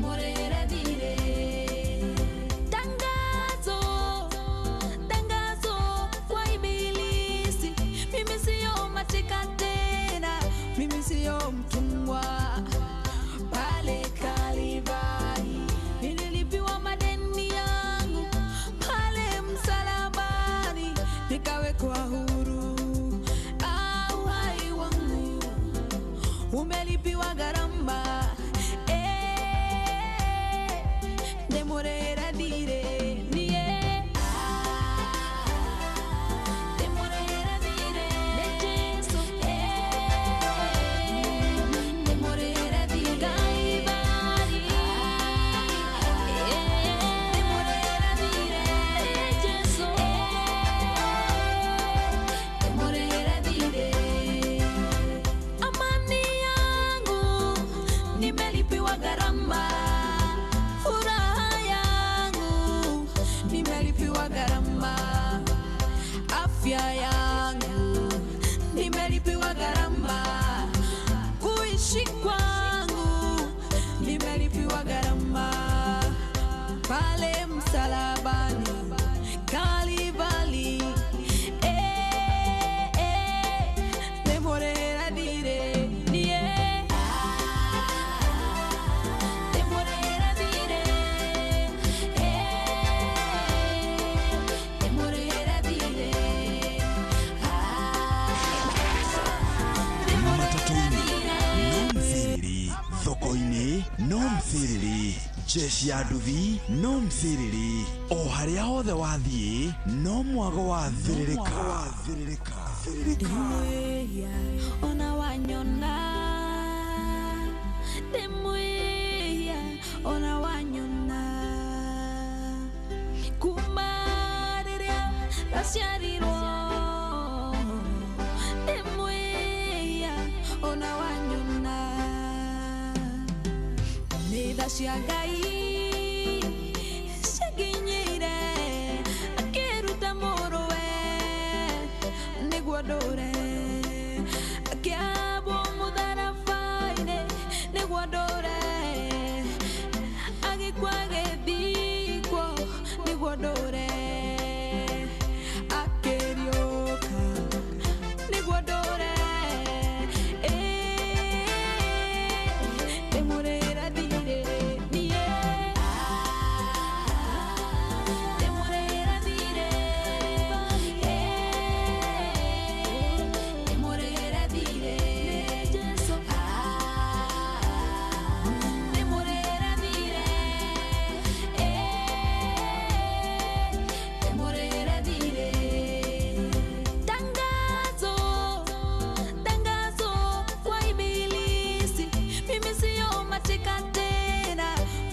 demorera dire. Tangazo, tangazo kwa ibilisi, mimi sio mateka tena, mimi sio mtumwa. Pale Kalvari nililipiwa madeni yangu, pale msalabani nikawekwa huru. Uhai wangu umelipiwa gharama. Demorera dire. Nimelipiwa gharama, furaha yangu nimelipiwa gharama, afya yangu nimelipiwa gharama, kuishi kwangu nimelipiwa gharama. Pale msalabani Kalvari, demorera dire. Thokoini no mthiriri, jeshi ya nduthi no mthiriri, o haria hothe wathie no mwago wa thiririka. Demweya ona wanyona, demweya ona wanyona, kumariria rasyarirwo. Demweya ona wanyona, nitha cia Ngai ciakinyire, akiruta mũrũwe nĩguo ndũre, akiambwo mũtharaba-inĩ nĩguo ndũre, agĩkua agĩthikwo nĩguo ndũre, akĩriũka nĩguo ndũre. Demorera dire.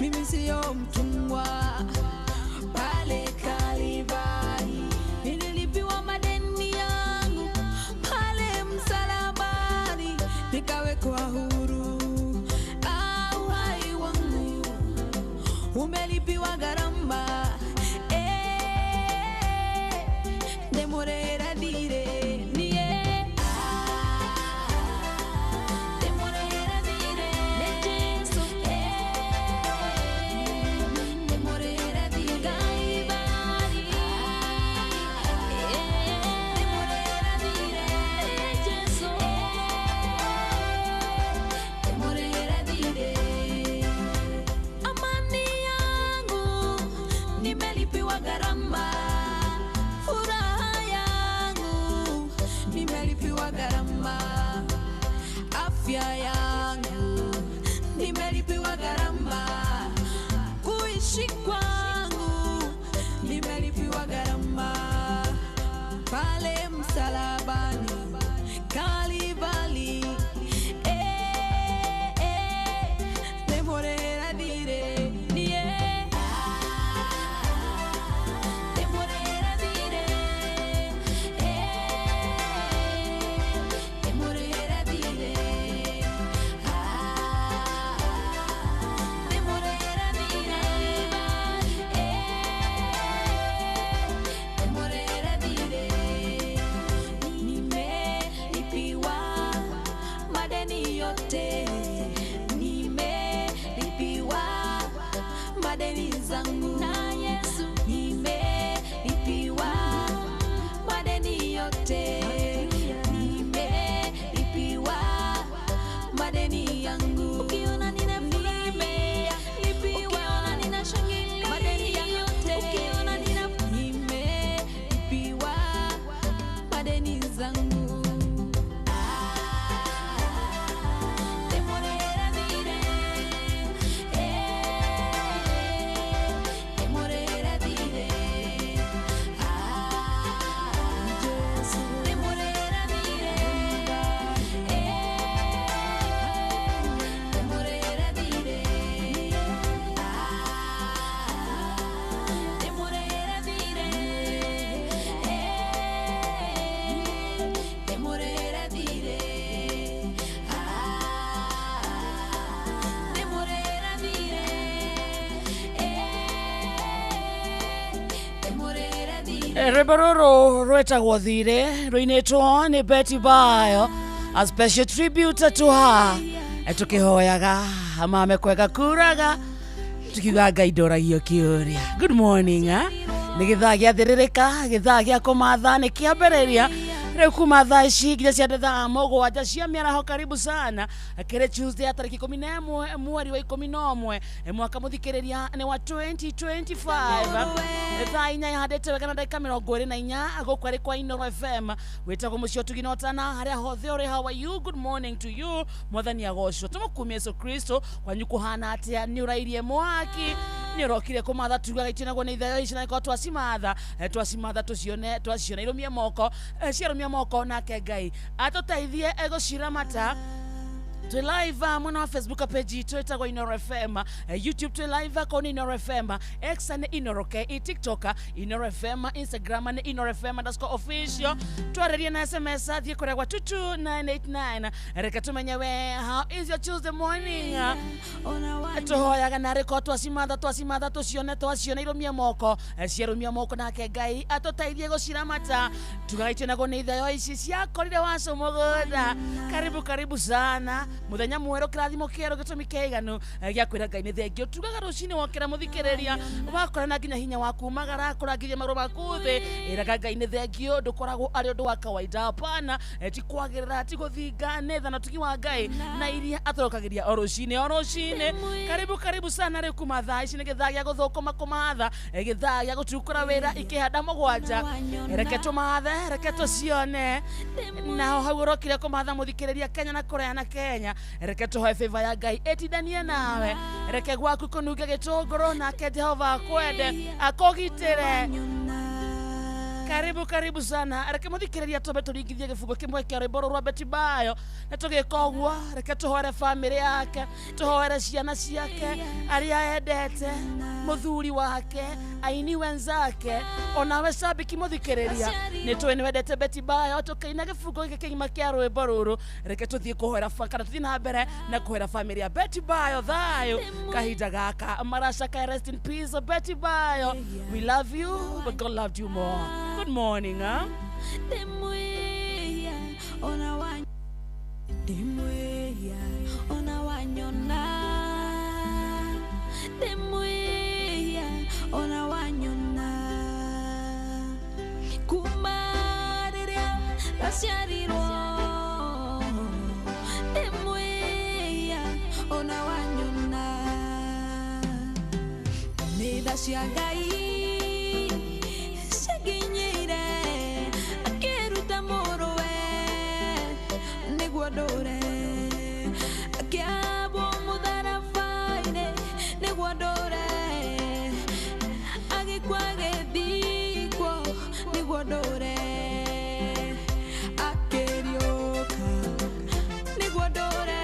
Mimi sio mtumwa. Pale Kalvari nililipiwa madeni yangu, pale msalabani nikawekwa huru. Uhai wangu umelipiwa gharama. Demorera dire. Nimelipiwa gharama, furaha yangu nimelipiwa gharama, afya yangu nimelipiwa gharama, kuishi kwangu nimelipiwa gharama. Pale msalabani Kalvari, demorera dire. zangu na Yesu nimelipiwa madeni yote, nimelipiwa madeni yangu. Ukiona nina nimelipiwa, ninashangilia madeni yote. Ukiona nina nimelipiwa madeni zangu. Rebaroro rwetagwo thire rwinetwo ni Betty Bayo, a special tribute to her. Tukihoyaga mame kwega kuraga tukiuga Ngai ndoragio kiuria. Good morning. Ni githaa gia thiririka, githaa gia kumatha ni kiambiriria riu kuma thaa ici nginya cia thaa mũgwanja cia mĩaraho. Karibu sana kere Tuesday ya tariki 11 mweri wa 11 mwaka muthikiriria ni wa 2025. Thaa inya ihandĩte wega na ndagĩka 24 gũkũ arĩ kwa Inooro FM. Wĩtagwo mũciĩ ũtuginotana harĩa hothe ũrĩ. How are you? Good morning to you. Mwathani agocwo. Tũmũkumia Yesu Kristo kwanyu kuhana atĩa? Nĩ ũrairie mwaki, nĩ ũrokire kũmatha tugaga itinagwo nĩ ithayo ici na twacimatha twaciona irũmie moko ciarũmia moko nake Ngai atũteithie gũciramata. Twe live mwena wa Facebook page twetagwo Inooro FM, YouTube twe live kwa Inooro FM, X ni Inooro K, TikTok Inooro FM, Instagram ni Inooro FM_official. Twareria na SMS thie kuregwa 22989. Reke tumenye we, how is your Tuesday morning? Tuhoyaga na reko twacimatha twaciona irũmia moko ciarũmia moko nake Ngai atũteithie gũciramata. Tugaitinagwo nĩ ithayo ici ciakorire wacu mũgũnda. Karibu sana muthenya mwerũ, kĩrathimo kĩerũ, gĩtũmi kĩiganu gĩa kwĩra Ngai nĩ thengio. Tugaga rũcinĩ wokĩra mũthikĩrĩria wakora na nginya hinya waku magara kũrangĩria magũrũ maku thĩ, ĩraga Ngai nĩ thengio. Ndũkoragwo arĩ ũndũ wa kawaida, hapana, ti kwagĩrĩra, ti gũthinga nĩ thana tugi wa Ngai na iria atũrokagĩria o rũcinĩ. Karibu sana rĩu kuma thaa ici nĩ gĩthaa gĩa gũthũkũma kũmatha, gĩthaa gĩa gũtukũra wĩra ikĩhanda mũgwanja. Reke tũmathe, reke tũcione nao hau ũrokire kũmatha mũthikĩrĩria Kenya na Korea na Kenya. Reke tũhoe favor ya Ngai ĩtithanie nawe. Reke gwaku kũnunge gĩtũngũrũ nake Jehova akwende akũgitĩre. Karibu sana. Reke mũthikĩrĩria tũmbe tũringithie gĩbungo kĩmwe kĩa rwĩmbo rwa Betty Bayo. Na tũgĩka ũguo reke tũhoere family yake, tũhoere ciana ciake, arĩa endete, mũthuri wake, aini wenzake, onawe shabiki mũthikĩrĩria. Nĩ tũĩ nĩ wendete Betty Bayo, tũkaina gĩbungo gĩkĩ kĩgima kĩa rwĩmbo rũrũ. Reke tũthiĩ kũhoera kana tũthiĩ na mbere na kũhoera family ya Betty Bayo thayũ kahinda gaka. Maracaka, rest in peace Betty Bayo. We love you, but God loved you more. Good morning, Akiruta morowe niguadore, akiabo mudara faine niguadore, agikwage diko niguadore, akerioka niguadore,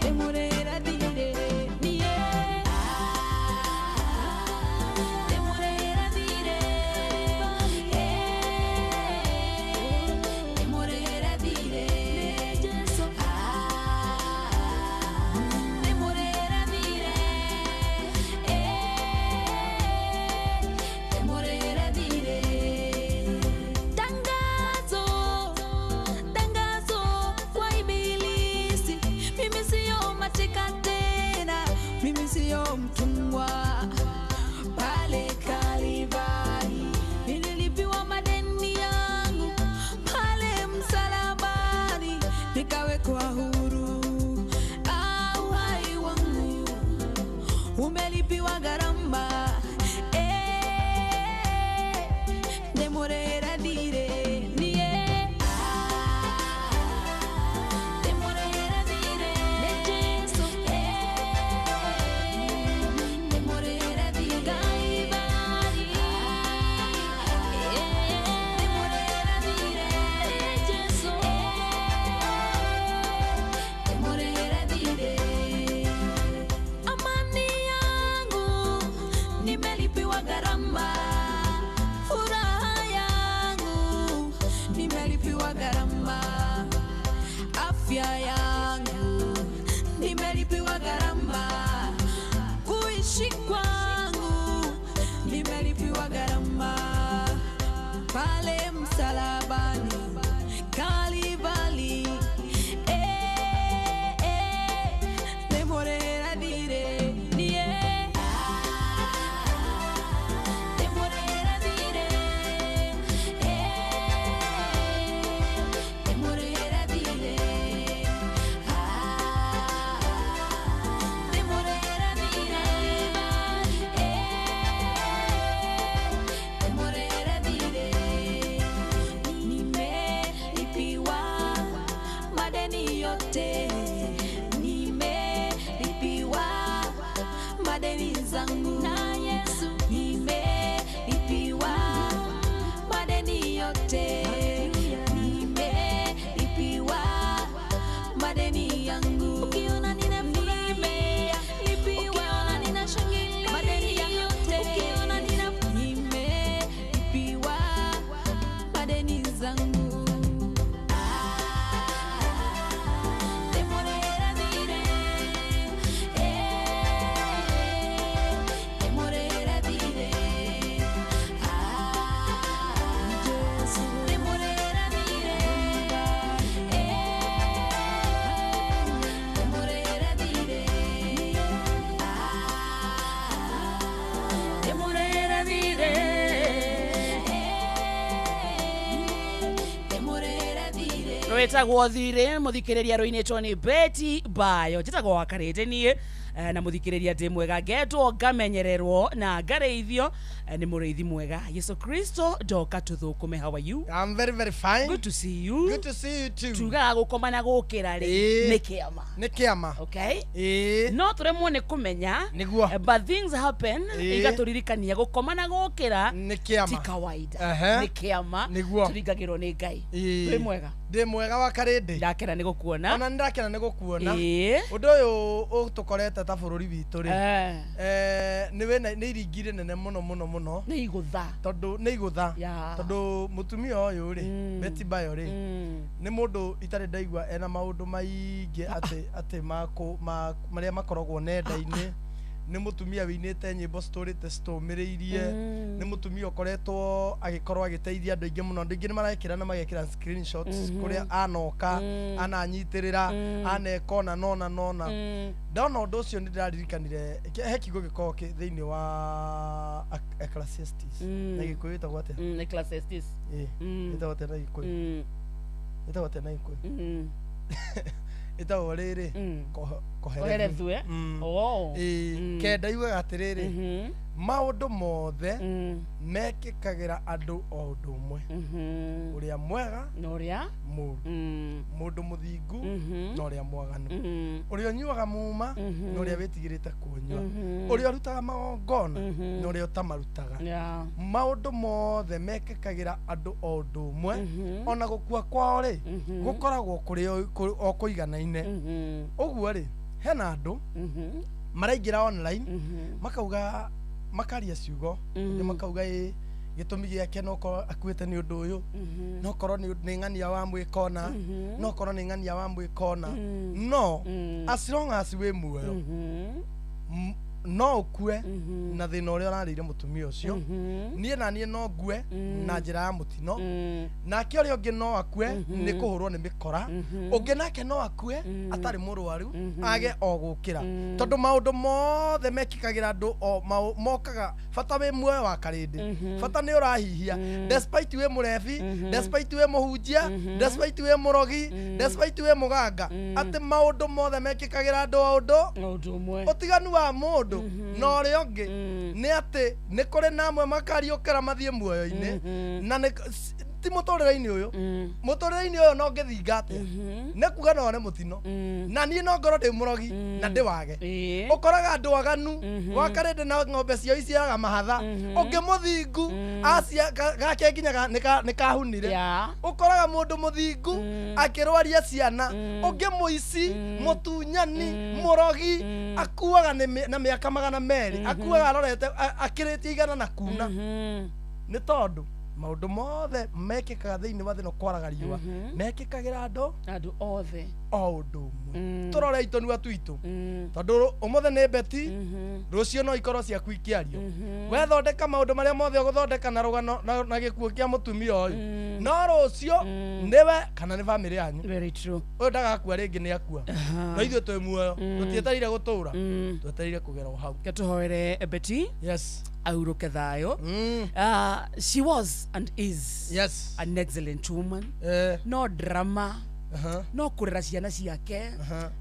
temurera dire nie. wetagwo thire muthikiriria ruinitwo ni Betty Bayo njitagwo wakarite nie na muthikiriria ndi mwega ngetwo ngamenyererwo na ngareithio ni muriithi mwega Yesu Kristo ndoka tuthukume. How are you? I'm very fine. Good to see you. Good to see you too. Tugaga gukoma na gukira ri ni kiama. Ni kiama. Okay? No turemwo ni kumenya niguo. But things happen igaturirikania gukoma na gukira ni kiama. Ti kawaida. Ni kiama. Turingagirwo ni Ngai. Wi mwega. Ndi mwega wa karindi. Ndakena ni gukuona. Ona ndakena ni gukuona. Undu uyu utukorete ta bururi witu ri. Niwe ni iringire nene muno ni igutha tondu mutumia uyu ri Betty Bayo ri ni mundu itari ndaigua ena maundu maingi ati maria makoragwo nenda-ini ni mutumia winite nyimbo storite stomiriirie ni mutumia ukoretwo agikorwo agiteithia andu aingi muno, andu aingi ni marekira na magekira screenshots kuria anoka ananyitirira anekona nona ndona undu ucio ni ndirarikanire he kiugo gikorwo thiini wa Ecclesiastes na gikuyu itagwo atia Ecclesiastes itagwo atia na gikuyu itagwo atia na gikuyu itagwo riri koherethwe kenda iugaga atiriri maundu mothe mekikagira andu o undu umwe uria mwega na uria muru mundu muthingu na uria mwaganu uria nyuaga muma na uria witigirite kunyua uria rutaga magongona na uria utamarutaga maundu mothe mekikagira andu o undu umwe ona gukua kwao ri gukoragwo kuri o kuiganaine uguo ri hena andu maraingira online makauga makaria ciugo ni makauga gitumi giake no ko akuite ni undu uyu no korwo ni ng'ania wa mwikona no korwo ni ng'ania wa mwikona no as long as we muoyo no ukue na thina uria urarire mutumia ucio nie na nie no ngue na njira ya mutino na ake uria ungi no akue ni kuhurwo ni mikora ungi nake no akue atari murwaru age o gukira tondu maundu mothe mekikagira andu o mokaga fata we muoyo wa karindi fata ni urahihia despite we murebi despite we muhunjia despite we murogi despite we muganga ati maundu mothe mekikagira andu o undu umwe utiganu wa mundu no ri ongi ni ati ni kuri namwe makariukira mathie muoyo-ini na ti muturire-ini uyu no ngithinga atia ni kuga no ne mutino na nie no ngoro ndi murogi na ndi wage ukoraga andu aganu wakarinde na ng'ombe ciao iciaraga mahatha ungi muthingu acia gake nginya ni kahunire ukoraga mundu muthingu akirwaria ciana ungi muici mutunyani murogi akuaga na miaka 200 akuaga arorete akiritie igana na kuna ni tondu maundu mothe mekikaga thiini wa thino kwaraga riua mekikagira andu othe o undu umwe turore itonua twitu tondu umothe ni Betty rucio no ikorwo ciaku ikiario wethondeka maundu maria mothe uguthondeka na rugano na gikuo kia mutumia uyu no rucio niwe kana ni family yanyu very true uyu ndagakua ringi ni akua no ithuĩ twi muoyo tutietarire gutura twetarire kugera hau ketuhoere Betty yes auruke thayo she was and is an excellent woman no drama no kurera ciana ciake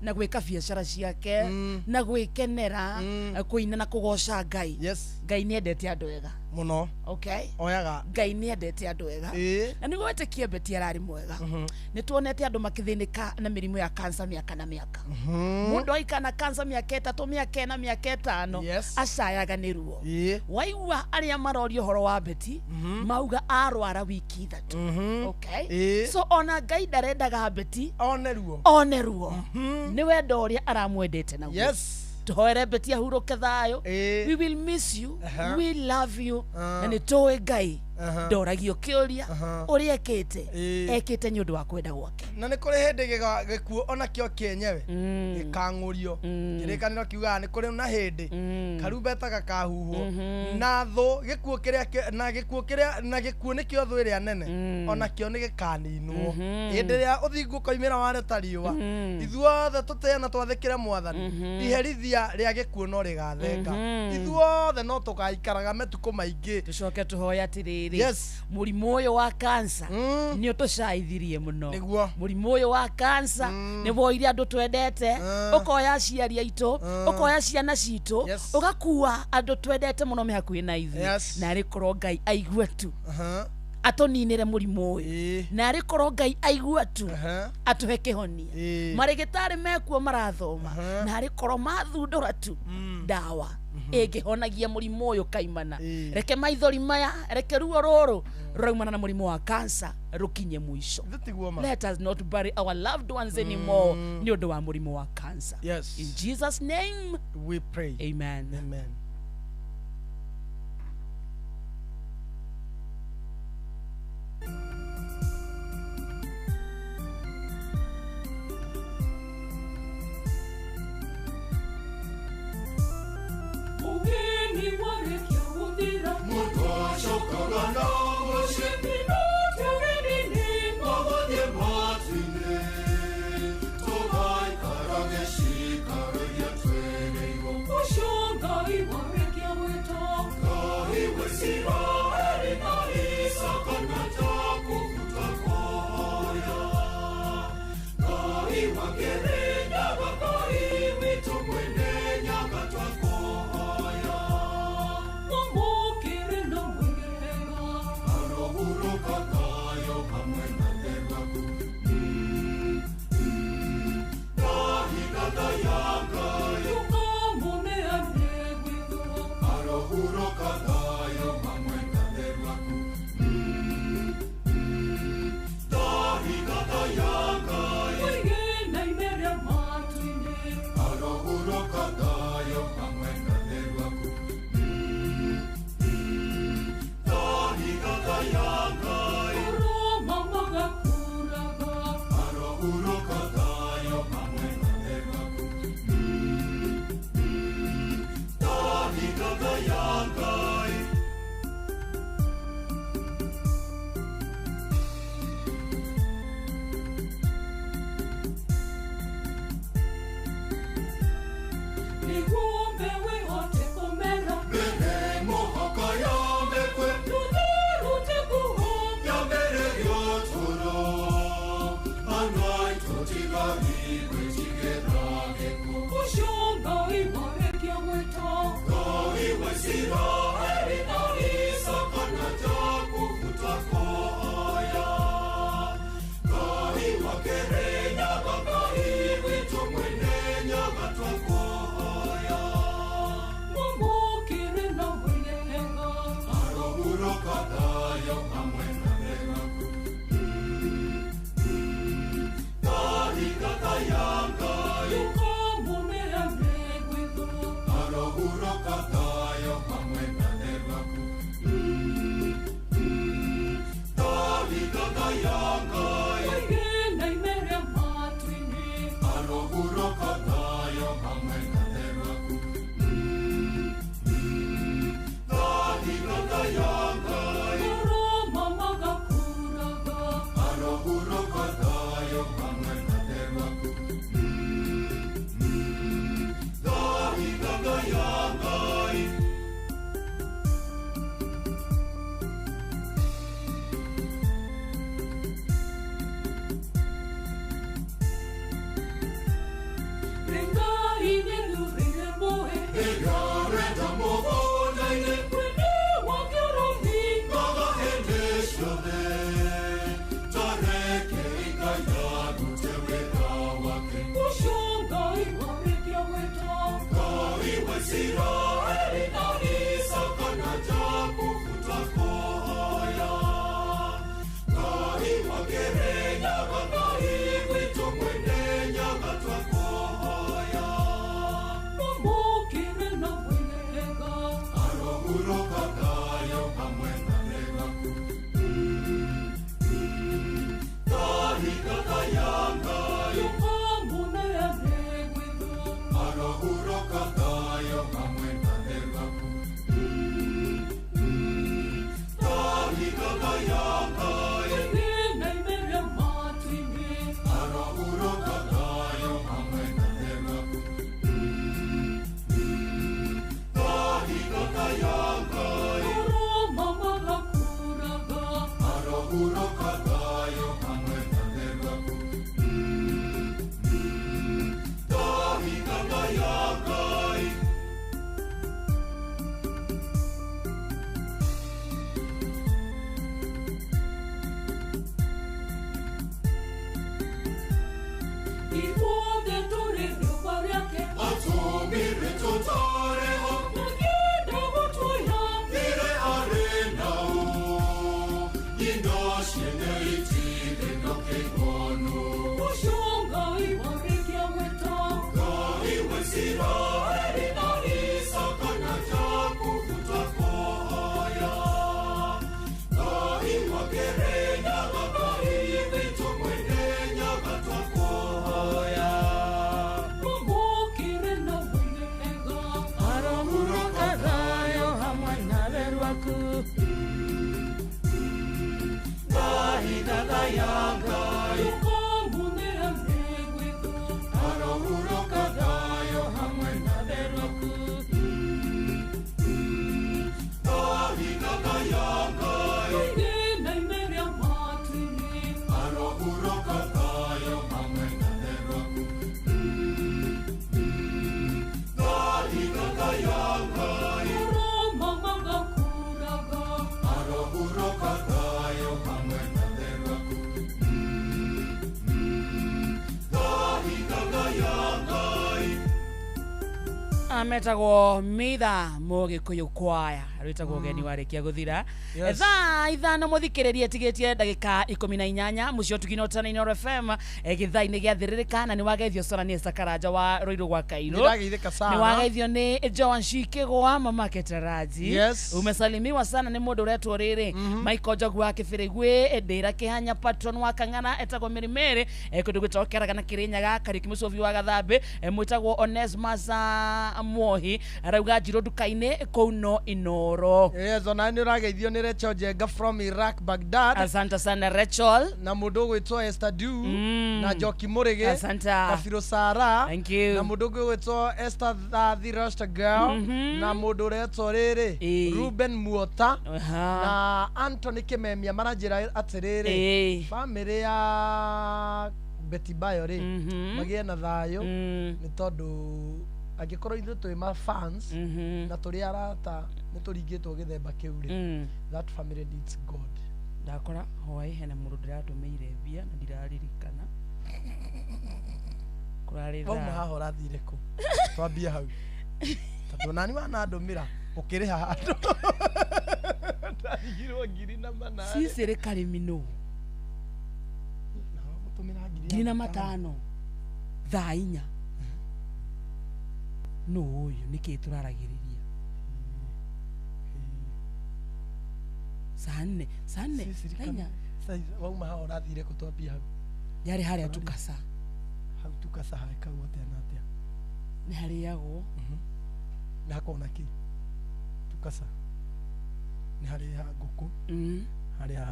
na gwika biacara ciake na gwikenera kuina na kugoca Ngai Ngai ni endete andu ega muno okay oyaga Ngai ni endete andu ega na niguo wetikie Betty arari mwega ni tuonete andu makithinika na mirimu ya cancer miaka na miaka mundu aikana cancer miaka 3 miaka 4 miaka 5 acayaga ni ruo waigua aria marorio horo wa Betty mauga arwara wiki 3 okay so ona Ngai ndarendaga Betty one ruo ni wendo uria aramwendete naguo tuhoere Betty ahuruke thayo we will miss you we love you na ni tuwe Ngai ndoragio kiuria uria ekite ni undu wa kwenda gwake na ni kuri hindi gikuo ona kio kienyewe gikangurio kirikaniro kiuga ni kuri na hindi karumba kahuhwo na thu gikuo kiria na gikuo nikio thu iria nene ona kio ni gikaninwo hindi ria uthingu koimira ware tariwa ithuothe tuteana twathikire mwathani iherithia ria gikuo no rigathenga ithuothe no tugaikaraga metuko maingi tucoke tuhoya atiri riri Yes. murimu uyu wa cancer ni utucaithirie muno Niguo. murimu uyu wa cancer ni woire andu twendete ukoya aciari aitu ukoya ciana citu Yes. ugakua andu twendete muno me hakuhi na ithuĩ Yes. na rikorwo Ngai aigue tu Aha. atuninire murimu uyu na rikorwo Ngai aigue tu Aha. atuhe kihonia marigitari mekuo marathoma na rikorwo mathundura tu ndawa ingihonagia murimu uyu kaimana reke maithori maya reke ruo ruru raumana na murimu wa cancer rukinye mwisho. Let us not bury our loved ones anymore ni undu wa murimu wa cancer. Yes. In Jesus name we pray. Amen. Amen. ametagwo Mitha Mugikuyu kwaya aritagwo geni warikia guthira thaa ithano muthikiririe tigetie ndagika 18 mucio tuginotana Inooro FM githaini giathiririka na ni wageithio Sorania Sakaraja wa Roiro gwa Kairo ni wageithio ni Joan Shikegwa mama Ketaraji umesalimiwa sana ni mundu uretwo riri Michael Jogu wa Kibirigwe ndira kihanya patron wa Kang'ana etagwo Mirimere kundu gwitokeraga na Kirinyaga Kariuki Mucobi wa Gathambi mwitagwo Onesmus Mwohi arauga njiro dukaine kouno Inooro ona ni urageithio ni Rachel Jenga from Iraq Baghdad asante sana Rachel na mundu gwitwo Esther Du na Joki Murige asante Kafiro Sara thank you na mundu gwitwo Esther the Rasta Girl na mundu retwo riri Ruben Muota na Anthony Kimemia maranjira atiriri family ya Betty Bayo ri magie na thayo ni tondu agikorwo ithu twi ma fans na turi arata ni turingitwo githemba kiu ri that family needs God ndakora hoi hena mundu ndiratumire bia na ndiraririkana kurarira wa mahora thire ku twambia hau tondu nani wana ndumira ukiriha handu ndarigirwo ngiri na manane si serikali mino mutumira ngiri na matano thaa 4 no uyu niki turaragiriria sanne kanya sai wauma hao rathire kutwambia hau yari haria tukasa hau tukasa haika wote anatia ni hari yago na kona ki tukasa ni hari ha guku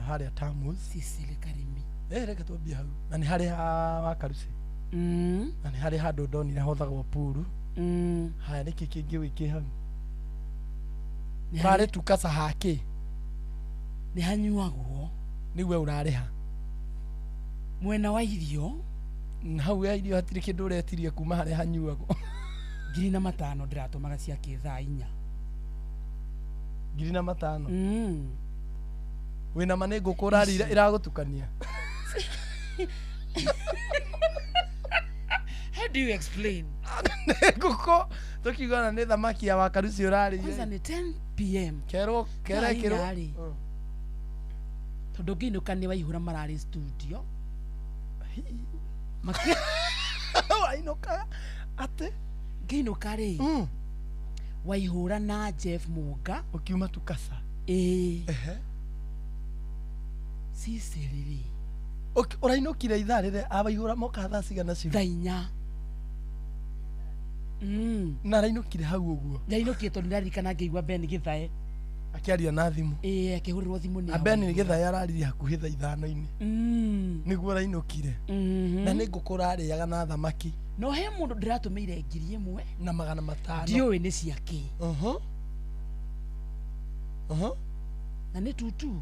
hari tamus sisile karimi reke twambia hau na ni hari ha wakarusi na ni hari handu ndonire hothagwo puru haya niki kingi wiki hau rare tukasa haki ni hanyuagwo niwe urariha mwena wa irio hau ya irio hatiri kindu uretirie kuma hari hanyuagwo 5,000 ndiratumaga cia kithaa 4 5,000 wina manengo kurarira iragutukania how do you explain nguko tukigona ni thamaki ya wakaruci urari kwanza ni 10 pm kero tondu nginuka ni waihura marari studio wainuka ate nginuka ri waihura na Jeff Muga ukiuma tukasa sisiriri urainukire ithaa rire abaihura moka thaa cigana cio thainya na rainukire hau uguo rainukire tondu ndirarikana ngĩigua Ben Githae akiaria na thimu akihurirwo thimu ni Ben Githae araririe hakuhi thaa 5:00 niguo rainukire na ni ngukurariaga na thamaki no he mundu ndiratumire 1,000 na 500 ndioi ni ciake na ni tutu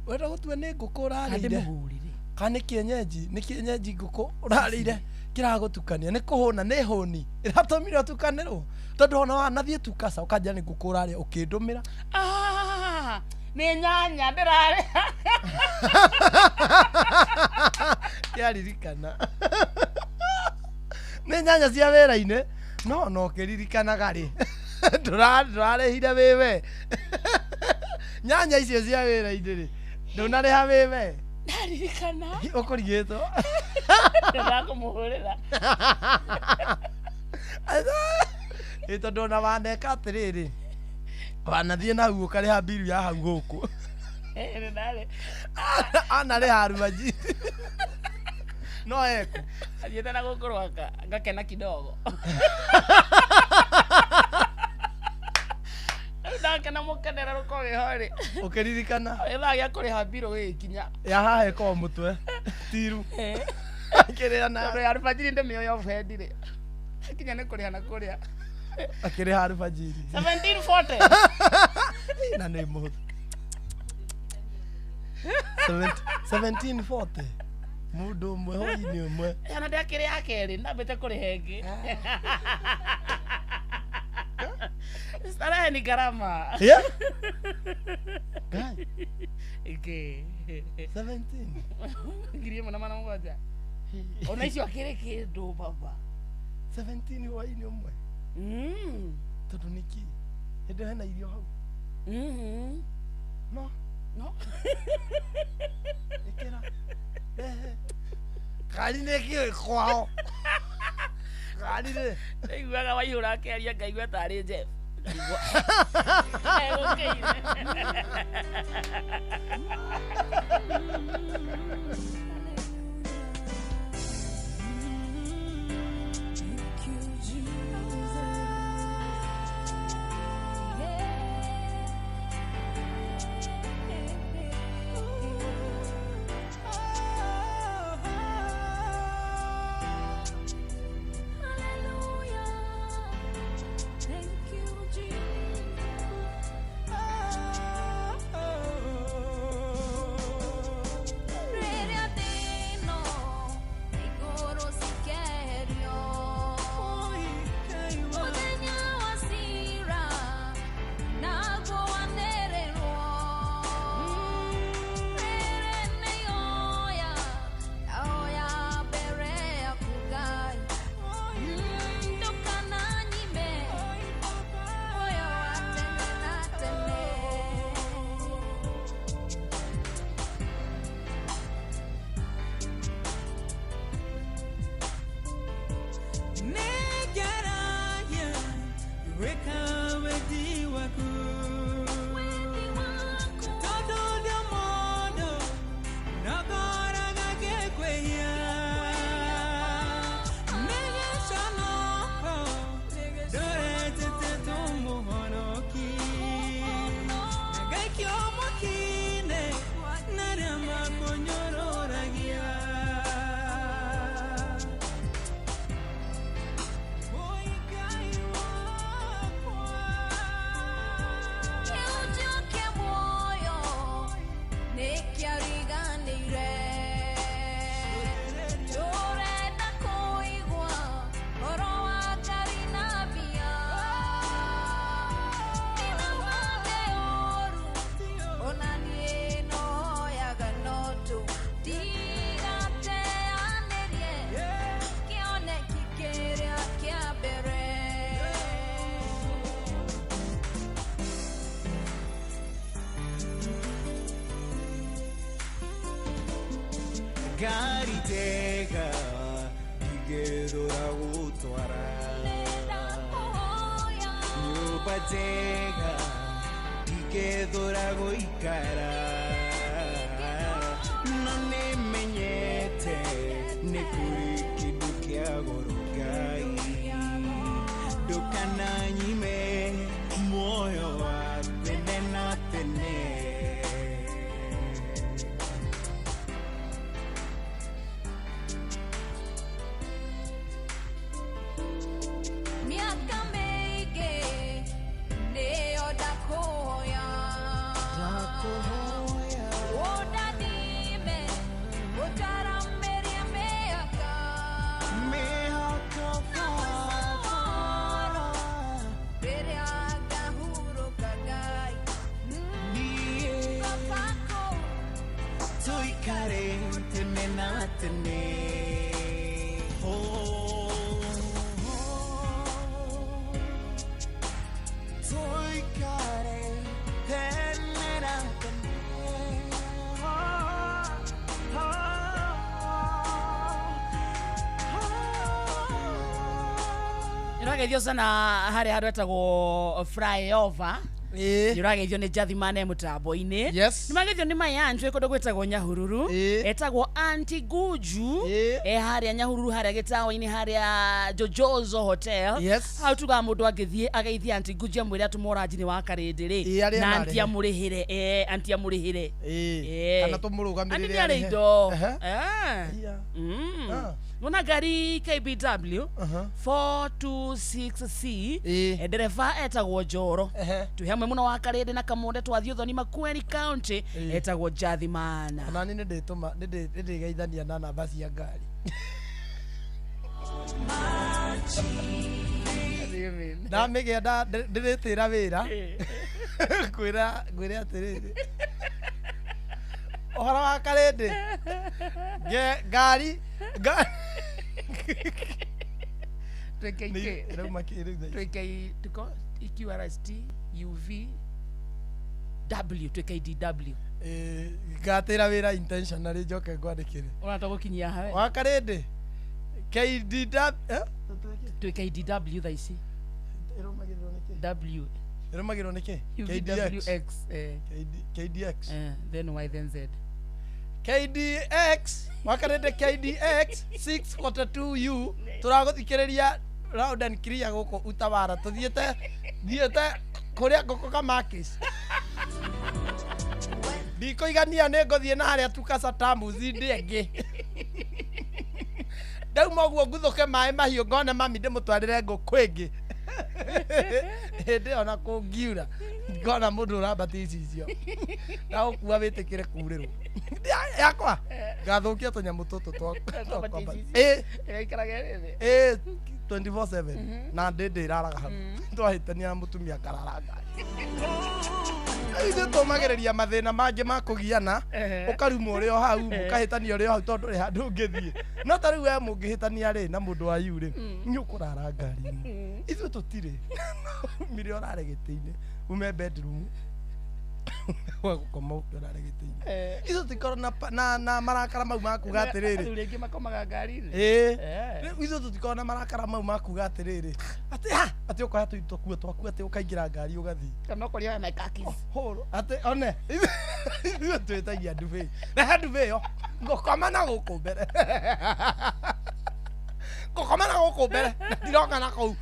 wera gutwe ni ngukurarire muhurire kani kienyeji nguku urarire kiragutukania ni kuhuna ni huni iratumire tukanirwo tondu ona wanathie tukasa ukajia ni ngukurare ukindumira ni nyanya ndirare kiaririkana ni nyanya cia wera-ine no kiririkanaga ri ndurarehire wiwe nyanya icio cia wera-ine ri ndunareha wiwe ndaririkana ukurigitwo ndakumuhurira tondu ona waneka atiriri wanathie na hau ukareha biru ya hau guku anareha arumaji no eku alienda na gukorwa ngakena kidogo ndakena mukenera rukoge hori ukiririkana etha gya kuriha biro gikinya ya hahe ko mutwe tiru akiria na ro arufajiri nde mioyo ofendire kinya ne kuriha na kuria akiria arufajiri 1740 na ne muth 1740 mundu mwe hoini mwe yana ndakire yakeri ndambete kurihengi Sara ni garama. Yeah. Guy. Okay. 17. Ngiriye mwana mwana ngoja. Unaishi wakire kido baba. 17 wa ini umwe. tondu niki hende hena irio hau no ikira kari nekio kwao kari ne iguaga waihura akeria ngaigua tarĩ Jeff Garitega igedora utwara Nyubatega igedora goikara None menyete nekuri kidukia gorogai Dokana nyime moyo wa tenena tene Nĩũrageithio sana harĩa handũ etagwo flyover nĩũrageithio nĩ Jathimane mũtambo-inĩ nĩmageithio nĩ Mayanjũ kũndũ gwĩtagwo Nyahururu etagwo Aunty Guju harĩa Nyahururu harĩa gĩtaũ-inĩ harĩa Jojozo Hotel hau tugaga mũndũ angĩthiĩ ageithie Aunty Guju amwĩre atũma ũranji-inĩ wa karĩndĩ na Aunty amũrĩhĩre Aunty amũrĩhĩre kana tũmũrũgamĩrĩre arĩ indo Muna gari KBW 426C ndereba etagwo Njoro tuhamwe muno wa karĩndĩ na kamonde twathio thoni Makueni County etagwo Jathimana na nĩ ndĩtũma ndĩgeithania na namba cia ngari na mĩgenda ndĩrĩtĩra wĩra kwĩra atĩrĩrĩ ũhoro wa karĩndĩ ngari tweke irauma kiriu tweke tuko EQRST UV W tweke DW ngatira wira intentionally njoke ngwandikire unataka gukinyia hawe wakarende KDW tweke DW thaici W irumagirwo niki UVWX KDX then Y then Z KDX wakarende KDX 642U turaguthikiriria loud and clear guku Utawara tuthiete kuria ngoko kamakis ndiko igania ne ngothie na haria tukasa tamu zindenge ndauma guo nguthuke mai mahiu ngone mami ndimutwarire ngũkũ ĩngĩ hĩndĩ ona kũngiura ngona mũndũ ũrambatĩci icio na ũkua wĩtĩkĩre kurĩrwo yakwa ngathũkia tũnyamũ tũtũ twakwa 24/7 na ndĩ iraraga hau twahĩtania na mũtumia kararanga ithe tũmagĩrĩria mathĩna mangĩ ma kũgiana ũkarumwo ũrĩ o hau mũkahĩtania ũrĩ o hau tondũ ũrĩ handũ ũngĩthiĩ no ta rĩu we mũngĩhĩtania rĩ na mũndũ wanyu rĩ nĩ ũkũrara ngari-inĩ ithuĩ tũtirĩ umire ũrare gĩtĩ-inĩ ume bedroom wa gũkoma ũrare gĩtĩ-inĩ ithuĩ tũtikorwo na marakara mau ma kuga atĩrĩrĩ rĩu rĩngĩ makomaga ngari-inĩ ithuĩ tũtikorwo na marakara mau ma kuga atĩrĩrĩ atĩ ũkoya tũkuo twaku atĩ ũkaingĩra ngari ũgathiĩ kana ũkoria na kakis atĩ one ithuĩ twĩtagia ndubĩ na ndubĩ ĩyo ngũkoma na gũkũ mbere ngũkoma na gũkũ mbere na ndiroka na kũu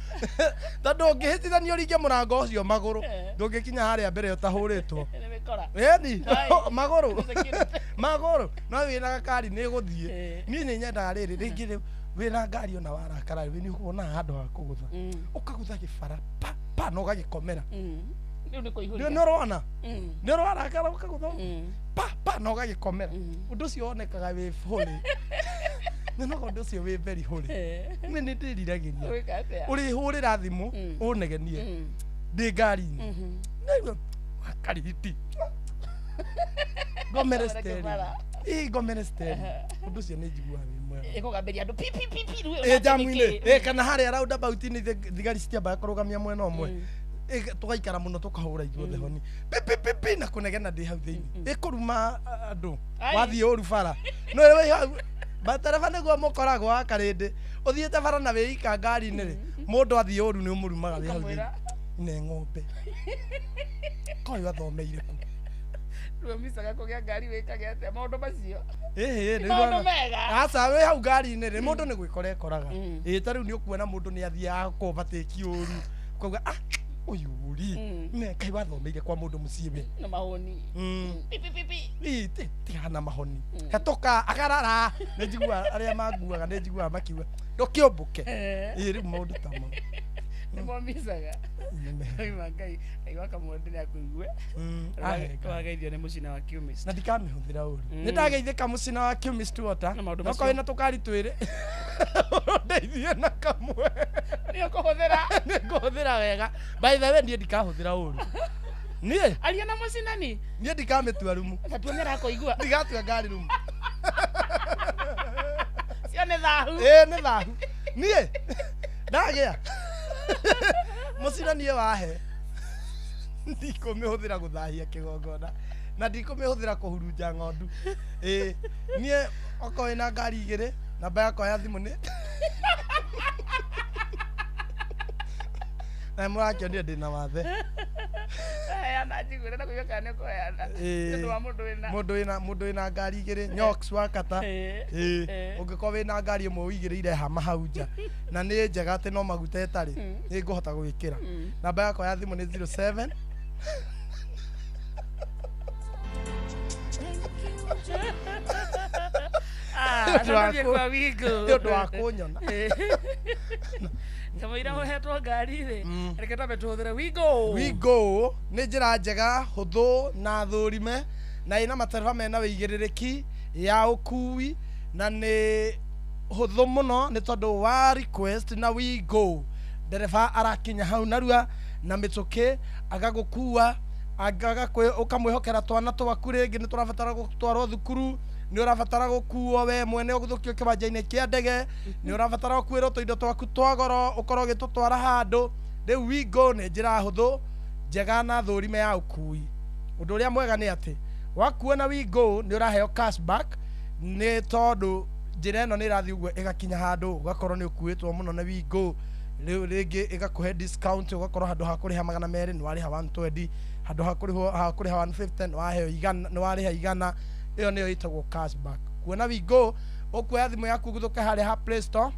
tondũ ũngĩhĩtithania ũringe mũrango ũcio magũrũ ndũngĩkinya harĩa mbere ũtahũrĩtwo ĩni magũrũ no wĩna gakari nĩ gũthiĩ niĩ nĩ nyendaga rĩrĩ rĩngĩ rĩu wĩna ngari ona warakara rĩu nĩ ũkuonaga handũ ha kũgũtha ũkagũtha gĩbara pa na ũgagĩkomera nĩ ũrona nĩ ũrarakara ũkagũtha pa na ũgagĩkomera ũndũ ũcio wonekaga wĩ bũrĩ no ũndũ ũcio wĩ very holy nĩ ndĩriragĩria ũrĩhũrĩra thimũ ũnegenie ndĩ ngari-inĩ wakarigiti ngomere steri ũndũ ũcio nĩ njiguaga wĩ mwega ĩkũgambĩria andũ pipipipi jamu-inĩ kana harĩa roundabout-inĩ thigari citiambaga kũrũgamia mwena ũmwe tũgaikara mũno tũkahũra ithuothe honi pipipipi na kũnegena ndĩ hau thĩinĩ ĩkũruma andũ wathiĩ ũru bara no wĩ hau matereba nĩguo mũkoragwo wakarĩndĩ ũthiĩte bara na wĩika ngari-inĩ rĩ mũndũ athiĩ ũru nĩ ũmũrumaga wĩ hau thĩinĩ nĩ ng'ombe koĩ wathomeire ku ruomicaga kũgĩa ngari wĩkage atĩa maũndũ macio maũndũ mega aca wĩ hau ngari-inĩ rĩ mũndũ nĩ gwĩkora ekoraga ta rĩu nĩ ũkuona mũndũ nĩ athiaga kũbatĩki ũru ukauga ũyũ ri Ngai wathomeire kwa mũndũ mũciĩ we na mahoni pipipipi tigana mahoni hetũka agarara nĩ njigua arĩa manguaga nĩ njiguaga makiuga ndũkĩũmbũke rĩu maũndũ ta mau nĩ momicaga oima Ngai waka mũndũ nĩ akũigue wageithio nĩ mũcina wa Qmist na ndikamĩhũthĩra ũru nĩ ndageithĩka mũcina wa Qmist water okorwo na tũkari twĩrĩ ndeithie na kamwe nĩ ngũhũthĩra wega by the way niĩ ndikahũthĩra ũru niĩ aria na mũcina niĩ ndikamĩtua rumu tatuonera kũigua ndigatua ngari rumu cio nĩ thahu nĩ thahu niĩ ndagĩa mũcina niĩ wahe ndikũmĩhũthĩra gũthahia kĩgongona na ndikũmĩhũthĩra kũhurunja ng'ondu niĩ okorwo wĩna ngari igĩrĩ namba yakwa ya thimũ nĩ na mũrakĩonire ndĩna wathe mũndũ wĩna ngari igĩrĩ nyoks wakata ũngĩkorwo wĩna ngari ĩmwe ũigĩrĩire hama hau nja na nĩ njega atĩ no maguta ĩtarĩ nĩ ngũhota gwĩkĩra namba yakwa ya thimũ nĩ 07 ũndũ wa kũnyona kamũira ũhetwo ngari rĩ reke twambe tũhũthĩre Wigo nĩ njĩra njega hũthũ na thũrime na ĩna matereba mena wĩigĩrĩrĩki ya ũkui na nĩ hũthũ mũno nĩ tondũ wa request na Wigo ndereba arakinya hau narua na mĩtũkĩ agagũkua ũkamwĩhokera twana twaku rĩngĩ nĩ tũrabatara gũtwarwo thukuru nĩ ũrabatara gũkuo we mwene ũgũthũkio kĩwanja-inĩ kĩa ndege nĩ ũrabatara gũkuĩrwo tũindo twaku twa goro ũkorwo ũgĩtũtwara handũ rĩu Wigo nĩ njĩra hũthũ njega na thũrime ya ũkui ũndũ ũrĩa mwega nĩ atĩ wakuo na Wigo nĩ ũraheo cashback nĩ tondũ njĩra ĩno nĩ ĩrathiĩ ũguo ĩgakinya handũ ũgakorwo nĩ ũkuĩtwo mũno na Wigo rĩu rĩngĩ ĩgakũhe discount ũgakorwo handũ ha kũrĩha 200 nĩ warĩha 120 handũ ha kũrĩha 150 nĩ warĩha 100 ĩyo nĩyo ĩtagwo cashback kuona Wigo ũkuoya thimũ yaku gũthũka harĩa ha Play Store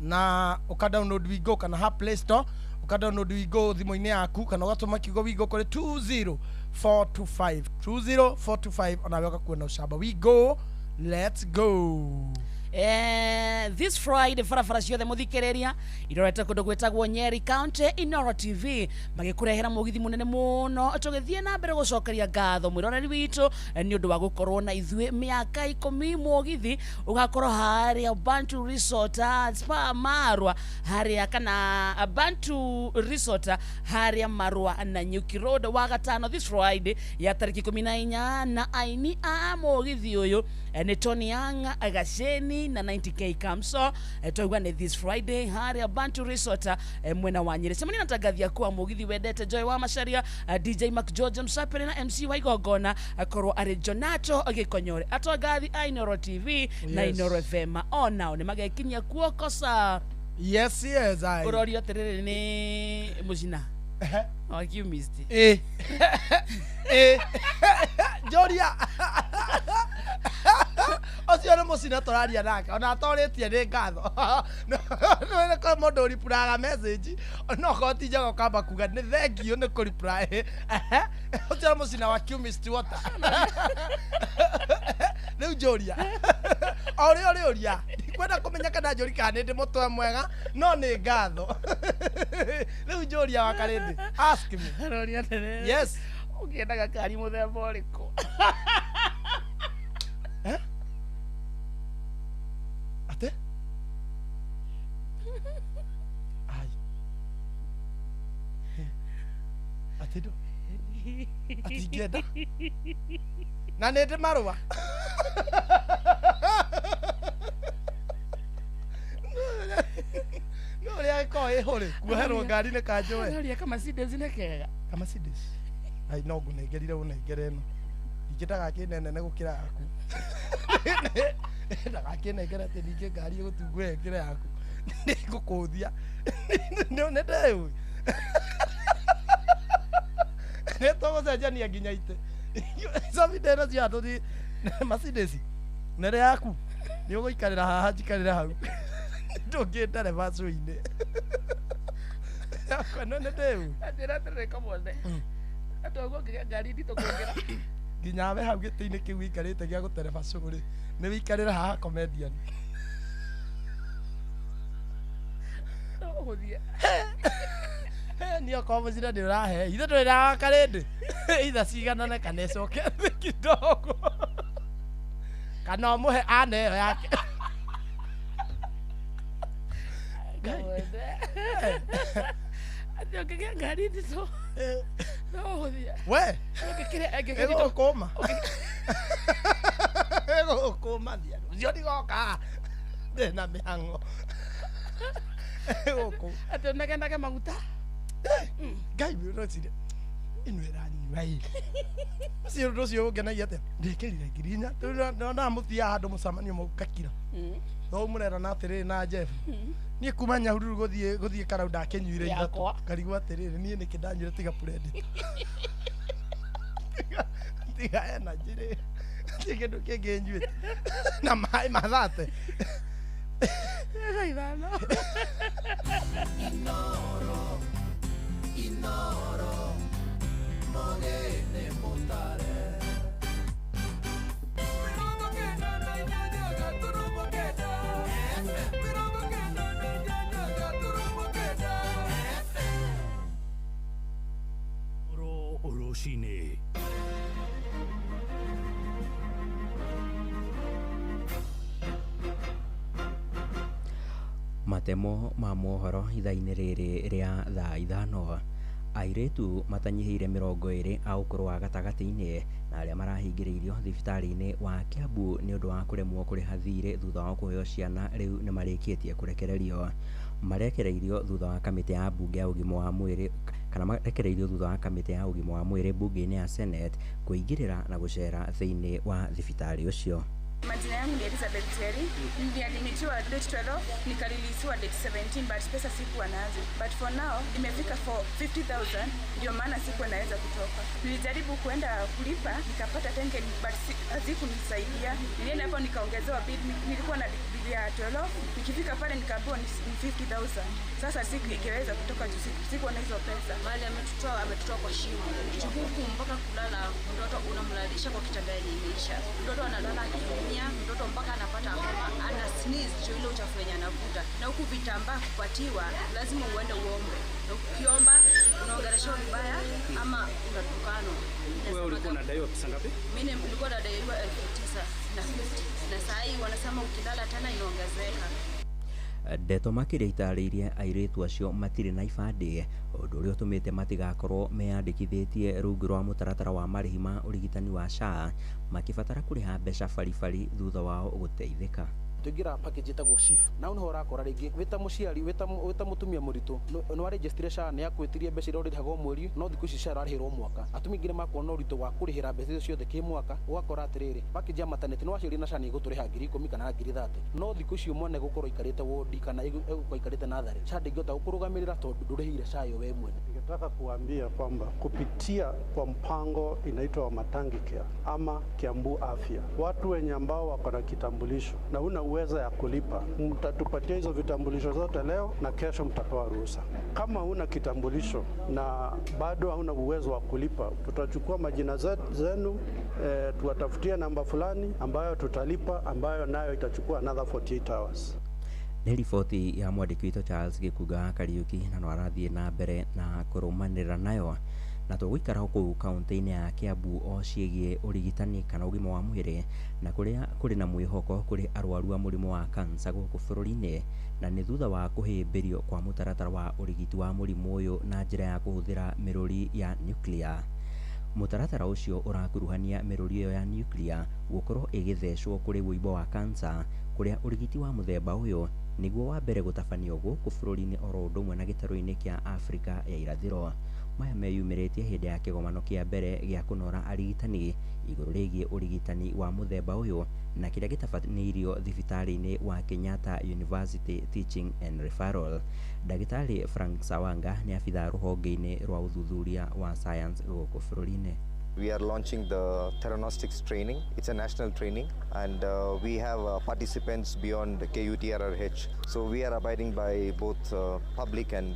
na ũkadownload Wigo kana ha Play Store ũkadownload Wigo thimũ-inĩ yaku kana ũgatũma kiugo Wigo kũrĩ 20425 onawe ũgakuona ũcamba Wigo let's go. This Friday farafara ciothe muthikiriria irorete kundu gwetagwo Nyeri County Inoro TV magikurehera mugithi munene muno tugithie na mbere gucokeria ngatho mwiroreri witu ni undu wa gukorwo na ithue miaka 10 mugithi ugakorwo haria Bantu Resort Spa Marwa haria kana Bantu Resort haria Marwa na Nyuki Road wa gatano this Friday ya tariki 14 na aini a mugithi uyu ni Tony Young Agasheni na 90k Kamso toigwa ni this Friday haria Bantu Resort mwena wa Nyeri semani natagathia kwa mugithi wedete Joy wa Masharia DJ Mac George Msapere na MC wa Igogona akorwo ari Jonato agikonyore atwagathi Inoro TV na Inoro FM ona ni magakinya kuokosa yes I urorio terere ni mujina oh you missed Joria ocio nĩ mũcina tũraria nake ona atũrĩtie nĩ ngatho nĩ kwa mũndũ ũripuraga message no ũkorwo njaga ũkamba kuga nĩ thengio nĩ kũripura ocio nĩ mũcina wa Qmist Water rĩu Joria o rĩo rĩũria ndikwenda kũmenya kana Njũri kana nĩ ndĩ mũtwe mwega no nĩ ngatho rĩu Joria wa Karĩndĩ ask me yes ukiendaga kari muthemba ũrĩkũ ate ai ate do atingĩenda na nĩ ndĩ marũa no rĩa gĩkorwo ĩhũrĩ kuoherwo ngari nĩ kanjũe nĩũria kama Mercedes nĩ kega kama Mercedes ai no ngũnengerire ũnengere ĩno ingĩtaga kĩnene gũkĩra yaku ndagakĩnengera atĩ ningĩ ngari ĩgũtungũhengere yaku nĩ ngũkũthia nĩ ndĩũĩ nĩ tũgũcenjania nginya itĩ cabindeno cia andũ Mercedes nere yaku nĩ ũgũikarĩra haha njikarĩre hau ndũngĩndereba cũ-inĩ no nĩ ndĩũĩ njĩra tũrĩka mothe atogwo ngĩgĩa ngari nditũ kũngĩra nginya we hau gĩtĩ-inĩ kĩu wĩikarĩte gĩa gũtereba cũrĩ nĩ wĩikarĩra haha comedian ũhũthie niĩ okorwo mũcina nĩ ũrahe ithe ndũrĩra Karĩndĩ itha ciganane kana ĩcoke thĩ kidogo kana ũmũhe aneyo yake atĩ ũngĩgĩa ngari nditũ no ũhũthie we ũngĩkĩrĩa ĩgũkũma ĩgũkũma thia ũcio ndigoka ndĩna mĩhang'o atĩ ũnegenage maguta ngai wĩrocire ĩno ĩranyua ĩ ũcio ũndũ ũcio ũngenagia atĩa ndĩkĩrire ngiri inya ndonaga mũthiaga handũ mũcemanio mũgakira no mũrera na atĩrĩrĩ na Jeff niĩ kuma Nyahururu gũthiĩ Karau ndakĩnyuire ithatũ ngarigwo atĩrĩrĩ niĩ nĩkĩ ndanyuire tiga Branded tiga energy rĩ ti kĩndũ kĩngĩ nyuĩte na maĩ mathate ithano Inoro Mogene Motare Oroshine matemo ma mohoro ithaa-inĩ rĩrĩ rĩa thaa ithano Airetu matanyihiire 20 a ukuru wa gatagati-ini na aria marahingiriirio thibitari-ini wa Kiambu ni undu wa kuremwo kuriha thirĩ thutha wa kuheo ciana riu ni marikitie kurekererio. Marekereirio thutha wa kamiti ya bunge ya ugima wa mwiri kana marekereirio thutha wa kamiti ya ugima wa mwiri bunge-ini ya Senate kuingirira na gucera thiini wa thibitari ucio. Majina yangu ni Elizabeth Terry. Niliadmitiwa date 12, nikalilisiwa date 17, but pesa sikuwa nazo. But for now, nimefika for 50,000, ndio maana sikuwa naweza kutoka. Nilijaribu kuenda kulipa, nikapata tenge, but hazikunisaidia. Nilienda hapo nikaongezewa bid, nilikuwa na bid ya 12, nikifika pale nikaambiwa ni 50,000. Sasa sikuweza kutoka juu, sikuwa na hizo pesa. Mali ametutoa kwa shimo. Huku mpaka kulala, mtoto unamlalisha kwa kitanda yenye imeisha. Mtoto analala akiumia, mtoto mpaka anapata homa, ana sneeze juu ile uchafu yenye anavuta. Na huku vitambaa kupatiwa, lazima uende uombe. Na ukiomba unaongeleshwa vibaya ama unatukanwa. Wewe ulikuwa unadaiwa pesa ngapi? Mimi nilikuwa nadaiwa 9,050. Na saa hii wanasema ukilala tena inaongezeka. Ndeto makĩria itarĩirie airĩtu acio matirĩ na ibandĩ, ũndũ ũrĩa ũtũmĩte matigakorwo meyandĩkithĩtie rungu rwa mũtaratara wa marĩhi ma ũrigitani wa SHA, makĩbatara kũrĩha mbeca baribari thutha wao gũteithĩka. tuingira package itagwo shift na uno urakora ringi wita muciari wita mutumia muritu no registration ya kwitirie mbeca iria urihagwo mweri no thiku ici SHA arihirwo mwaka atumia ingire makwo no rito wa kurihira mbeca ciothe ki mwaka ugakora atiriri package ya maternity no aciari na SHA ni guturiha 10,000 kana 30,000 no thiku ici mwana gukorwo ikarite wodi kana ikarite nathari SHA ndingota gukurugamirira tondu ndurihire SHA yo we mwene. Ningetaka kuambia kwamba kupitia kwa mpango inaitwa Matangi Care ama Kiambu Afya, watu wenye ambao wako na kitambulisho na una uwezo ya kulipa, mtatupatia hizo vitambulisho zote leo na kesho mtapewa ruhusa. Kama una kitambulisho na bado hauna uwezo wa kulipa, tutachukua majina zenu, tuwatafutia namba fulani ambayo tutalipa, ambayo nayo itachukua another 48 hours. Nĩ riboti ya mwandĩki witũ Charles Gĩkuga Kariuki na no arathiĩ na mbere na kũrũmanĩrĩra nayo, na tũgũikara kũu kaunti-inĩ ya Kiambu o ciĩgiĩ ũrigitani kana ũgima wa mwĩrĩ na kũrĩa kũrĩ na mwĩhoko kũrĩ arwaru a mũrimũ wa kansa gũkũ bũrũri-inĩ, na nĩ thutha wa kũhĩmbĩrio kwa mũtaratara wa ũrigiti wa mũrimũ ũyũ na njĩra ya kũhũthĩra mĩrũri ya nuclear. Mũtaratara ũcio ũrakuruhania mĩrũri ĩyo ya nuclear gũkorwo ĩgĩthecwo kũrĩ wũimbo wa kansa, kũrĩa ũrigiti wa mũthemba ũyũ nĩguo wa mbere gũtabanio gũkũ bũrũri-inĩ oro ũndũ ũmwe na gĩtarũ-inĩ kĩa Afrika ya irathĩro. Maya meyumĩrĩtie hĩndĩ ya kĩgomano kĩa mbere gĩa kũnora arigitani igũrũ rĩgiĩ ũrigitani wa mũthemba ũyũ na kĩrĩa gĩtabanĩirio thibitarĩ-inĩ wa Kenyatta University Teaching and Referral. Ndagĩtarĩ Frank Sawanga nĩ abithaa rũhonge-inĩ rwa ũthuthuria wa science gũkũ bũrũri-inĩ. We are launching the theranostics training. It's a national training and we have participants beyond KUTRRH. So we are abiding by both public and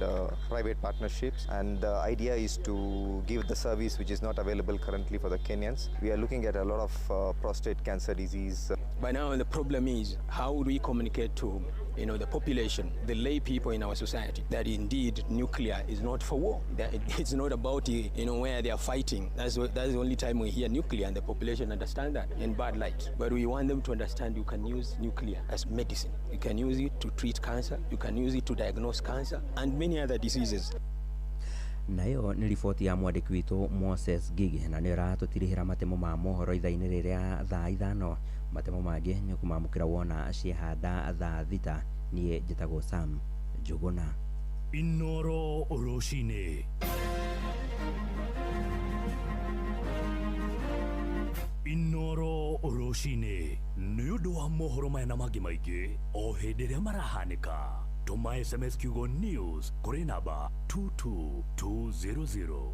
private partnerships, and the idea is to give the service which is not available currently for the Kenyans. We are looking at a lot of prostate cancer disease. By now the problem is how do we communicate to the population, the lay people in our society, that indeed nuclear is not for war. That it's not about where they are fighting. That's the only time we hear nuclear and the population understand that in bad light. But we want them to understand you can use nuclear as medicine. You can use it to treat cancer, you can use it to diagnose cancer and many other diseases. Nayo nĩ riboti ya mwandĩki witũ Moses Gigi na nĩ ĩratũtirihĩra matemo ma mohoro ithaa-inĩ rĩrĩa thaa 5. Matemo mangĩ nĩ kũmamũkĩra wona ciehanda thaa 6. Niĩ njĩtagwo Sam Njuguna. Inoro Oroshine. Inoro Oroshine. Nĩ ũndũ wa mohoro maya na mangĩ maingĩ o hĩndĩ ĩrĩa marahanĩka. Tuma SMS kiugo news kuri namba 22200.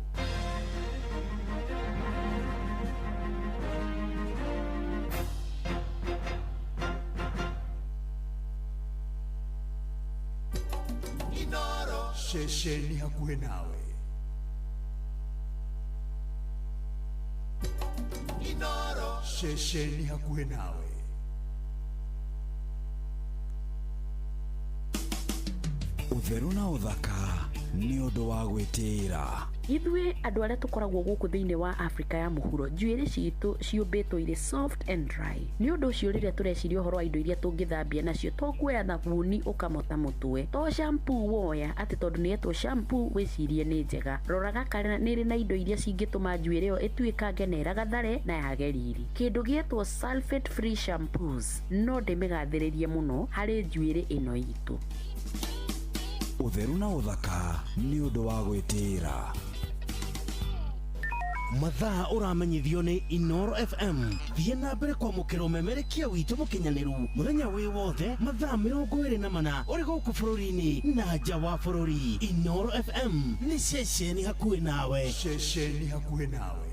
Inoro shesheni hakuhe nawe. Inoro shesheni hakuhe nawe. Utheru na uthaka nĩ ũndũ wa gwĩtĩĩra. Ithuĩ andũ arĩa tũkoragwo gũkũ thĩinĩ wa Afrika ya mũhuro, njuĩrĩ citũ ciũmbĩtwo irĩ soft and dry. Nĩ ũndũ ũcio rĩrĩa tũreciria ũhoro wa indo iria tũngĩthambia nacio, to kuoya thabuni ũkamota mũtwe, to shampoo woya atĩ tondũ nĩyetwo shampoo wĩcirie nĩ njega. Roraga kana nĩ ĩrĩ na indo iria cingĩtũma njuĩrĩ ĩyo ĩtuĩkange na ĩragathare na yage riri. Kĩndũ gĩetwo sulfate free shampoos no ndĩmĩgathĩrĩrie mũno harĩ njuĩrĩ ĩno itũ. Ũtheru na ũthaka nĩ ũndũ wa gwĩtĩĩra. Mathaa ũramenyithio nĩ Inoro FM. Thiĩ na mbere kwamũkĩra ũmemerekia witũ mũkinyanĩru mũthenya wĩ wothe mathaa 24 ũrĩ gũkũ bũrũri-inĩ na nja wa bũrũri. Inoro FM nĩ ceceni hakuhĩ nawe. Ceceni hakuhĩ nawe.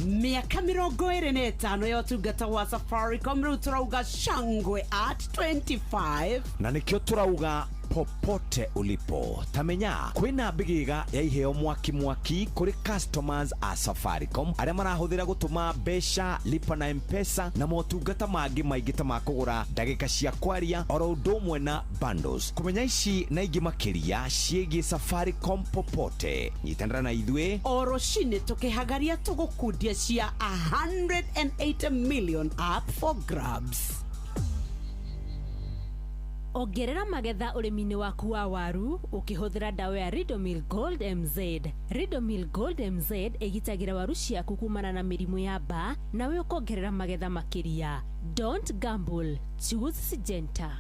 Miaka 25 ya ũtungata wa Safaricom rĩu turauga shangwe at 25. Na nĩkĩo turauga popote ulipo. Tamenya kwina bigiga ya iheo mwaki kuri customers a Safaricom arĩa marahũthĩra gũtũma mbeca, lipa na M-Pesa na motungata mangĩ maingĩ ta makũgũra ndagĩka cia kwaria oro ũndũ ũmwe na bundles. Kumenya ici na ingĩ makĩria ciĩgiĩ Safaricom popote. Nyitanĩra na ithuĩ o rũcinĩ tũkĩhagaria tũgũkundia cia 180 million up for grabs. Ongerera magetha ũrĩmi-inĩ waku wa waru ukihũthĩra dawa ya Ridomil Gold MZ. Ridomil Gold MZ ĩgitagĩra waru ciaku kumana na mĩrimũ ya mbaa, nawe ũkongerera magetha makĩria. Don't gamble, choose Syngenta.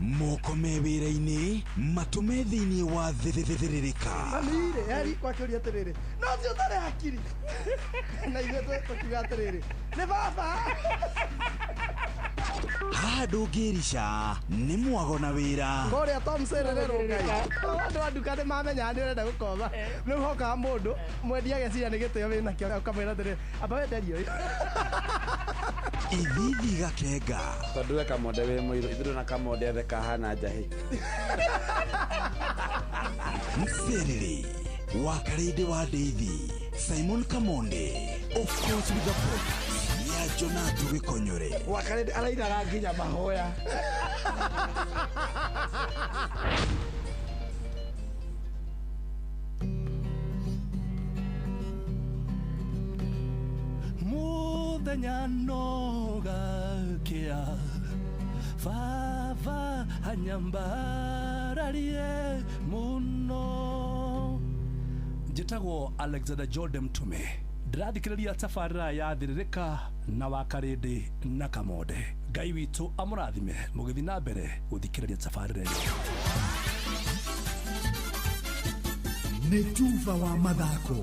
Moko me wĩra-inĩ matume thĩinĩ wa thĩrĩrĩka. Mamire yari kwa kĩũria atĩrĩrĩ, no cio tarĩ hakiri na ithuĩ tũkiuga atĩrĩrĩ, nĩ baba. Haha ndũngĩrica nĩ mwago na wĩra. Kũrĩa Tom Sererero ngai. Andũ a nduka nĩ mamenya nĩ ũrenda gũkoma. Rĩu hokaga mũndũ mwendia ageciria nĩ gĩtĩo wĩna kĩo ũkamwĩra atĩrĩrĩ, amba wenderio ũyũ. Ithithi gakenga. Tondũ we kamonde wĩ mũirũ, ithuĩ na kamonde athe kahana njahĩ. Mserere wa Karĩndĩ wa Ndeithi, Simon Kamonde, of course with the podcast. Ya Jonatu Gĩkonyore. Wa Karĩndĩ arainaga nginya mahoya. Mũthenya nogakĩa baba anyambararie mũno. Njĩtagwo Alexander Jordan Mtume. Ndĩrathikĩrĩria tabarĩra ya thĩrĩrĩka na wa Karĩndĩ na Kamonde. Ngai witũ amũrathime mũgĩthiĩ na mbere gũthikĩrĩria tabarĩra ĩyo. Nĩ Tuva wa mathako.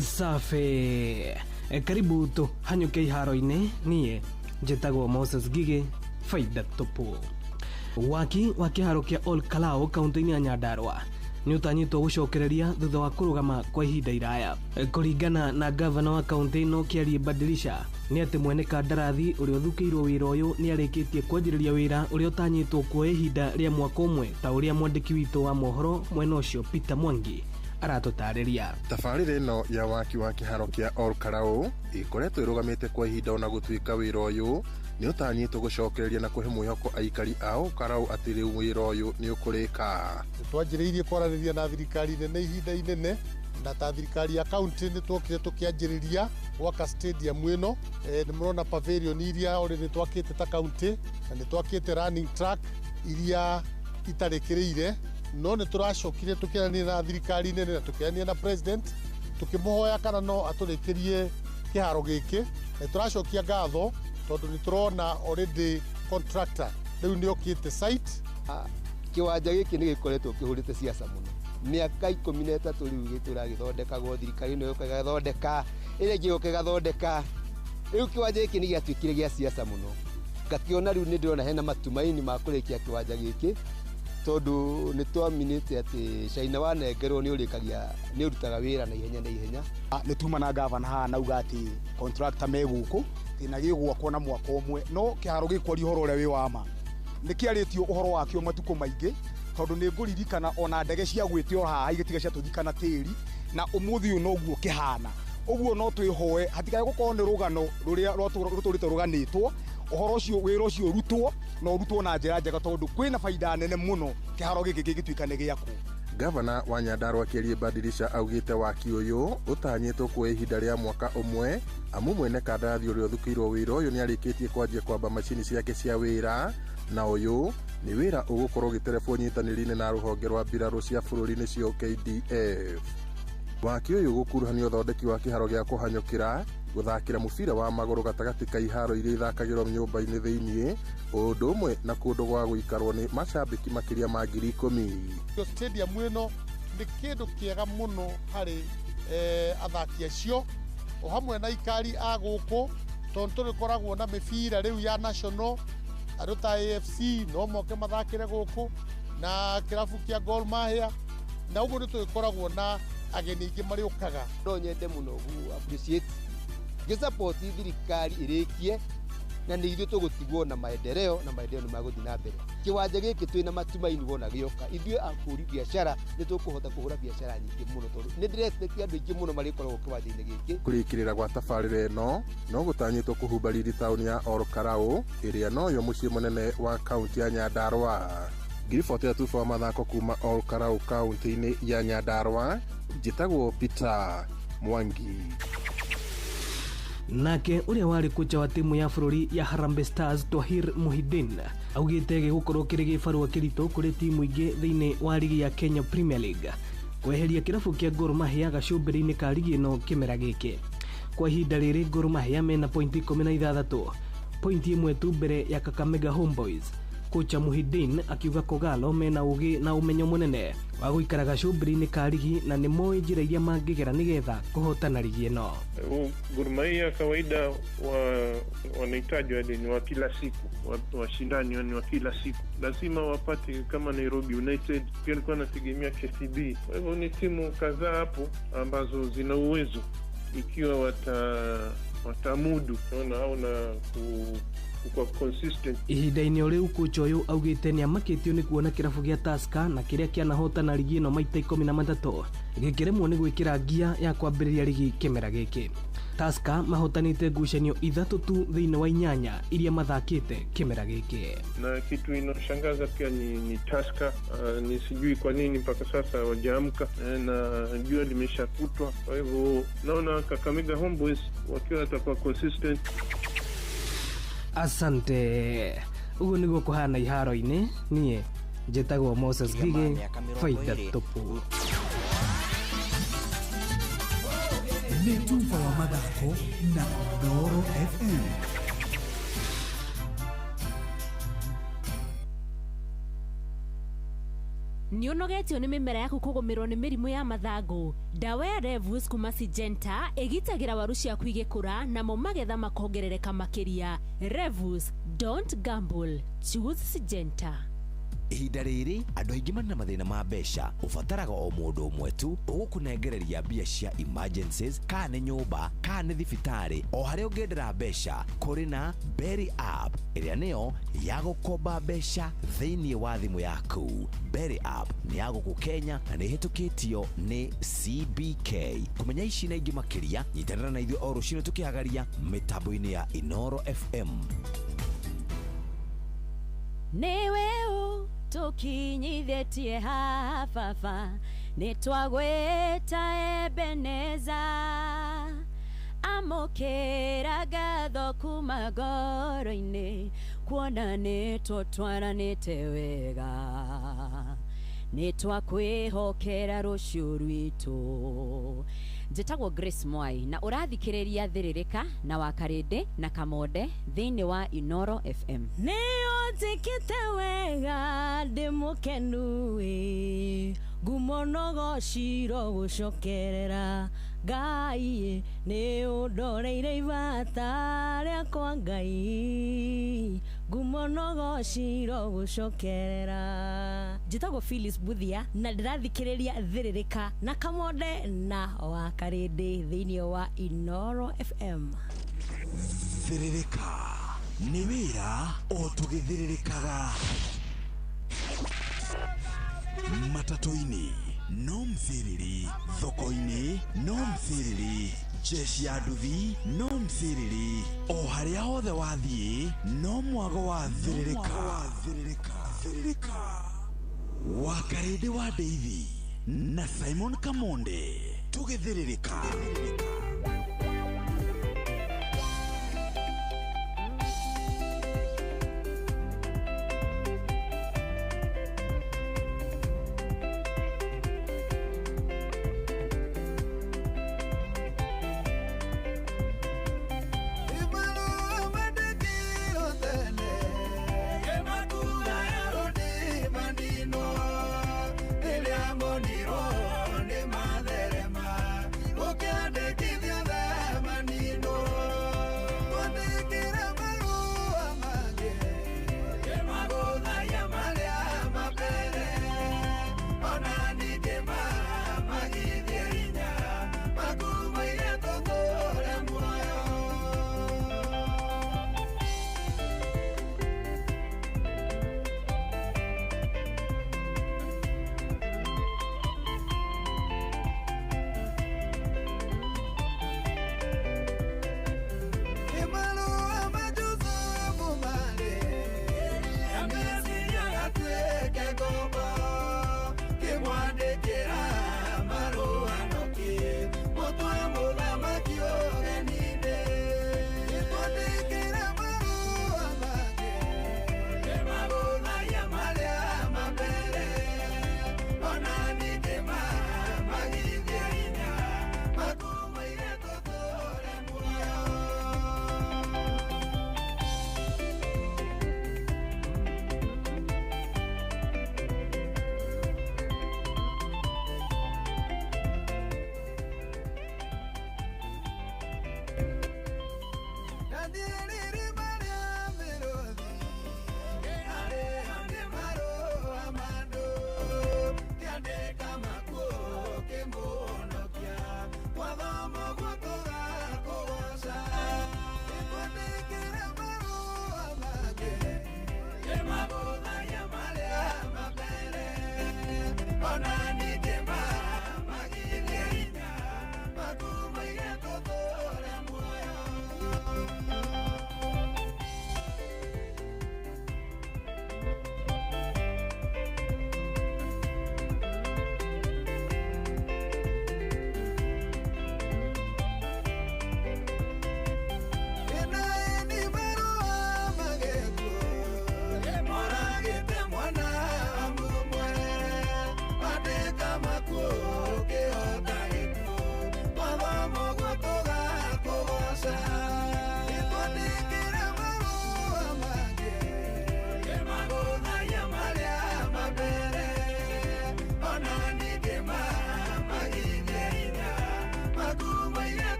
Safi. Karibu tu hanyuke iharo-inĩ. Niĩ njĩtagwo Moses Gigi, faida topo. Waki wa kĩharo kĩa Ol Kalou kaunti-inĩ ya Nyandarua nĩ ũtanyĩtwo gũcokereria thutha wa kũrũgama kwa ihinda iraya. Kũringana na gavana wa kaunti ĩno Kĩarie Badilisha nĩ atĩ mwene kandarathi ũrĩa ũthukĩirwo wĩra ũyũ nĩ arĩkĩtie kwanjĩrĩria wĩra ũrĩa ũtanyĩtwo kuoya ihinda rĩa mwaka ũmwe ta ũrĩa mwandĩki witũ wa mohoro mwena ũcio Peter Mwangi aratũtarĩria. Tabarĩra ĩno ya waki wa kĩharo kĩa Ol Kalou ĩkoretwo ĩrũgamĩte kwa ihinda ona gũtuĩka wĩra ũyũ nĩ ũtanyĩtwo gũcokereria na kũhe mwĩhoko aikari a Ol Kalou atĩ rĩu wĩra ũyũ nĩ ũkũrĩka. Twanjĩrĩirie kwaranĩria na thirikari nene ihinda inene na ta thirikari ya kaunti nĩ twokire tũkĩanjĩrĩria gwaka stadium ĩno. Nĩ mũrona pavilion iria already twakĩte ta kaunti na nĩ twakĩte running track iria itarĩkĩrĩire, no nĩ tũracokire tũkĩaranĩria na thirikari nene na tũkĩaranĩria na president tukĩmũhoya kana no atũrĩkĩrie kĩharo gĩkĩ. Nĩ tũracokia ngatho tondũ nĩ tũrona already contractor rĩu nĩ okĩte site. Kĩwanja gĩkĩ nĩ gĩkoretwo kĩhũrĩte siasa mũno. Mĩaka 13 rĩu gĩtũragĩthondekagwo, thirikari ĩno yoka ĩgathondeka, ĩrĩa ĩngĩ yoka ĩgathondeka. Rĩu kĩwanja gĩkĩ nĩ gĩatuĩkire gĩa siasa mũno. Ngakĩona rĩu nĩ ndĩrona hena matumaini ma kũrĩkia kĩwanja gĩkĩ tondũ nĩ twaminĩte atĩ China wanengerwo nĩ ũrutaga wĩra na ihenya. Nĩ tuma na gavana haha nauga atĩ contractor megũkũ na gĩgwakwo na mwaka ũmwe, no kĩharo gĩkwaria ũhoro ũrĩa wĩ wa ma. Nĩ kĩarĩtio ũhoro wakĩo matukũ maingĩ tondũ nĩ ngũririkana ona ndege cia gwĩtio haha igĩtiga ciatũthikana tĩri na ũmũthĩ ũyũ noguo kĩhana. Ũguo no twĩhoe hatikae gũkorwo nĩ rũgano rũrĩa rũtũrĩte rũganĩtwo, ũhoro ũcio wĩra ũcio ũrutwo na urutwo na njĩra njega tondu kwĩna baida nene mũno kĩharo gĩkĩ gĩgĩtuĩka nĩ gĩaku. Gavana wa Nyandarua Kĩrie Badilisha augĩte waki ũyũ ũtanyĩtwo kuoya ihinda rĩa mwaka ũmwe amu mwene kandarathi ũrĩa ũthukĩirwo wĩra ũyũ nĩarĩkĩtie kwanjia kwamba macini ciake cia wĩra, na ũyũ nĩ wĩra ũgũkorwo ũgĩterebwo nyitanĩri-inĩ na rũhonge rwa mbirarũ cia bũrũri nĩcio KDF. Waki ũyũ gũkuruhania ũthondeki wa kĩharo gĩa kũhanyũkĩra, gũthakĩra mũbira wa magũrũ gatagatĩ ka iharo iria ithakagĩrwo nyũmba-inĩ thĩiniĩ, ũndũ ũmwe na kũndũ gwa gũikarwo nĩ macambĩki makĩria ma 10,000. Stadium ĩno nĩ kĩndũ kĩega mũno harĩ athaki acio o hamwe na ikari a gũkũ tondũ tũrĩkoragwo na mĩbira rĩu ya national, andũ ta AFC no moke mathakĩre gũkũ na kĩrabu kĩa Gor Mahia, na ũguo nĩ tũgĩkoragwo na ageni aingĩ marĩũkaga. No nyende mũno gu appreciate gĩsapoti thirikari ĩrĩkie na nĩ ithuĩ tũgũtigwo na maendeleo nĩ magũthiĩ na mbere. Kĩwanja gĩkĩ twĩna matumaini wona gĩoka, ithuĩ ahũri biacara nĩ tũkũhota kũhũra biacara nyingĩ mũno tondũ nĩ ndĩretĩkia andũ aingĩ mũno marĩkoragwo kĩwanja-inĩ gĩkĩ. Kũrĩkĩrĩra gwa tabarĩra ĩno no gũtanyĩtwo kũhumba riri taũni ya Olkalau ĩrĩa noyo mũciĩ mũnene wa kaunti ya Nyandarua. Ngiriboti ya tufa wa mathako kuma Olkalau kaunti-inĩ ya Nyandarua, njĩtagwo Peter Mwangi. Nake ũrĩa warĩ kocha wa timu ya bũrũri ya Harambee Stars Twahir Muhidin augĩte gĩgũkorwo kĩrĩ gĩbarũa kĩritũ kũrĩ timu ingĩ thĩinĩ wa ligi ya Kenya Premier League kweheria kĩrabu kĩa Gor Mahia gacũmbĩrĩ-inĩ ka ligi ĩno kĩmera gĩkĩ. Kwa ihinda rĩrĩ Gor Mahia mena pointi 16, pointi ĩmwe tu mbere ya Kakamega Homeboys. Kocha Muhidin akiuga Kogalo mena ũgĩ na ũmenyo mũnene wa gũikara gacũmbĩrĩ-inĩ ka ligi na nĩ moĩ njĩra iria mangĩgera nĩgetha kũhotana ligi ĩno. Gor Mahia kawaida wanahitaji ni wa kila siku, washindani ni wa kila siku, lazima wapate kama Nairobi United pia alikuwa anategemea KCB. Kwa hivyo ni timu kadhaa hapo ambazo zina uwezo ikiwa watamudu na kwa consistent. Ihinda-inĩ o rĩu kocha ũyũ augĩte nĩamakĩtio nĩ kuona kĩrabu gĩa Tusker na kĩrĩa kĩanahotana ligi ĩno maita 13 gĩkĩremwo nĩ gwĩkĩra ngia ya kwambĩrĩria ligi kĩmera gĩkĩ. Tusker mahotanĩte ngucanio 3 tu thĩinĩ wa 8 iria mathakĩte kĩmera gĩkĩ. Na kitu inashangaza pia ni Tusker, ni sijui kwa nini mpaka sasa hawajaamka na jua limeshakutwa. Kwa hivyo naona Kakamega Homeboys wakiwa watakuwa consistent. Asante. Uguo nĩguo kũhana iharo-inĩ, niĩ njĩtagwo Moses Gigi, Faida Topu. Nĩ tufa wa mathako na Noro FM. Nĩũnogetio nĩ mĩmera yaku kũgũmĩrwo nĩ mĩrimũ ya mathangũ. Ndawa ya Revus kuma Syngenta ĩgitagĩra waru ciaku igĩkũra namo magetha makongerereka makĩria. Revus, don't gamble, choose Syngenta. Ihinda rĩrĩ andũ aingĩ marĩ na mathĩna ma mbeca, ũbataraga o mũndũ ũmwe tu ũgũkũnengereria mbia cia emergencies, kana nĩ nyũmba, kana nĩ thibitarĩ, o harĩa ũngĩendera mbeca. Kũrĩ na Berry App ĩrĩa nĩyo ya gũkomba mbeca thĩinĩ wa thimũ yaku. Berry App nĩ ya gũkũ Kenya na nĩ ĩhĩtũkĩtio nĩ CBK. Kũmenya ici na ingĩ makĩria, nyitanĩra na ithuĩ o rũciinĩ tũkĩhagaria mĩtambo-inĩ ya Inoro FM. Nĩwe tũkinyithĩtie hafafa nĩtwagwĩta Ebeneza amũkĩra ngatho kuma ngoro-inĩ kuona nĩtũtwaranĩte wega nĩtwakwĩhokera rũciũ rwitũ. Njĩtagwo Grace Mwai na ũrathikĩrĩria Thĩrĩrĩka na Wakarĩndĩ na Kamonde thĩinĩ wa Inoro FM. Nĩũnjĩkĩte wega ndĩ mũkenu ngumo nogociro gũcokerera Ngai nĩũndoreire ibata rĩakwa Ngai ngumo nogociro gũcokerera. Njĩtagwo Phyllis Buthia na ndĩrathikĩrĩria Thĩrĩrĩka na Kamonde na Wakarĩndĩ thĩinĩ wa Inoro FM. Thĩrĩrĩka nĩ wĩra o tũgĩthĩrĩrĩkaga matatũ-inĩ, no mthiriri, thoko-inĩ no mthiriri, jeshi ya nduthi no mthiriri, o harĩa hothe wathiĩ no mwago wa thiririka. Wakarĩndĩ wa Ndeithi na Simon Kamonde tũgĩthiririka.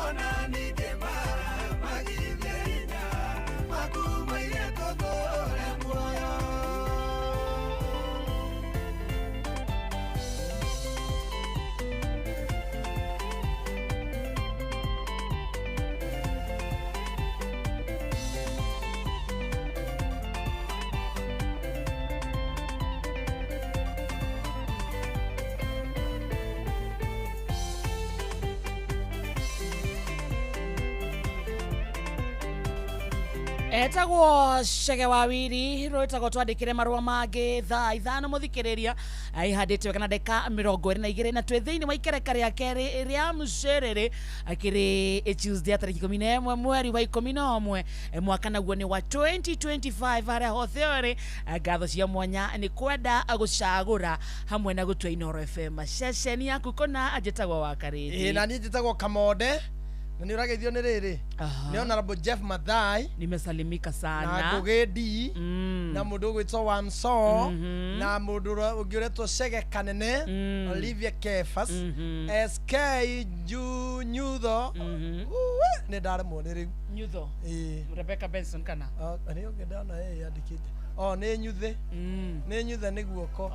Ona nige etagwo Chege Wawiri rwetagwo twandikire marua mangĩ thaa 5 muthikiriria aihandĩte wega na ndeka 22 na twĩ thĩinĩ wa ikereka rĩa kerĩ rĩa mũcerere akĩrĩ Tuesday tarĩki 11 mweri wa 11 mwaka naguo nĩ wa 2025 harĩa hothe ũrĩ ngatho cia mwanya nĩ kwenda gũcagũra hamwe na gũtua Inooro FM ceceni yaku kona anjĩtagwo wa Karĩndĩ na niĩ njĩtagwo Kamode na nĩ ũrageithio nĩ rĩrĩ nĩ Honorable Jeff Mathai nimesalimika sana na Ngũgĩndi na mũndũ ũgwĩtwo Wamso na mũndũ ũngĩ ũretwo Chege Kanene Olivia Kefas SK Nyutho nĩ ndaremwo nĩ rĩu Nyutho Rebecca Benson kana nĩ ũngĩndana yandĩkĩte nĩ nyuthe nĩ nyuthe nĩ guoko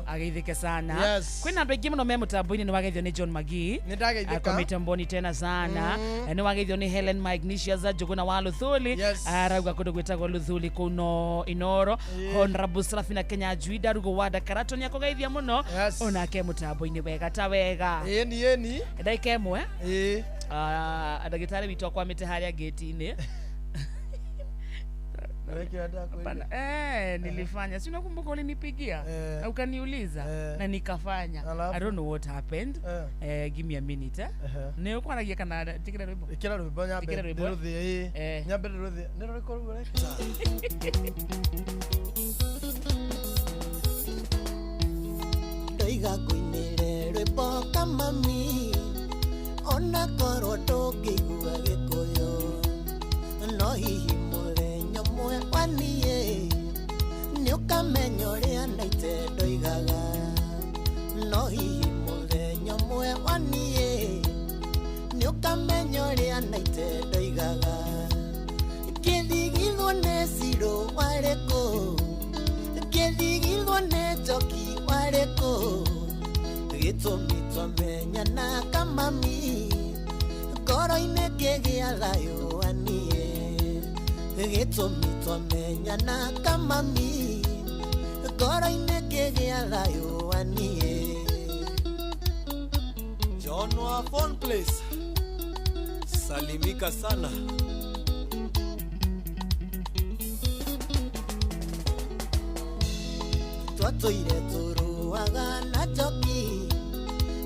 ageithike sana kwĩna andũ aingĩ mũno me mũtambo-inĩ nĩ wageithio nĩ John Magi nĩ ndageithĩka mitamboni tena sana nĩ wageithio nĩ Helen Magnesius Njuguna wa Luthuli arauga kũndũ gwĩtagwo Luthuli kuno Inooro Honorable Serafina Kenya Juida Rugo wa Dakarato nĩ akũgeithia mũno onake mũtambo-inĩ wega ta wega eni ndagĩka ĩmwe ndagĩtarĩ witũ akwamĩte harĩa gate-inĩ nilifanya si unakumbuka ulinipigia na ukaniuliza na nikafanya I don't know what happened give me a minute ni uko anagia kana tikira rwimbo nyambe ruthi ni ruriko rugure ndoiga kuinire rwimbo kama mi ona korwo ndũngĩigua gĩkũyũ no hihi mwe kwaniye nĩ ũkamenya ũrĩa naite ndoigaga no hihi mũthenya ũmwe kwaniye nĩ ũkamenya ũrĩa naite ndoigaga kĩthigithwo nĩ Ciro warĩkũ kĩthigithwo nĩ Njoki warĩkũ gĩtũmi twamenyana kamami ngoro-inĩ ngĩgĩa thayũ aniye gĩtũmi twamenyana kamami ngoro-inĩ ngĩgĩa thayũ aniye John wa Phone Place salimika sana twatũire tũrũaga na Njoki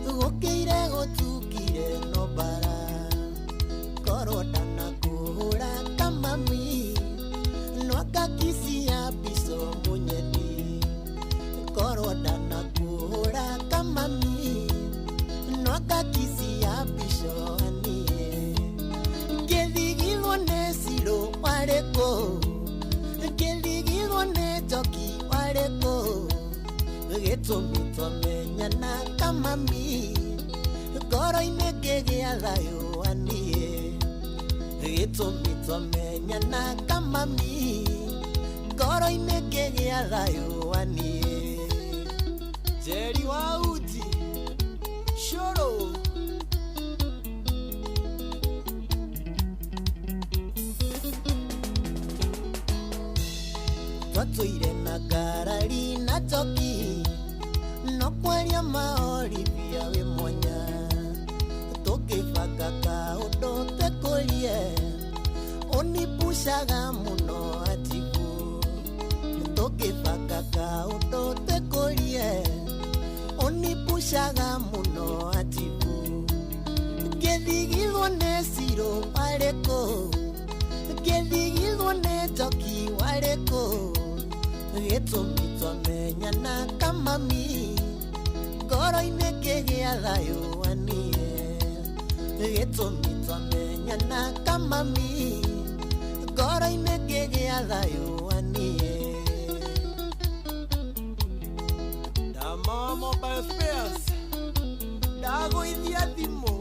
gũkĩire gũtukire no bara korwo ndanakũhũra kamami nwakakisia biso munyeni korwo ndanakũhũra kamami nwakakisia biso anie ngĩthigithwo nĩ Ciro warĩkũ ngĩthigithwo nĩ Njoki warĩkũ gĩtũmi twamenyana kamami ngoro-inĩ ngĩgĩa thayũ anie gĩtũmi twamenyana kamami ngoro-inĩ ngĩgĩa thayũ anie Jerry wa Uti Shoro twatũire na ngarari na Njoki no kwaria maorithia wĩ mwanya tũkĩbanga kaũndũ twĩkũrie ũnipushaga mũno atibu tũkĩbanga kaũndũ twĩkũrie ũnipushaga mũno atibu ngĩthigithwo nĩ Ciro warĩkũ ngĩthigithwo nĩ Njoki warĩkũ gĩtũmi twamenyana kamami ngoro-inĩ ngĩgĩa thayũ anie gĩtũmi twamenyana kamami ngoro-inĩ ngĩgĩa thayũ anie Dama Mobile Spares ndagũithia thimũ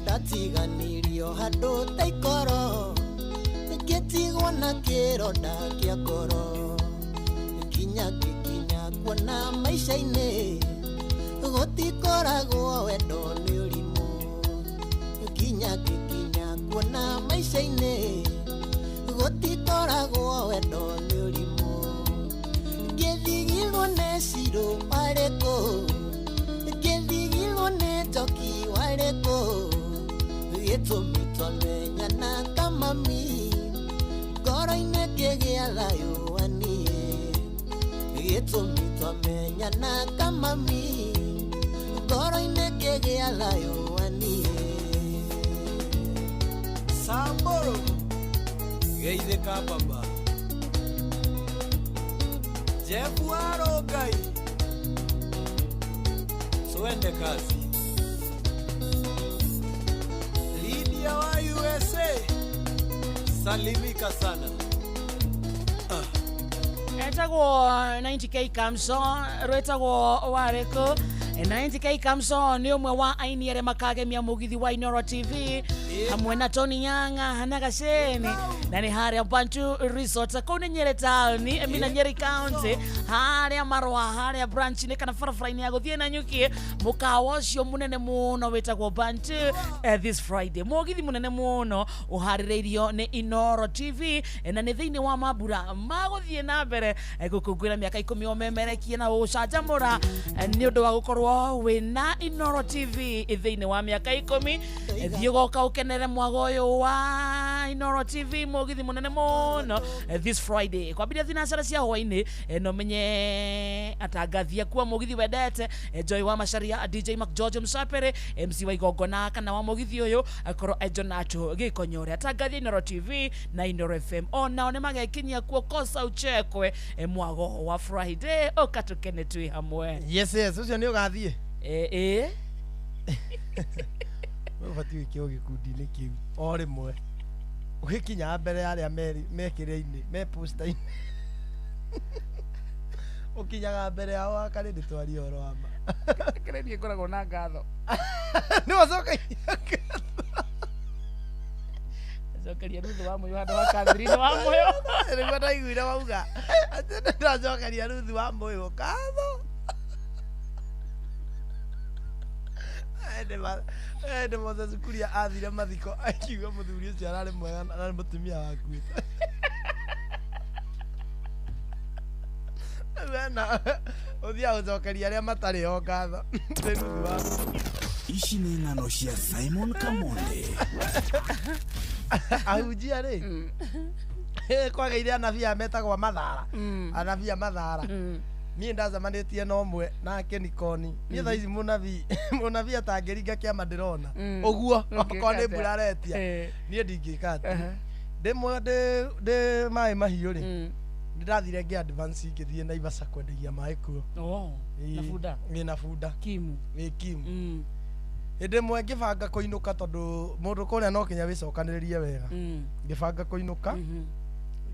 ndatiganirio handũ ta ikoro ngĩtigwo na kĩronda kĩa ngoro kinya ngĩkinya kuona maica-inĩ gũtikoragwo wendo nĩ ũrimũ kinya ngĩkinya kuona maica-inĩ gũtikoragwo wendo nĩ ũrimũ ngĩthigithwo nĩ Ciro warĩkũ ngĩthigithwo nĩ Njoki warĩkũ gĩtũmi twamenyana kamami ngoro-inĩ ngĩgĩa thayũ wanie gĩtũmi twamenyana kamami ngoro-inĩ ngĩgĩa thayũ wanie Samboro geithĩka baba Jeff Warogai Swende kazi Lydia wa USA Salimika sana etagwo 90k Kamso rwetagwo wareko 90k Kamso ni umwe wa aini arĩa makagemia mũgithi wa Inoro TV hamwe na Tony Yanga Hana Gasheni na nĩ harĩa Bantu Resort kũu nĩ Nyeri Town mina Nyeri County harĩa Marwa harĩa branch nĩ kana barabara-inĩ ya gũthiĩ na nyuki mũkawa ũcio mũnene mũno wĩtagwo Bantu this Friday mũgithi mũnene mũno ũharĩrĩirio nĩ Inoro TV na nĩ thĩinĩ wa mambura magũthiĩ na mbere gũkũngũĩra mĩaka 10 omemerekie na ũcanjamũra nĩ ũndũ wa gũkorwo wĩna Inoro TV thĩinĩ wa mĩaka 10 thiĩ goka ũkenere mwago ũyũ wa Inoro TV mũgithi mũnene mũno this Friday kwambĩrĩria thinacara cia hwainĩ no menye atangathia kuwa mũgithi wendete Joy wa Macharia DJ Mac George Msapere MC wa igongona kana wa mũgithi ũyũ akorwo Jonato Gĩkonyore atangathia Inoro TV na Inoro FM onao nĩ magekinyia kuo kosa uchekwe mwago wa Friday ũkatukene twi hamwe yes ũcio nĩ ũgathiĩ Wabatiĩ wĩke gĩkundi-inĩ kĩu o rĩmwe ũgĩkinya mbere ya arĩa mekĩrĩ-inĩ me poster-inĩ ũkinyaga mbere yao akarĩndĩ twaria ũhoro wa ma kĩrĩndĩ ngoragwo na ngatho nĩwacokeria Ruthu wa Mũyũ handũ wa Catherine wa Mũyũ nĩguo ndaiguire wauga atĩ ndacokeria Ruthu wa Mũyũ ngatho ende Moses Kuria athire mathiko akiuga mũthuri ũcio ararĩ mwega na mũtumia wakuĩte wena ũthia gũcokeria arĩa matarĩ o ngatho ici nĩ ng'ano cia Simon Kamonde ahunjia rĩ kwagĩire anabia metagwo Mathara anabia Mathara niĩ ndacemanĩtie na ũmwe nake Nikoni niĩ thaa ici mũnabii atangĩringa kĩama ndĩrona ũguo okorwo nĩ mbura aretia niĩ ndingĩka atĩ ndĩmwe ndĩ maĩ mahiũ rĩ ndĩrathire ngĩ advance ngĩthiĩ Naivasha kwendagia maĩ kuo na bunda Kimu hĩndĩ ĩmwe ngĩbanga kũinũka tondũ mũndũ kũrĩa no kinya wĩcokanĩrĩrie wega ngĩbanga kũinũka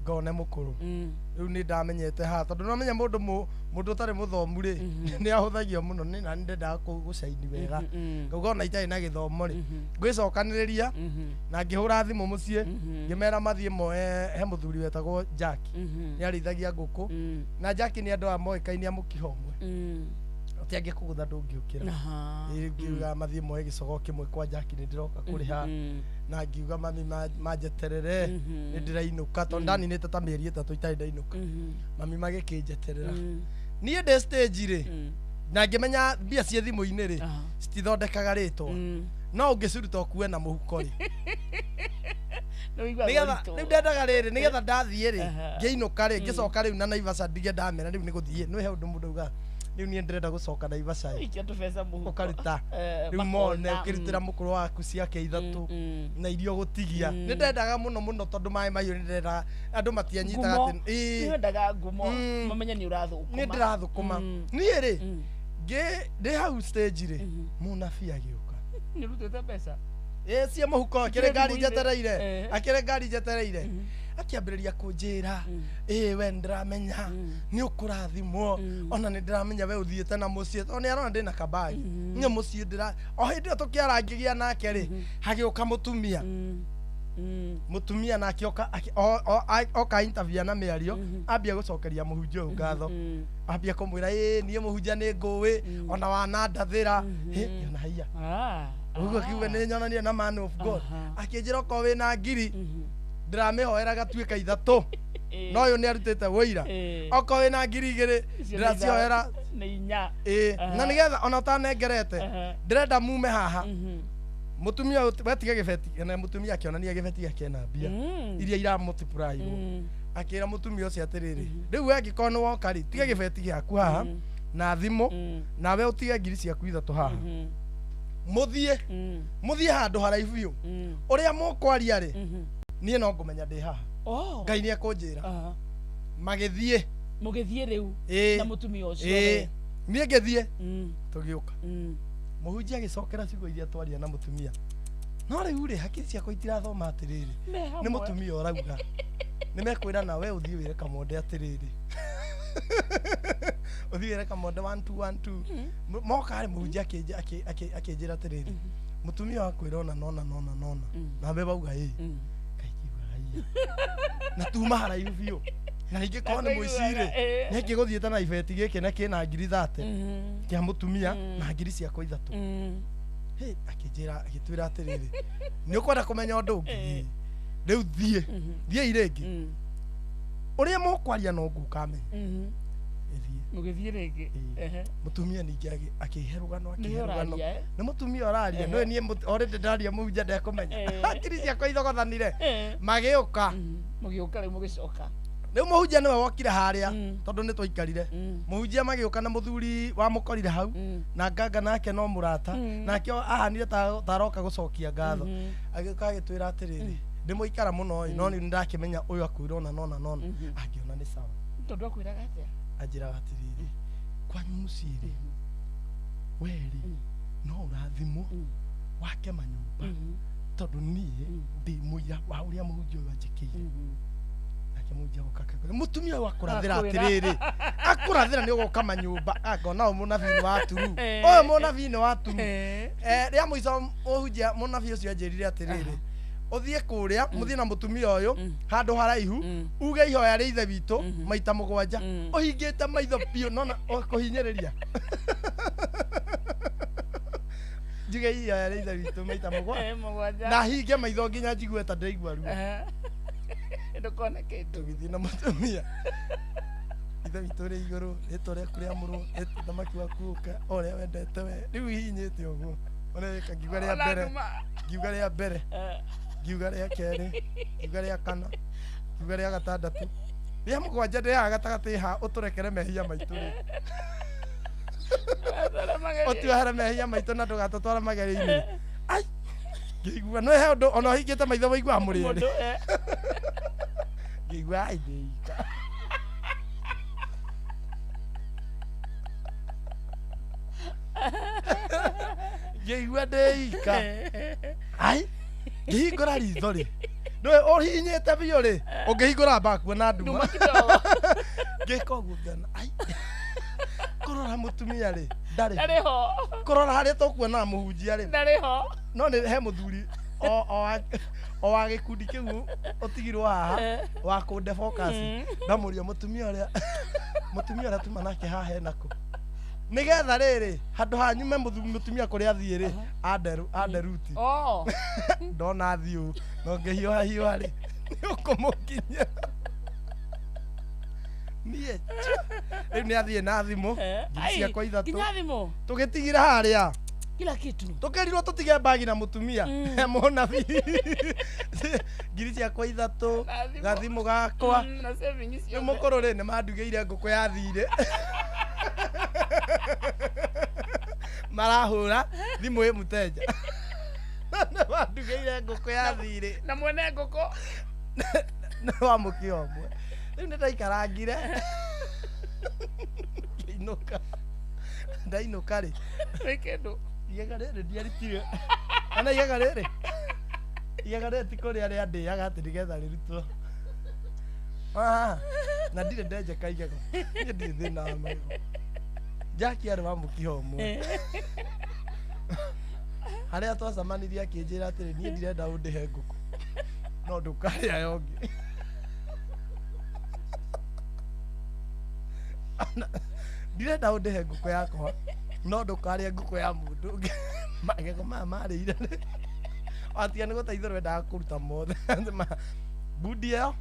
ngone mũkũrũ rĩu nĩ ndamenyete ha tondũ no menya mũndũ ũtarĩ mũthomu rĩ nĩ ahũthagio mũno nĩ na ndendaga gũcaini wega ngauga ona itarĩ na gĩthomo rĩ ngwĩcokanĩrĩria na ngĩhũra thimũ mũciĩ ngĩmera mathiĩ moe he mũthuri wetagwo Jack nĩ arĩithagia ngũkũ na Jack nĩ andũ a moĩkaine a mũkiha ũmwe ũtiangĩ kũgũtha ndũngĩũkĩra ngiuga mathiĩ moe gĩcogo kĩmwe kwa Jack nĩ ndĩroka kũrĩha na ngiuga mami manjeterere nĩ ndĩrainũka tondũ ndaninĩte ta mĩeri 3 itarĩ ndainũka mami magĩkĩnjeterera niĩ ndĩ stage rĩ na ngĩmenya mbia ciĩ thimũ-inĩ rĩ citithondekaga rĩtwa no ũngĩciruta ũkue na mũhuko rĩ rĩu ndendaga rĩrĩ nĩgetha ndathiĩ rĩ ngĩinũka rĩ ngĩcoka rĩu na Naivasha ndige ndamera rĩu nĩ gũthiĩ nĩ he ũndũ mũndũ uga rĩu niĩ ndĩrenda gũcoka Naivasha ũkaruta rĩu mone ũkĩrutĩra mũkũrũ waku ciake ithatũ na irio gũtigia nĩ ndendaga mũno tondũ maĩ mahiũ nĩ ndendaga andũ matianyitaga atĩ nĩ ndendaga ngumo mamenye nĩ ũrathũkũma nĩ ndĩrathũkũma niĩ rĩ ndĩ hau stage rĩ mũnabii agĩũka nĩ rutĩte mbeca cia mũhuko akĩrĩ ngari njetereire akiambĩrĩria kũnjĩra we ndĩramenya nĩ ũkũrathimwo ona nĩ ndĩramenya we ũthiĩte na mũciĩ tondũ nĩ arona ndĩ na kabagi niĩ mũciĩ o hĩndĩ ĩyo tũkĩarangĩgia nake rĩ hagĩũka mũtumia nake oka interview na mĩario ambia gũcokeria mũhunjia ũyũ ngatho ambia kũmwĩra niĩ mũhunjia nĩ ngũĩ ona wanandathĩra ona haiya ũguo kiuga nĩ nyonania na man of God akĩnjĩra okorwo wĩna ngiri ndĩramĩhoera gatuĩka ithatũ no ũyũ nĩ arutĩte wũira okorwo wĩna ngiri 2 ndĩracioera na nĩgetha ona ũtanengerete ndĩrenda mume haha mutumia wetiga gibeti na mutumia akionania gibeti yake na mbia iria ira multiply akira mutumia ucio atiriri riu angikono woka ri tiga gibeti giaku haha na thimu na we utige ngiri ciaku ithatu haha muthie handu haraihu biu uria mukwaria ri nie no ngumenya ndi haha ngai ni akunjira magithie mugithie riu na mutumia ucio nie ngithie tugiuka muhunjia agicokera ciugo iria twaria na mutumia no riu ri hakiri ciakwa itirathoma atiriri ni mutumia urauga nimekwira na we uthie wire kamonde atiriri uthie wire kamonde 1 2 1 2 moka ari muhunjia akinjira atiriri mutumia wakwira ona nona na be bauga na tuma haraihu biu na ingĩkorwo nĩ mũicire nĩ ngĩgũthiĩte na ibeti gĩkĩ na kĩna ngiri 30 kĩa mũtumia na ngiri ciakwa ithatũ akĩnjĩra agĩtwĩra atĩrĩrĩ nĩ ũkwenda kũmenya ũndũ ũngĩ rĩu thiĩ irĩngĩ ũrĩa mũkwaria no ngukamenya mũgĩthiĩ rĩngĩ mũtumia ningĩ akĩherũgano nĩ mũtumia ũraria nĩ niĩ already ndaria mũhunjia ndekũmenya ngiri ciakwa ithogothanire magĩũka rĩu mũgĩcoka riu muhunjia niwe wokire haria tondu ni twaikarire muhunjia magiuka na muthuri wa mukorire hau na nganga nake no murata nake ahanire taroka gucokia ngatho agĩuka agĩtwĩra atĩrĩrĩ ndĩmũikara mũno no nĩ ndakĩmenya ũyũ akwĩra ona angĩona nĩ sawa tondu akwĩraga atĩa anjĩraga atĩrĩrĩ kwanyu mũciĩ weri no ũrathimwo wake manyũmba tondu niĩ ndĩ mũira wa ũrĩa mũhunjia ũyũ anjĩkĩire muja ukaka mutumia wakurathira atiriri akurathira ni ugoka manyumba akona munabii wa turu oyo munabii ni wa turu ria muico uhunjia munabii ucio anjirire atiriri uthie kuria muthie na mutumia uyu handu haraihu uge ihoya ri ithe witu maita 7 uhingite maitho pio nona kuhinyiriria njuge ihoya ri ithe witu maita 7 na hinge maitho nginya njigue ta ndaigua ru ndukona kindu githii na mutumia ithe witu ri iguru ritore kuria muru thamaki wa kuuka oria wendete we riu hinyite uguo ona ngigwa ria mbere ngiuga ria keri ngiuga ria kana ngiuga ria gatandatu ria mugwanja ndi haha gatagati ha uturekere mehia maitu ri otuahere mehia maitu na ndugatutwara mageri-ini ai ngigwa no he undu ona hingite maitho waigua muri ngigwa ai ndika ngigwa ndika ai ngihingũra ritho rĩ ndũĩ ũhihinyĩte biũ rĩ ũngĩhingũra mbakuo na nduma ngĩka ũguo ngĩona ai kũrora mũtumia rĩ ndarĩ ho kũrora harĩa tũkuona mũhunjia rĩ ndarĩ ho no nĩ he mũthuri o wa gĩkundi kĩu ũtigirwo haha wa kũnde focus ndamũria mũtumia ũrĩa tuma nake haha henakũ nigetha rĩrĩ handũ hanyume mũtumia kũrĩa athiĩ rĩ anderuti ndona thiũ no ngĩhiũha rĩ nĩũkũmũkinyia niĩ rĩu nĩ athiĩ na thimũ ngiri ciakwa ithatũ tũgĩtigire harĩa kila kitu tukerirwo tutige bagi na mutumia munabii ngiri ciakwa ithatũ gathimu gakwa nĩ mũkũrũ rĩ nĩ mandugĩire ngũkũ ya thirĩ marahũra thimũ ĩ mũteja nĩ mandugĩire ngũkũ ya thirĩ na mwene ngũkũ nĩ wa mũkĩa ũmwe rĩu nĩ ndaikarangire ndainũka rĩ kĩndũ igega rĩrĩ ndiarutire ana igega rĩrĩ ti kũrĩa rĩa ndĩaga atĩ nĩgetha rĩrutwo na ndirĩ ndenjeka igego niĩ ndirĩ thĩna wa magego Jackie arĩ wa mũkiha ũmwe harĩa twacemanirie akĩnjĩra atĩrĩ niĩ ndirenda ũndĩhe ngũkũ no ndũkarĩa yongĩ ndirenda ũndĩhe ngũkũ yakwa no ndũkarĩa ngũkũ ya mũndũ ũngĩ magego maya marĩire atiga nĩ gũteithio wendaga kũruta mothe bundi ĩyo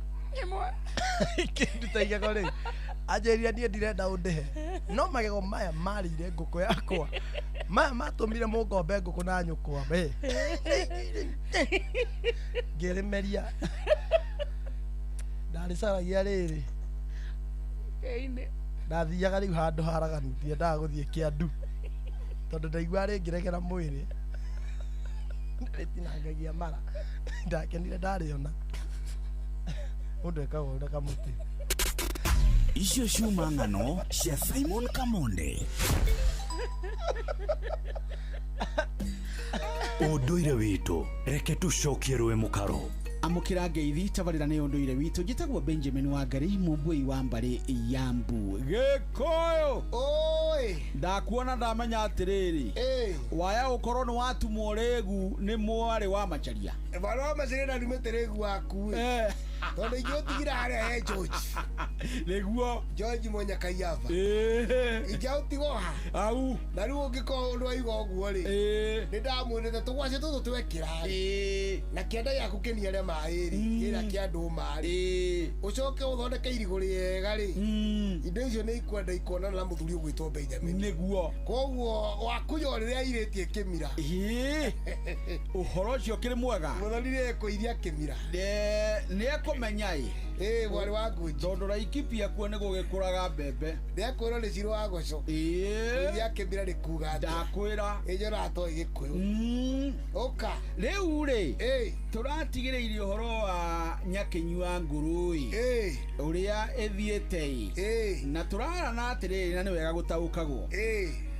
kĩnduta igego rĩ anjĩrire niĩ ndirenda ũndĩhe no magego maya marĩire ngũkũ yakwa matumire mungombe nguku na nyukwa ngirimeria ndarisaragia riri ndathiaga riu handu haraganu ndiendaga guthie Kiandu tondu ndaigua ringiregera mwiri ritinangagia mara ndakenire ndariona mundu ekagwo na kamuti icio ciuma ng'ano cia Simon Kamonde unduire witu reke tucokie rwe mukaro amukira ngeithi tabarira ni unduire witu njitagwo Benjamin Wangari mumbui wa mbari Yambu Gikoyo oi ndakuona ndamenya atiriri waya ukorwo ni watumwo regu ni mwari wa macharia bana wa macharia na rumete regu waku tondu ingiotigira haria he George niguo George Munyakaiava ingiotigoha au na riu ngiko ndwaiga uguo ri ni ndamwirite tugwacie tutu twekira na kienda yaku kinia ria mai ri kira kia nduma ri ucoke uthondeke irigu riega ri indo icio ni ikwenda ikona na muthuri ugwitwo Benjamin niguo koguo wakuyo riria iritie kimira uhoro cio kiri mwega muthuri ri kuiria kimira ni ekumenya mwari wa Ngunji tondu Laikipia kuo ni gugikuraga mbembe ndiakwirwo ni ciro wa goco iria kimira rikuga ndakwira ijo rato igikuyu uka riu ri turatigiriire uhoro wa Nyakinyua Ngurui uria ethiete na turarana atiriri na ni wega gutaukagwo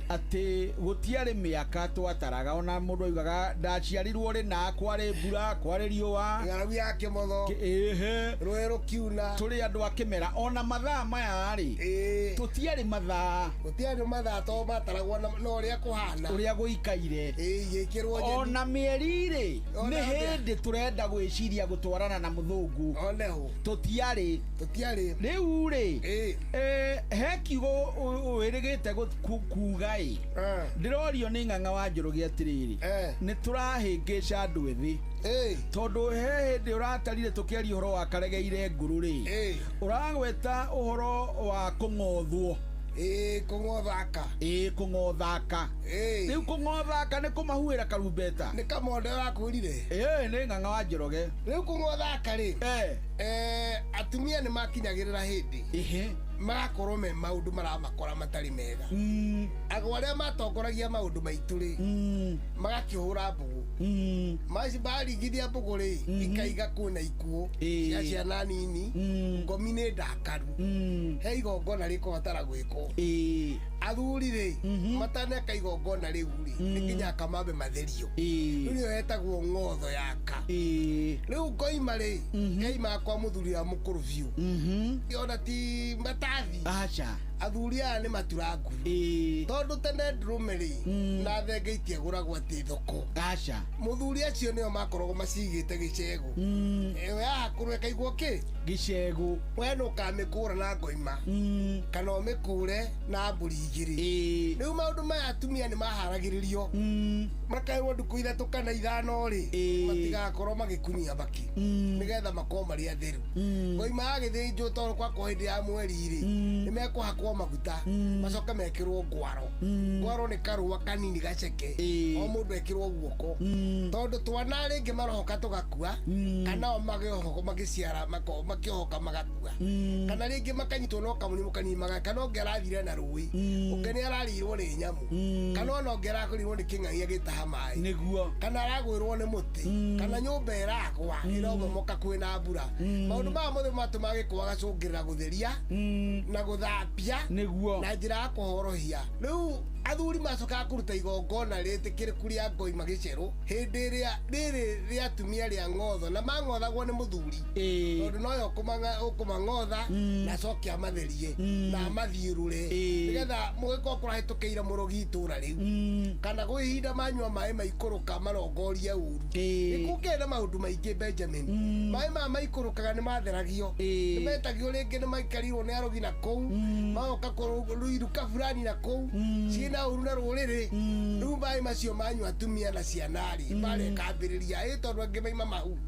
ati gutiari miaka twataraga ona mundu aigaga ndaciarirwo ri na kwari mbura kwari riua ngaragu yake motho rwero kiuna turi andu akimera ona mathaa maya ri tutiari mathaa to mataragwo no ria kuhana uria guikaire yikirwo ona mieri ri ni hindi turenda gwiciria gutwarana na muthungu oneho tutiari riu ri he kiugo wirigite kuga ndirorio ni ng'ang'a wa Njoroge atiriri ni turahingica andu ethi tondu he hindi uratarire tukiaria uhoro wa karegeire nguru ri uragweta uhoro wa kung'othwo kung'othaka riu kung'othaka ni kumahuira karumbeta ni Kamonde wakurire ni ng'ang'a wa Njoroge riu kung'othaka ri atumia ni makinyagirira hindi magakorwo me maundu maramakora matari mega agwa aria matongoragia maundu maitu ri magakihura mbugu maci baringithia mbugu ri ikaiga kuna ikuo cia ciana nini ngomi ni ndakaru he igongona rikubatara gwikwo athuri ri mataneka igongona riu ri ni nginya kamambe matherio riu yetagwo ng'otho yaka riu ngoima ri ngeima kwa muthuri wa mukuru biu ona ti acha athuri aya ni maturangu tondu tene ndurumeri na thenge itiaguragwo ati thoko acha muthuri acio nio makoragwo macigite gicegu ewe akurwe kaigwo ki gicegu we no kamikura na ngoima kana umikure na mburi igiri riu maundu maya atumia ni maharagiririo makairwo nduku ithatu kana ithano ri matigakorwo magikunyia baki nigetha makorwo mari atheru ngoima agithinjwo tondu kwa hindi ya mweri ri ni mekuhakwo maguta macoka mekirwo ngwaro ni karua kanini gaceke o mundu ekirwo guoko tondu twana ringi marohoka tugakua kana o magiohoko magiciara makiohoka magakua kana ringi makanyitwo no kamunimu kanini kana ngerathire na rui ukeni ararirwo ni nyamu kana no ngerakorirwo ni king'ang'ia gitaha mai niguo kana aragwirwo ni muti kana nyumba iragwa irogomoka kwina mbura maundu ma mothe matuma gikwa gacungirira gutheria na guthapia niguo na njira ya kuhorohia riu athuri macokaga kuruta igongona ritikiriku ria ngoima gicero hindi ria riri ria atumia ria ng'otho na mang'othagwo ni muthuri tondu noyo ukumang'otha na coke amatherie na amathiurure nigetha mugiko kurahitukiire murogi itura riu kana gwi ihinda manyua mai maikuruka marongoria uru nikungena maundu maingi Benjamin mai ma maikurukaga ni matheragio ni metagio ringi ni maikarirwo ni arogi na kou maoka kuruiruka fulani na kou na uru na ruriri riu mai macio manyu atumia na cianari marekambĩrĩria tondũ angĩ maima mahu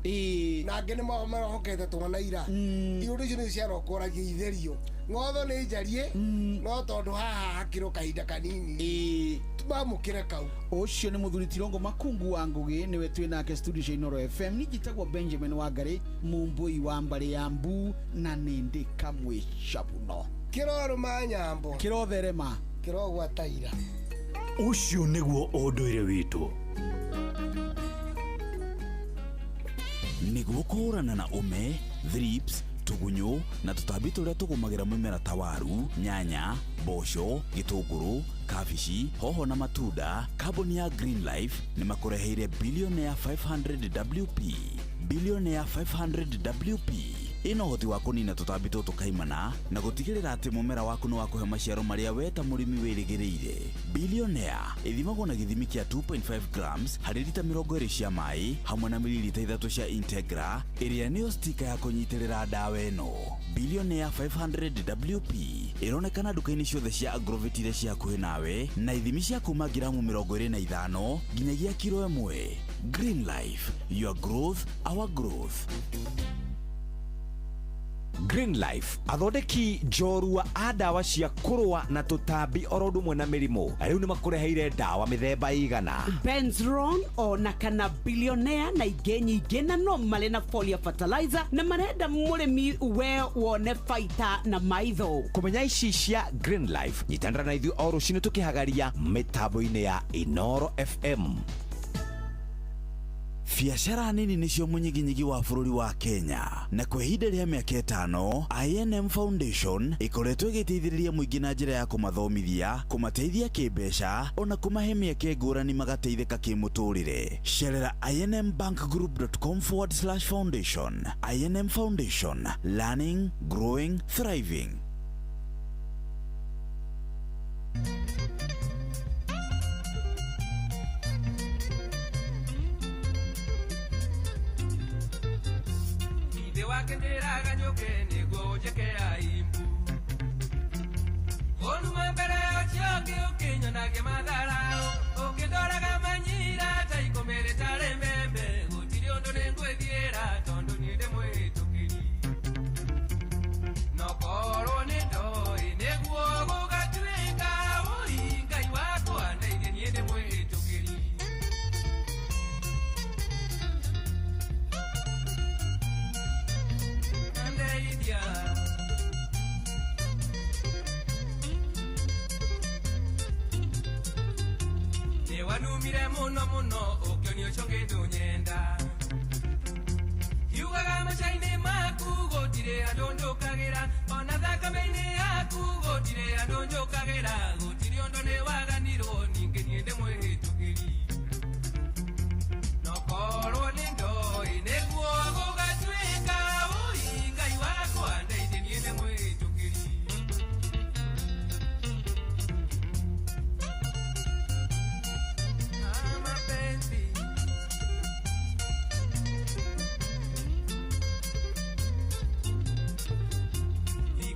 na angĩ nĩ mahokete twana ira iũndũ icio nĩ ciarokoragia itherio ng'otho nĩ njarie no tondũ haha hakĩrwo kahinda kanini tumamũkĩre kau ũcio nĩ mũthuri Tirongo Makungu wa Ngũgĩ nĩwe twĩ nake studio cia Inoro FM nĩnjĩtagwo Benjamin Wangari mũmbũi wa Mbarĩ ya Mbu na nĩndĩ kamwe cabuno kĩrorũma nyambo kĩrotherema kĩrogwataira ũcio nĩguo ũndũire witũ nĩguo kũhũrana na ũme thrips tugunyo na tutambi turia tugumagĩra mĩmera ta waru nyanya mboco gĩtũngũrũ kabici hoho na matunda kambuni ya Green Life nĩ makũreheire Billionaire 500 WP Billionaire 500 WP ino hoti wa kunina tutambi tũtũ kaimana na gũtigĩrĩra atĩ mũmera waku nĩ wakũhe maciaro marĩa we ta mũrĩmi wĩrĩgĩrĩire Billionaire ĩthimagwo na gĩthimi kĩa 2.5 grams harĩ lita 20 cia maĩ hamwe na mililita 3 cia Integra ĩrĩa nĩyo stika ya kũnyitĩrĩra ndawa ĩno Billionaire 500 WP ĩronekana duka-inĩ ciothe cia Agrovet iria cia hakuhĩ nawe na ithimi cia kuma giramu 25 nginyagia kilo 1 Green Life, your growth, our growth. Green Life athondeki njorua a ndawa cia kũrũa na tũtambi oro ũndũ ũmwe na mĩrimũ rĩu nĩ makũreheire ndawa mĩthemba igana Benzron ona kana Billionaire na ingĩ nyingĩ na no marĩ na foliar fertilizer na marenda mũrĩmi we wone baita na maitho kũmenya ici cia Green Life nyitanĩra na ithuĩ o rũciinĩ tũkĩhagaria mĩtambo-inĩ ya Inoro FM. Biacara nini nĩcio mũnyiginyigi wa bũrũri wa Kenya na kwa ihinda rĩa mĩaka 5 INM Foundation ĩkoretwo ĩgĩteithĩrĩria mũingĩ na njĩra ya kũmathomithia kũmateithia kĩmbeca ona kũmahe mĩeke ngũrani magateithĩka kĩmũtũrĩre cerera inmbankgroup.com/foundation INM Foundation learning growing thriving. Wakenderaga nyoke niguo njekea imbu Onuma mbere ochioke ukinyonagia matharao Ukindoraga manyira taikomere tare mbembe Gutiri undu ningwithiira tondu ni ndi mwĩtũkĩri Nokorwo nĩ ndoi nĩguo gũgatuĩka ũi Ngai wakwa ndeithia niĩ ndi mwĩtũkĩri Wanumire muno ukionio chonge dunyenda Yugaga machaine maku gotire andonjokagira ona thakame-inĩ yaku gotire andonjokagira gotire ondo nĩ waganirwo ningĩ niĩ ndĩ mwĩhĩtũkĩri nokorwo nĩ ndoi nĩguo gũgatuĩka ũi Ngai wakwa ndeithia niĩ ndĩ mwĩhĩtũkĩri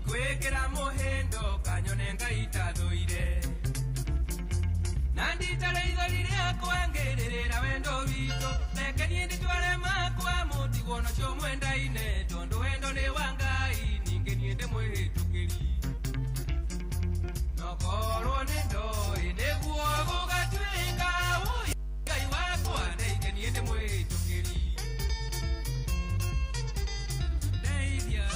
Kwekera mohendo kanyone ngaita thoire Nandi tare idolire akwangerera wendo wito Nekeni nditware makwa mutigo no cio mwendaine Tondo wendo ni wangai ninge niende mwĩhĩtũkĩri Nokorwo nĩ ndoi nĩguo gũgatuĩka ũi Ngai wakwa ndeithia niende mwĩhĩtũkĩri Ndeithia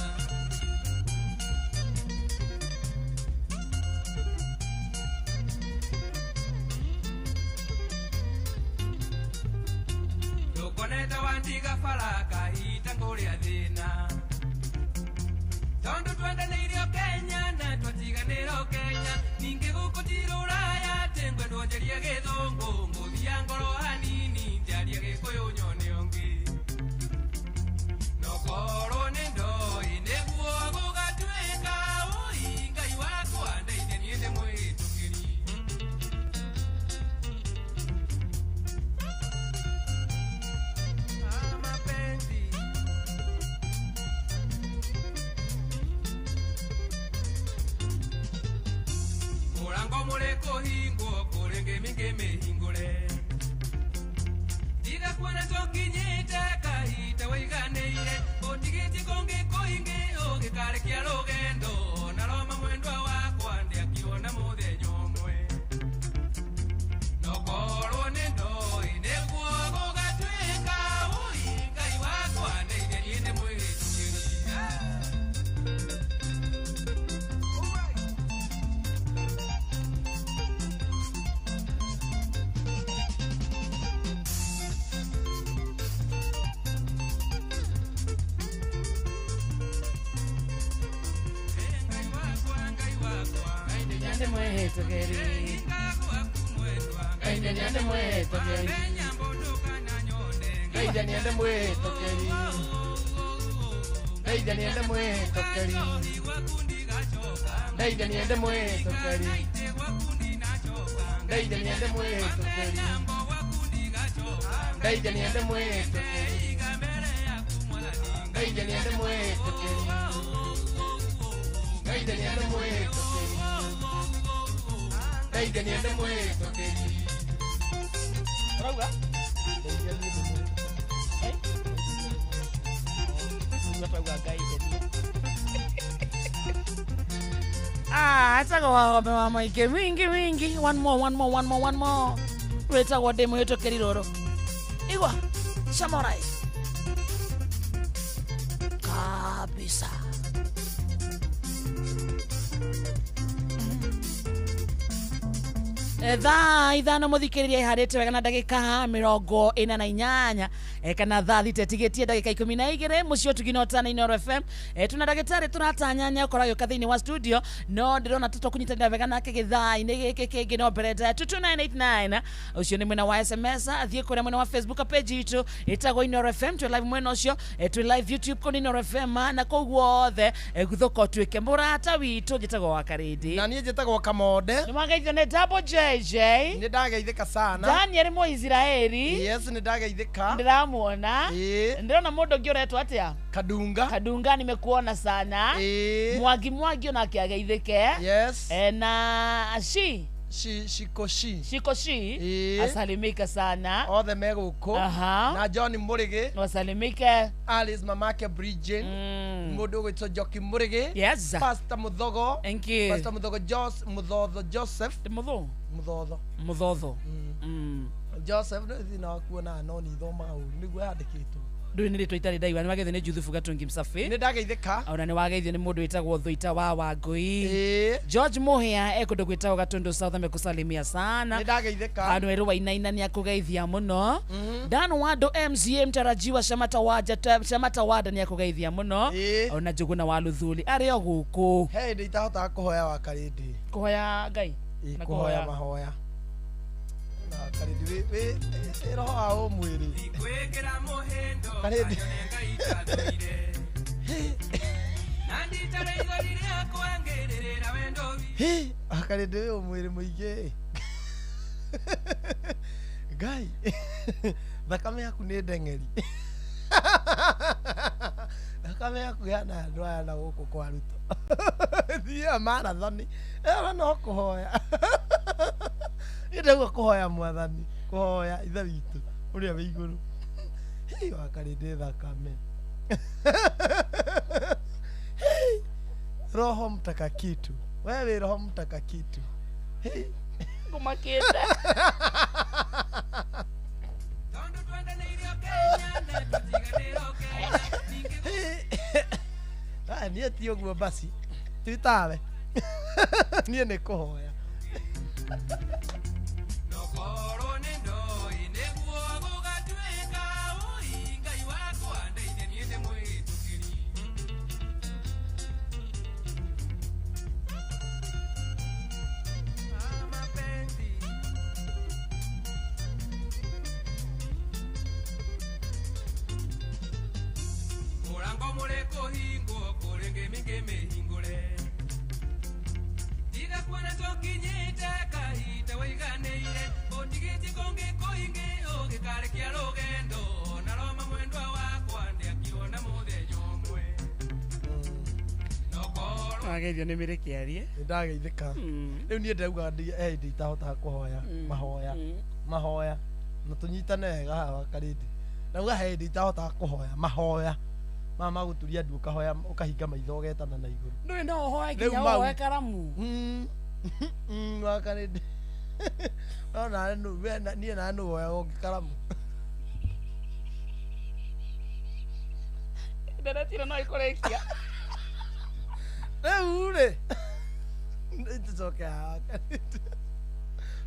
Koneta wandiga faraka itanguria thina Tondu twendanĩirio Kenya na twatiganĩrwo Kenya Ningĩ gũkũ ti Rũraya tengwe ndwonjeria gĩthũngũ Ngũthia ngoro hanini njaria gĩkũyũ nyone ũngĩ Nokorwo nĩ ndoi nĩguo gũgatuĩka ũi Ngai wakwa ndeithia niĩ ndĩ mwĩhĩtũkĩri Murango mure kuhingwo kũrĩngĩ mĩngĩ mĩhingũre tiga kuona tũkinyĩte kahinda wĩiganĩire ũtigĩtie kũngĩ kũingĩ ũgĩkarĩkia rũgendo na roma mwendwa wakwa ndĩakiona mũthenya ũmwe nokorwo nĩ ndoi nĩguo gũgatuĩka ũi Ngai wakwa ndeithĩrie nĩ mwĩhĩtũkĩria Nyande mwehitũkĩri Ngaide nyande mwehitũkĩri Ngaide nyande mwehitũkĩri Ngaide nyande mwehitũkĩri Ngaide nyande mwehitũkĩri Ngaide nyande mwehitũkĩri Ngaide nyande mwehitũkĩri Ngaide nyande mwehitũkĩri Ngaide nyande mwehitũkĩri Ngaide niende mwĩtũkĩri Rauga Rauga ngaide Ataga wahome wa maingĩ mingi one more Rwĩtagwo ndĩ mwĩtũkĩri rũrũ Igwa Samurai Kabisa Thaa ithano muthikiriria iharite wega na ndagika 48 kana thaa thitetigĩtie ndagika 12 mucio tuginotana Inooro FM tuna ndagĩtarĩ turatanyanya ũkoragwo kathĩinĩ wa studio no ndĩrona tũkũnyitanĩra wega nake gĩthaa-inĩ gĩkĩ kĩngĩ no mberete 22989 ũcio nĩ mwena wa SMS athiĩ kũrĩa mwena wa Facebook page itũ ĩtagwo Inooro FM twĩ live mwena ũcio twĩ live YouTube kũrĩ Inooro FM na koguo othe gũthũka ũtuĩke mũrata witũ njĩtagwo wa Karĩndĩ na niĩ njĩtagwo Kamonde nĩ mwageithio nĩ Double JJ nĩ ndageithĩka sana Daniel Mũisiraeli yes nĩ ndageithĩka ndĩramuona ndĩrona mũndũ ũngĩ ũretwo atĩa Kadunga nimekuona sana Mwangi ona akiageithĩke yes na Shikoshi asalimika sana othe megũkũ na John Mũrĩgĩ wasalimike Alice mamake Bridget mũndũ ũgwĩtwo Njoki Mũrĩgĩ yes Pastor Muthogo thank you Pastor Muthogo Joseph Muthodho Joseph no kuona no ni thoma nĩguo yandĩkĩtwo ndũĩ nĩ rĩtwa itarĩ ndaiwa nĩ wageithio nĩ Juthufu Gatungi Msafi nĩ ndageithĩka ona nĩ wageithio nĩ mũndũ wĩtagwo Thũita wa Wangũi George Mũhĩa ekũndũ gwĩtagwo Gatundu South amekusalimia sana nĩ ndageithĩka Andũ erũ Wainaina nĩ akũgeithia mũno Dan Wando MCA mtarajiwa Shamata Wada nĩ akũgeithia mũno ona Njũgũna wa Luthuli arĩ o gũkũ hey ndĩ itahotaga kũhoya wa Karĩndĩ kũhoya Ngai na kũhoya mahoya Karĩndĩ wĩ roho wa ũmwĩrĩ ikwĩkĩra mũhĩndo Karĩndĩ na nditare igori rĩakwa ngĩrĩrĩra wendo Karĩndĩ wĩ ũmwĩrĩ mũingĩ Ngai thakame yaku nĩ ndeng'eri thakame yaku yana andũ aya na gũkũ kwa Ruto thia marathoni no kũhoya Ndĩrauga kũhoya Mwathani kũhoya ithe witũ ũrĩa wĩ igũrũ wa Karĩndĩ thakame Roho Mtakatifu wewe Roho Mtakatifu ngumakĩte tondũ twendanĩirio Kenya na tũtiganĩrwo Kenya niĩ ti ũguo basi twitawe niĩ nĩ kũhoya nokorwo nĩ ndoi nĩguo gũgatuĩka ũi Ngai wakwa ndeithia niĩ ndĩ mwĩhĩtũkĩri mapenzi mũrango mũrĩ kũhingwo kũrĩ ngĩmĩ mĩhingũre tiga kuona tũkinyĩte kahinda wĩiganĩire ũtigĩtie kũngĩ kũingĩ ũgĩkarĩkia rũgendo na Roma mwendwa wakwa ndĩakiona mũthenya ũmwe wageithio nĩ mĩrĩkĩ arie ndageithĩka rĩu niĩ ndauga ndi itahotaga kũhoya mahoya na tũnyitane wega haha Karĩndĩ ndauga ndi itahotaga kũhoya mahoya mama gũturia ndu ũkahoya ũkahinga maitho ũgetana na igũrũ ndũrĩ no ũhoya nginya woe karamu wa Karĩndĩ ona niĩ na nũ woya ũngĩ karamu nderetire no ikũrĩkia rĩu rĩ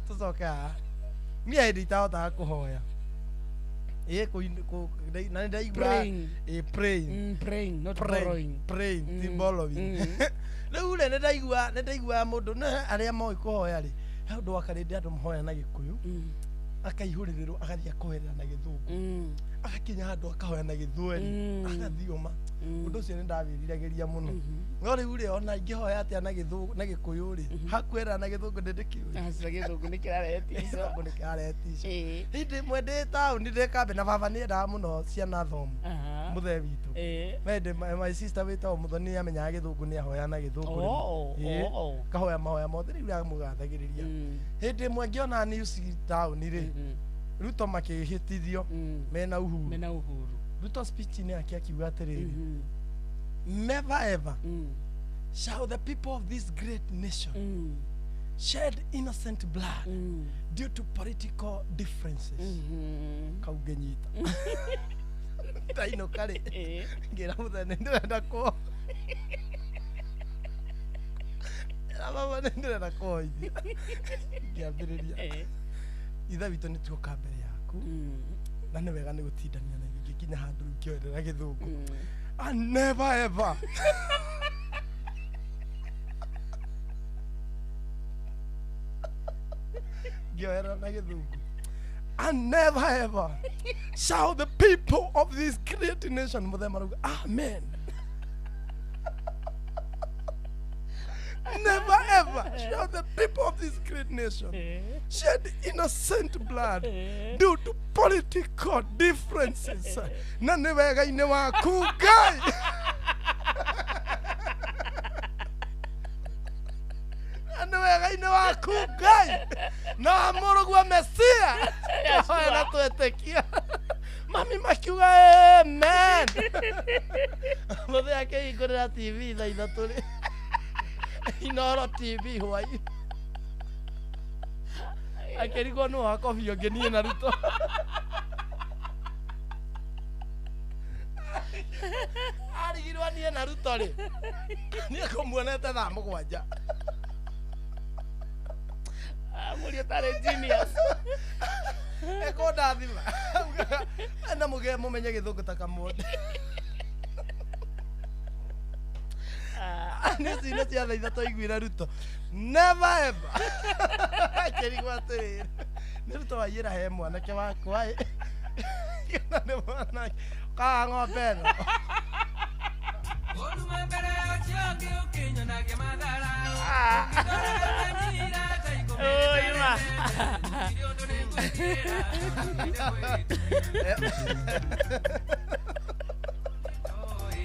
tũcoke haha niĩ hĩndĩ itahotaga kũhoya na nĩ ndaigua praying not borrowing ti borrowing rĩu rĩ nĩ ndaigua mũndũ arĩa moĩ kũhoya rĩ he ũndũ wa Karĩndĩ andũ mahoya na Gĩkũyũ akaihũrĩrĩrwo agathiĩ akũherera na Gĩthũngũ agakinya handũ akahoya na Gĩthweri agathiũma ũndũ ũcio nĩ ndawĩriragĩria mũno no rĩu rĩ ona ingĩhoya atĩa na Gĩkũyũ rĩ hakwĩra na Gĩthũngũ Gĩthũngũ nĩ kĩraretisha hĩndĩ ĩmwe ndĩ taũni ndĩ kambe na baba nĩ endaga mũno ciana thomu mũthee witũ my sister wĩtagwo Mũthoni nĩ amenyaga Gĩthũngũ nĩ ahoya na Gĩthũngũ kahoya mahoya mothe rĩu amũgathagĩrĩria hĩndĩ ĩmwe ngĩona news taũni rĩ Ruto makĩhĩtithio mena Uhuru Ruto speech-inĩ yake akiuga atĩrĩrĩ never ever shall the people of this great nation shed innocent blood due to political differences kaungĩnyita ndainũka rĩ ngĩra mũthenya ndĩrenda kũhoya baba ndĩrenda kũhoithia ngĩambĩrĩria ithe witũ nĩ tuoka mbere yaku na nĩ wega nĩ gũtindania na ingĩkinya handũ ngĩoerera Gĩthũngũ never ever ngĩoerera na Gĩthũngũ never ever shall the people of this great nation mũthee marauga amen never ever shall the people of this great nation shed innocent blood due to political differences. Na nĩ wega-inĩ waku Ngai na nĩ wega-inĩ waku Ngai na mũrũgua Mesia na twetĩkia mami makiuga amen mũthee akĩhingũrĩra TV thaa ithatũ rĩ Inoro TV hwaĩ akĩrigwo nĩ wa kobi ũngĩ niĩ na Ruto arigirwo niĩ na Ruto rĩ niĩ kũmuonete thaa mũgwanja mũriũ tarĩ genius ĩkũndathima na mũmenye Gĩthũngũ ta kamonde nĩcine cia thaa ithatũ aiguire Ruto never ever akĩrigwo atĩrĩrĩ nĩ Ruto waiyĩra he mwanake wakwa kana nĩ mwanake kaa ng'ombe ĩno Ũrume mbere ũcio ũngĩ ũkĩnyonagia mathara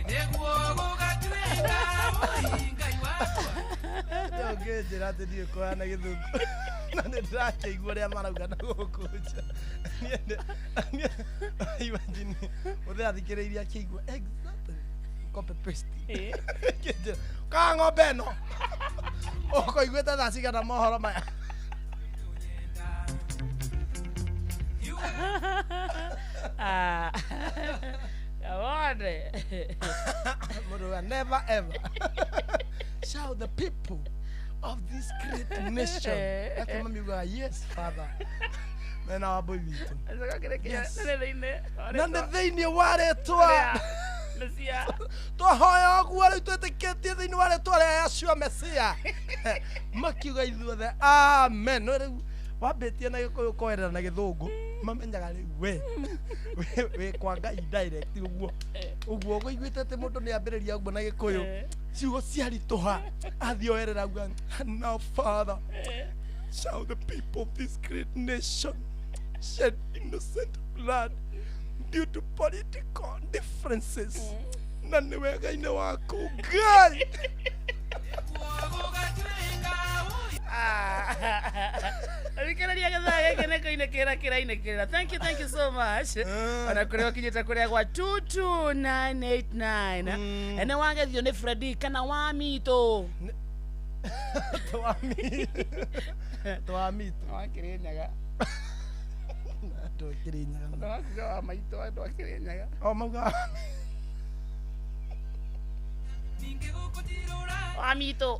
nĩguo gũgatuĩka mũhingai wakwa ũngĩnjĩra atĩ ndiĩ kũhaya na Gĩthũngũ na nĩ ndĩrakĩigua ũrĩa marauga na gũkũ nja imagine mũthee athikĩrĩirie akĩigua exactly copy paste kaa ng'ombe ĩno ũkũiguĩte thaa cigana mohoro maya never ever shall the people of this great nation yes father mena waboi witũ na nĩ thĩinĩ wa rĩtwa twahoya ũguo rĩu twĩtĩkĩtie thĩinĩ wa rĩtwa rĩa Yeshua Mesia makiuga ithuothe amen rĩu wambĩtie na Gĩkũyũ koerera na Gĩthũngũ mamenyaga rĩu we kwa Ngai direct ũguo ũiguĩte atĩ mũndũ nĩ ambĩrĩria ũguo na Gĩkũyũ ciugo ciaritũha athioerera uga now father shall the people of this great nation shed innocent blood due to political differences na nĩ wega-inĩ waku Ngai Rikereria gathaga geke neko thank you so much. Ona kure okinyita kure gwa 22989. Ene wangethio ni Freddy kana wa mito. Twamito. Wakirinyaga. Kirinyaga. Ndakuga maito ndo akirinyaga. Mauga. Amito.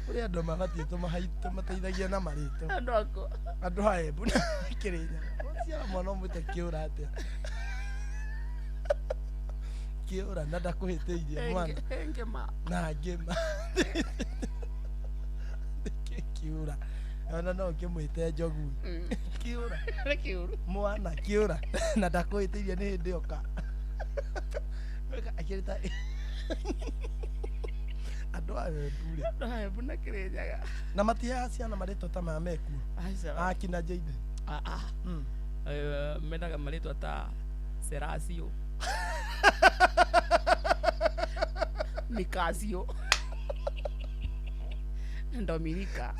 Kuri andu mabatie tumateithagia na marito. Andu aya mbuna Kirinyaga. Ciara mwana mwite kiura atia. Kiura na ndakuhiteirie mwana. Na ngema. Kiura. Ona no kimwite njogu. Kiura. Mwana kiura na ndakuhiteirie ni hindi oka. Akirita andu aya mbuna Kirinyaga na matia ciana marĩtwa ta maya mekuo akina Jaden menaga marĩtwa ta Serasio Nicasio Dominica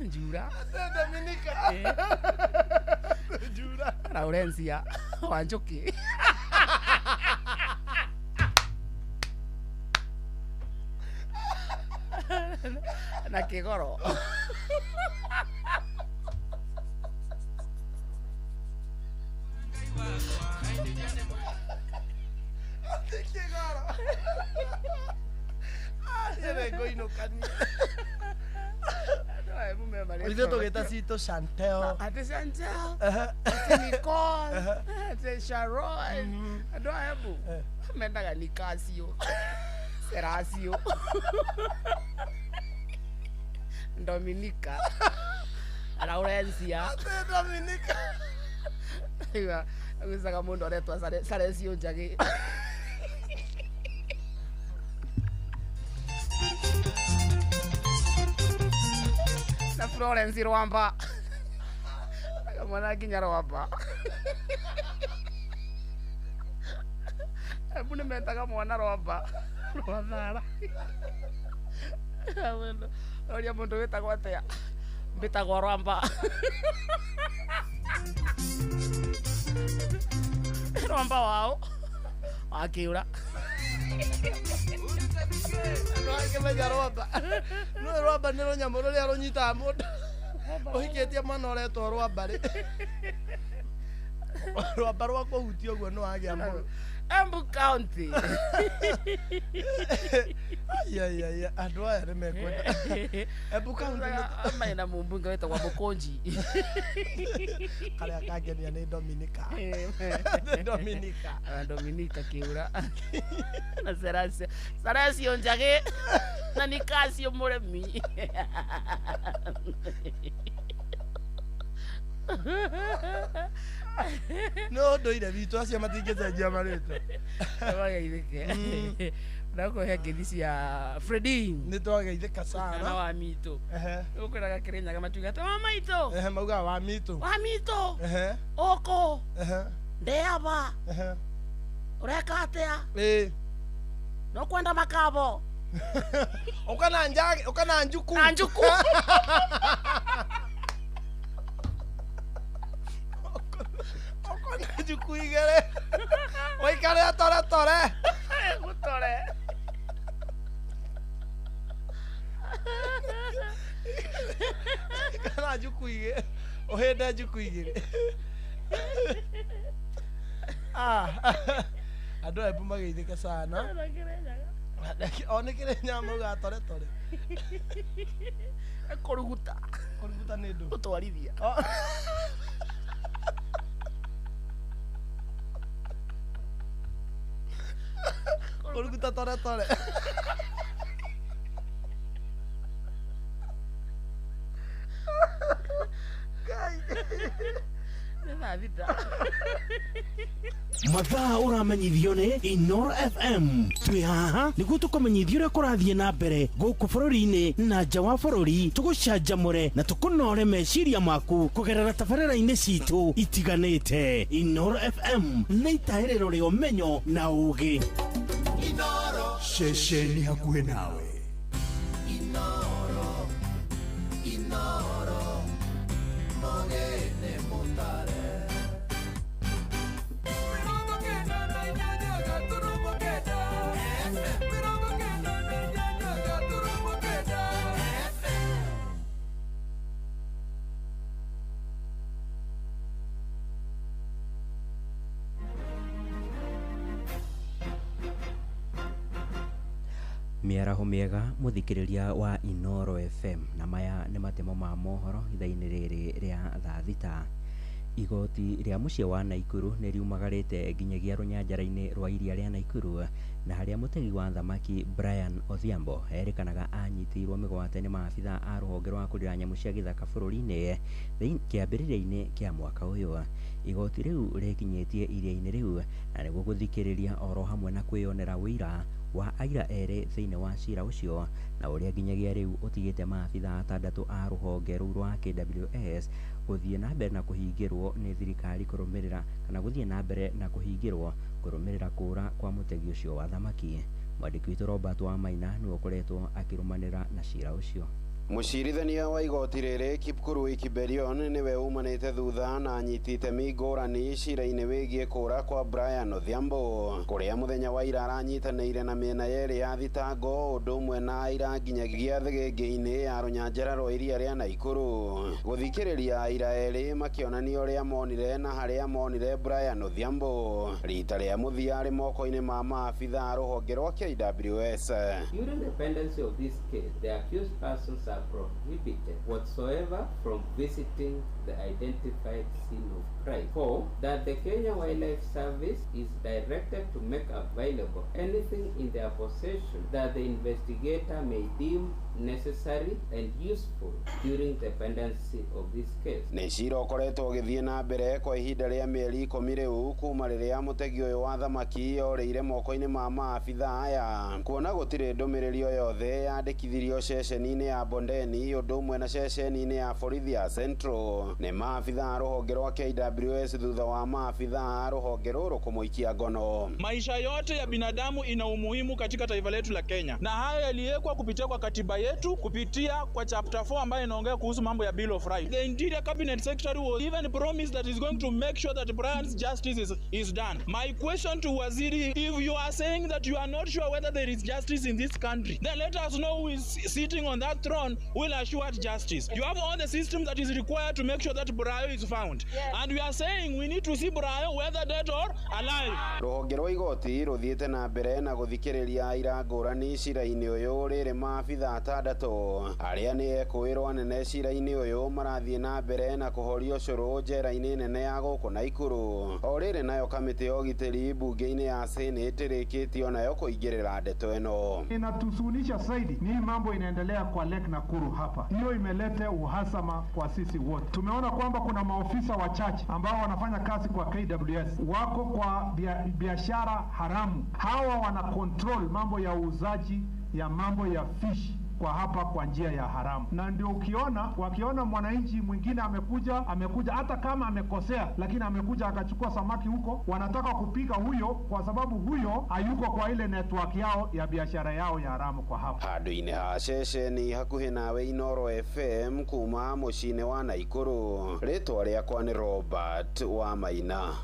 Jura Dominica Jura Laurencia Wanjoki na Kigoro Ithuĩ tũgĩta citũ Chantel. Ati Chantel. Ati Nicole. Ati Sharon. Andũ aya mbu mendaga Nicasio. Serasio. Dominica. Laurencia. Dominica. Iwa, agwicaga mũndũ aretwa Saresio Njagi. Na Florence Rwamba. Mwana kinya Rwamba. Ebu nimetaga mwana Rwamba. Rwathara. Awendo. Oria mundu witagwo atia? Mbitagwo Rwamba. Rwamba wao. Akiura. Akimenya Rwamba. No Rwamba nĩ rũnyamũ rũrĩa rũnyitaga mũndũ. Ũhikĩtie mwana ũretwo Rwamba rĩ. Rwamba rwa kũhutia ũguo nĩ wagĩa mũndũ. Embu County. Ya, andu aya nĩ mekwenda. Embu County maina mumbunge wetagwo Mukonji. Karĩa kangenia nĩ Dominica. Dominica Kiura. Na Serasio Njagi. Na Nicasio Mũremi. No ndũire witũ acio matingĩcenjia marĩtwa. Wageithĩke. Ndakũhe ngeithi cia Freddy. Nĩ twageithĩka sana. Na wa mito. Ũkwĩraga Kirinyaga matuga ta wa maito. Mauga wa mito. Wa mito. Oko. Ndeaba. Ũreka atĩa? No kwenda makabo. Ũkana njagi, ũkana njuku. Na njuku. Ũkana njuku igere. Waikare tore. Gutore. Kana njuku igere. Ũhĩnde njuku igere. Andũ aya mageithĩke sana. Ona Kirinyaga mauga tore. Kũruguta nĩ ndũ. Gũtwarithia. Kũruguta tore. mathaa uramenyithio ni Inoro FM twi haha niguo tukumenyithia uria kurathiĩ na mbere gũkũ bũrũri-inĩ na nja wa bũrũri tugucanjamũre na tukunore meciria maku kugerera tabarĩra-inĩ citũ itiganĩte. Inoro FM nĩ itaĩrĩro rĩa ũmenyo na ũũgĩ. Inoro ceceni hakuhĩ nawe. Inoro, Inoro, Mogene Mutare. Miaraho miega muthikiriria wa Inoro FM na maya nĩ matemo ma mohoro ithainĩ rĩrĩ rĩa thaa thita. Igoti rĩa mũciĩ wa Naikuru nĩ riumagarĩte nginyagia rũnyanjara-inĩ rwa iria rĩa Naikuru, na harĩa mũtegi wa thamaki Brian Odhiambo erĩkanaga anyitirwo mĩgwate nĩ maabitha a rũhonge rwa kũrĩra nyamũ cia gĩthaka bũrũri-inĩ kĩambĩrĩria-inĩ kĩa mwaka ũyũ. Igoti rĩu rĩkinyĩtie iria-inĩ rĩu na nĩguo gũthikĩrĩria oro hamwe na kwĩyonera wĩira wa aira erĩ thĩinĩ wa cira ũcio, na ũrĩa nginyagia rĩu ũtigĩte maabitha atandatũ a rũhonge rũu rwa KWS gũthiĩ na mbere na kũhingĩrwo nĩ thirikari kũrũmĩrĩra kana gũthiĩ na mbere na kũhingĩrwo kũrũmĩrĩra kũra kwa mũtegi ũcio wa thamaki. Mwandĩki witũ Robert wa Maina nĩwe ũkoretwo akĩrũmanĩra na cira ũcio. Mũcirithania wa igoti rĩrĩ Kipkurui Kiberion nĩwe umanĩte thutha na anyitĩte ngũrani cira-inĩ wĩgiĩ kũra kwa Brian Odhiambo, kũrĩa mũthenya wa ira aranyitanĩire na mĩena yerĩ ya thitango ũndũ ũmwe na aira nginyagia thĩgĩngĩ-inĩ ya rũnyanjara rwa iria rĩa Naikuru. Gũthikĩrĩria aira erĩ makĩonania ũrĩa monire na harĩa monire Brian Odhiambo rita rĩa mũthia arĩ moko-inĩ ma maabitha a rũhonge rwa KWS. During the pendency of this case, the accused persons are prohibited whatsoever from visiting the identified scene of crime. 4. That the Kenya Wildlife Service is directed to make available anything in their possession that the investigator may deem necessary and useful during the pendency of this case. Nĩ cira ũkoretwo ũgĩthiĩ na mbere kwa ihinda rĩa mĩeri 10 rĩu kuma rĩrĩa mũtegi ũyũ wa thamaki orĩire moko-inĩ ma maabitha aya, kuona gũtirĩ ndũmĩrĩri o yothe yandĩkithirio ceceni-inĩ ya Bondeni ũndũ ũmwe na ceceni-inĩ ya borithi ya Central. Nĩ maabitha a rũhonge rwa KWS thutha wa maabitha a rũhonge rũrũ kũmũikia ngono. Maisha yote ya binadamu ina umuhimu katika taifa letu la Kenya, na haya yaliwekwa kupitia kwa katiba yetu, kupitia kwa chapter 4 ambayo inaongea kuhusu mambo ya Bill of Rights. The Interior Cabinet Secretary was even promised that is going to make sure that Brian's justice is done. My question to Waziri, if you are saying that you are not sure whether there is justice in this country, then let us know who is sitting on that throne will assure justice. You have all the systems that is required to make sure that Brian is found. Yes. And we are saying we need to see Brian whether dead or alive. Rũhonge rwa igoti rũthiĩte na mbere na gũthikĩrĩria ira ngũrani cira-inĩ ũyũ rĩrĩ maabitha atandatũ arĩa nĩ ekũĩrwo anene cira-inĩ ũyũ marathiĩ na mbere na kũhorio ũcũrũ njera-inĩ nene ya gũkũ Naikuru. O rĩrĩ nayo kamĩtĩ ya ũgitĩri mbunge-inĩ ya Senate rĩkĩtio nayo kũingĩrĩra ndeto ĩno. Inatusunisha zaidi ni mambo inaendelea kwa Lake Nakuru hapa. Hiyo imelete uhasama kwa sisi wote. Tumeona kwamba kuna maofisa wachache ambao wanafanya kazi kwa KWS wako kwa biashara haramu. Hawa wana control mambo ya uuzaji ya mambo ya fish kwa hapa kwa njia ya haramu, na ndio wakiona mwananchi mwingine amekuja hata kama amekosea, lakini amekuja akachukua samaki huko, wanataka kupiga huyo kwa sababu huyo hayuko kwa ile network yao ya biashara yao ya haramu kwa hapa. Handũ-inĩ ha ceceni hakuhĩ nawe Inoro FM kuma mũciĩ-inĩ wa Naikuru, rĩtwa rĩakwa nĩ Robert wa Maina.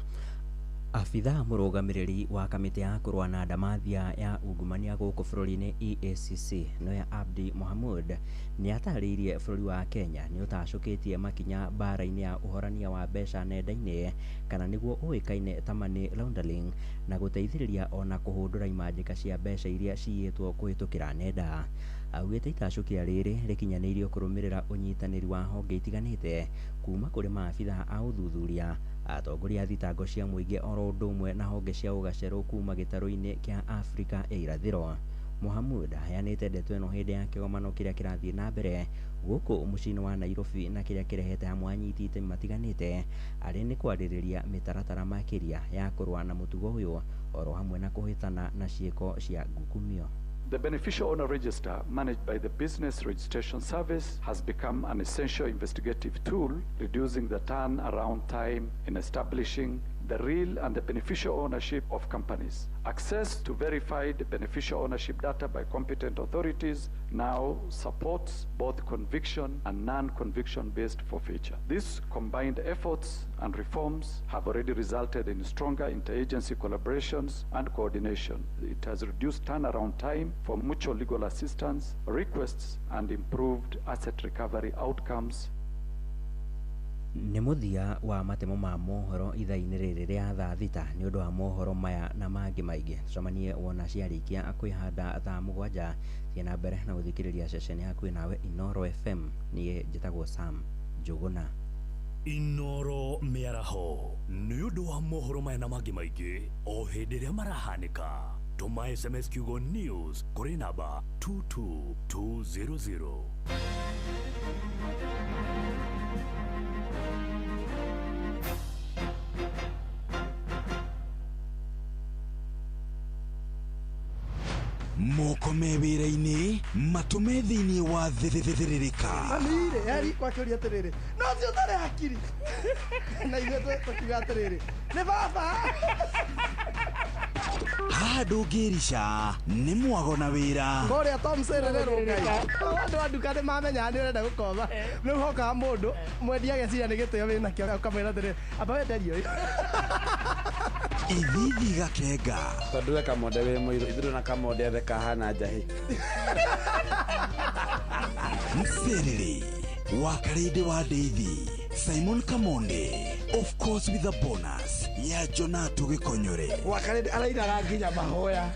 Afitha mũrũgamĩrĩri wa kamĩtĩ ya kũrũa na ndamathia ya ungumania gũkũ bũrũri-inĩ EACC Noya Abdi Mohamud nĩ atarĩirie bũrũri wa Kenya nĩ ũtacũkĩtie makinya mbara-inĩ ya ũhorania wa mbeca nenda-inĩ kana nĩguo ũĩkaine ta money laundering na gũteithĩrĩria ona kũhũndũra imanjĩka cia mbeca iria ciyĩtwo kũhĩtũkĩra nenda. Augĩte itacũkia rĩrĩ rĩkinyanĩirio kũrũmĩrĩra ũnyitanĩri wa honge itiganĩte kuma kũrĩ maabitha a ũthuthuria, atongoria a thitango cia mũingĩ oro ũndũ ũmwe na honge cia ũgacerũ kuma gĩtarũ-inĩ kĩa Afrika ya irathĩro. Mohamud aheanĩte ndeto ĩno hĩndĩ ya kĩgomano kĩrĩa kĩrathiĩ na mbere gũkũ mũciĩ-inĩ wa Nairobi na kĩrĩa kĩrehete hamwe anyiti itemi matiganĩte arĩ nĩ kwarĩrĩria mĩtaratara makĩria ya kũrũa na mũtugo ũyũ oro hamwe na kũhĩtana na ciĩko cia ngukumio. The beneficial owner register managed by the Business Registration Service has become an essential investigative tool, reducing the turnaround time in establishing the real and the beneficial ownership of companies. Access to verified beneficial ownership data by competent authorities now supports both conviction and non-conviction based forfeiture. These combined efforts and reforms have already resulted in stronger interagency collaborations and coordination. It has reduced turnaround time for mutual legal assistance requests and improved asset recovery outcomes. Nĩ mũthia wa matemo ma mohoro ithaa-inĩ rĩrĩ rĩa thaa thita nĩ ũndũ wa mohoro maya na mangĩ maingĩ. Tũcemanie wona ciarĩkia kwĩhanda thaa mũgwanja. Thiĩ na mbere na gũthikĩrĩria ceceni hakuhĩ nawe Inoro FM. Niĩ njĩtagwo Sam Njũgũna. Inoro mĩaraho nĩ ũndũ wa mohoro maya na mangĩ maingĩ o hĩndĩ ĩrĩa marahanĩka. Tũma SMS kiugo news kũrĩ namba 22200. Moko mewĩra-inĩ matũme thĩinĩ wa thĩrĩrĩka. Amire yari kwakĩũria atĩrĩrĩ no cio ũtarĩ hakiri na ithuĩ tũkiuga atĩrĩrĩ nĩ baba. Haha ndũngĩrica nĩ mwago na wĩra. Kũrĩa Tom Sererero Ngai andũ a nduka nĩ mamenya nĩ ũrenda gũkomba rĩu hokaga mũndũ mwendia ageciria nĩ gĩtĩo wĩna kĩo ũkamwĩra atĩrĩrĩ amba wenderio ithithi gakenga tondũ we kamonde wĩ mũirũ ithuĩ na kamonde othe kahana njahĩ. Mserere wa Karede wa Deithi Simon Kamonde, of course with a bonus ya Jonato Gikonyore. Wa Karede araira nginya mahoya.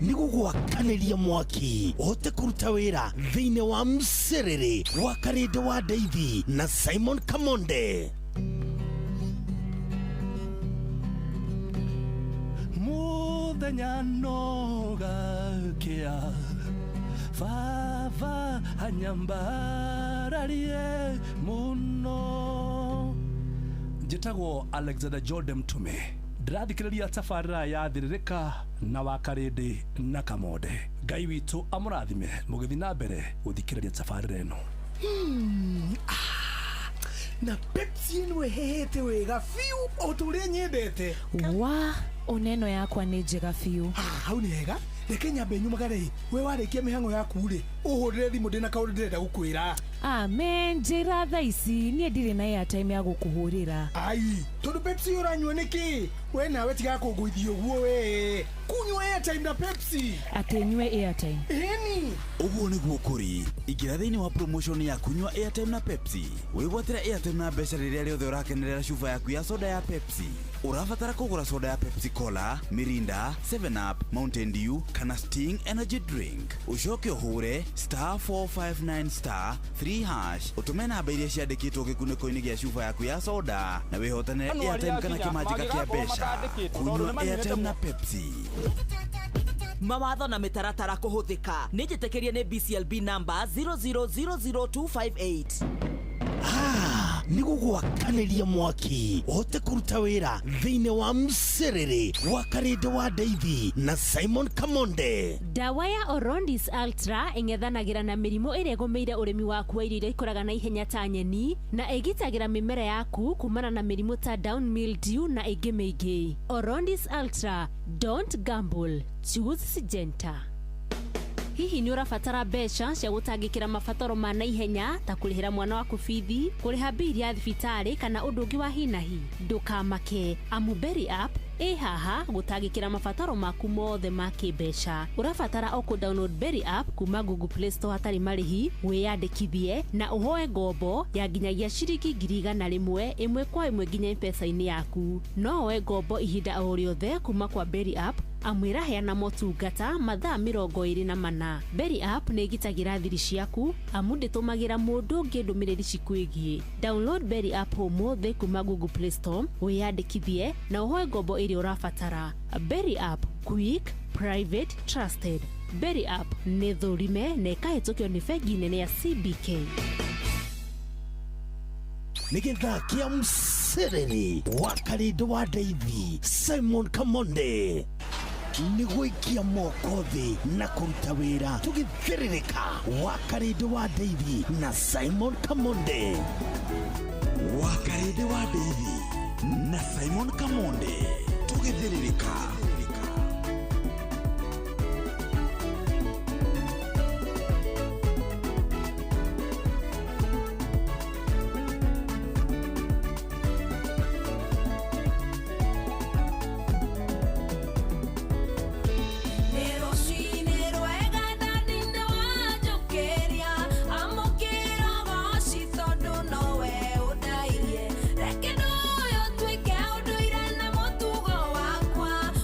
Nĩguo gwakanĩria mwaki ũhote kũruta wĩra thĩinĩ wa Mserere wa Karede wa Deithi na Simon Kamonde. Mũthenya nogakĩa baba anyambararie mũno. Njĩtagwo Alexander Jordan Mtume. Ndĩrathikĩrĩria tabarĩra ya thĩrĩrĩka na wa Karede na Kamonde. Ngai witũ amũrathime mũgĩthiĩ na mbere gũthikĩrĩria tabarĩra ĩno. Na Pepsi ĩno ĩhehete wega biũ o tũrĩa nyendete. Wa oneno yakwa nĩ njega biũ. Hau nĩ hega. Reke nyambe nyumagare we warĩkia mĩhang'o yaku rĩ ũhũrĩre thimũ ndĩna kaũndũ ndĩrenda gũkwĩra. Amen, njĩra thaa ici niĩ ndirĩ na airtime ya gũkũhũrĩra. Ai, tondũ Pepsi ũranyua nĩkĩ? We nawe tiga kũngũithia ũguo we. Kunywa airtime na Pepsi. Atĩ nyue airtime. Ĩni. Ũguo nĩguo kũrĩ. Ingĩra thĩinĩ wa promotion ya kunywa airtime na Pepsi. Wĩgwatĩra airtime na mbeca rĩrĩa rĩothe ũrakenerera cuba yaku ya soda ya Pepsi. Urabatara kũgũra soda ya Pepsi Cola, Mirinda, 7up, Mountain Dew kana Sting energy drink. Ucoke ũhũre *459*3# ũtũme namba iria ciandĩkĩtwo gĩkunĩko-inĩ gĩa cuba yaku ya soda na wĩhotanĩre airtime kana kĩmanjĩka kĩa mbeca. Kunywa airtime na Pepsi. Mawatho na mĩtaratara kũhũthĩka. Nĩ njĩtĩkĩrie nĩ BCLB number 0000258. Nĩguo gwakanĩria mwaki ũhote kũruta wĩra thĩinĩ wa Mserere wa Karede wa Deithi na Simon Kamonde. Dawa ya Orondis Ultra ĩng'ethanagĩra na mĩrimũ ĩrĩa ĩgũmĩire ũrĩmi waku wa irio iria ikũraga na ihenya ta nyeni na ĩgitagĩra mĩmera yaku kumana na mĩrimũ ta down mildew na ĩngĩ mĩingĩ. Orondis Ultra, don't gamble, choose Syngenta. Hihi nĩ ũrabatara mbeca cia gũtangĩkĩra mabataro ma naihenya ta kũrĩhĩra mwana waku bithi, kũrĩha bili ya thibitarĩ kana ũndũ ũngĩ wa hinahi? Ndũkamake, amu Berry App ĩ haha gũtangĩkĩra mabataro maku mothe ma kĩmbeca. Ũrabatara o kũ-download Berry App kuma Google Play Store hatarĩ marĩhi, wĩyandĩkithie na ũhoe ngombo ya nginyagia ciringi 100 ĩmwe kwa ĩmwe nginya M-Pesa-inĩ yaku. No woe ngombo ihinda o rĩothe kuma kwa Berry App amu ĩraheana motungata mathaa 24. Berry App nĩ ĩgitagĩra thiri ciaku amu ndĩtũmagĩra mũndũ ũngĩ ndũmĩrĩri cikwĩgiĩ. Download Berry App ũmũthĩ kuma Google Play Store, wĩyandĩkithie na ũhoe ngombo ĩrĩa ũrabatara. Berry App, quick, private, trusted. Berry App nĩ thũrime na ĩkahĩtũkio nĩ bengi nene ya CBK. Nĩgetha kĩa Mserere wa Karede wa Deithi Simon Kamonde. nĩ gũikia moko thĩ na kũruta wĩra tũgĩthĩrĩrĩka. Wakarĩndĩ wa Davy na Simon Kamonde. Wakarĩndĩ wa Davy na Simon Kamonde tũgĩthĩrĩrĩka.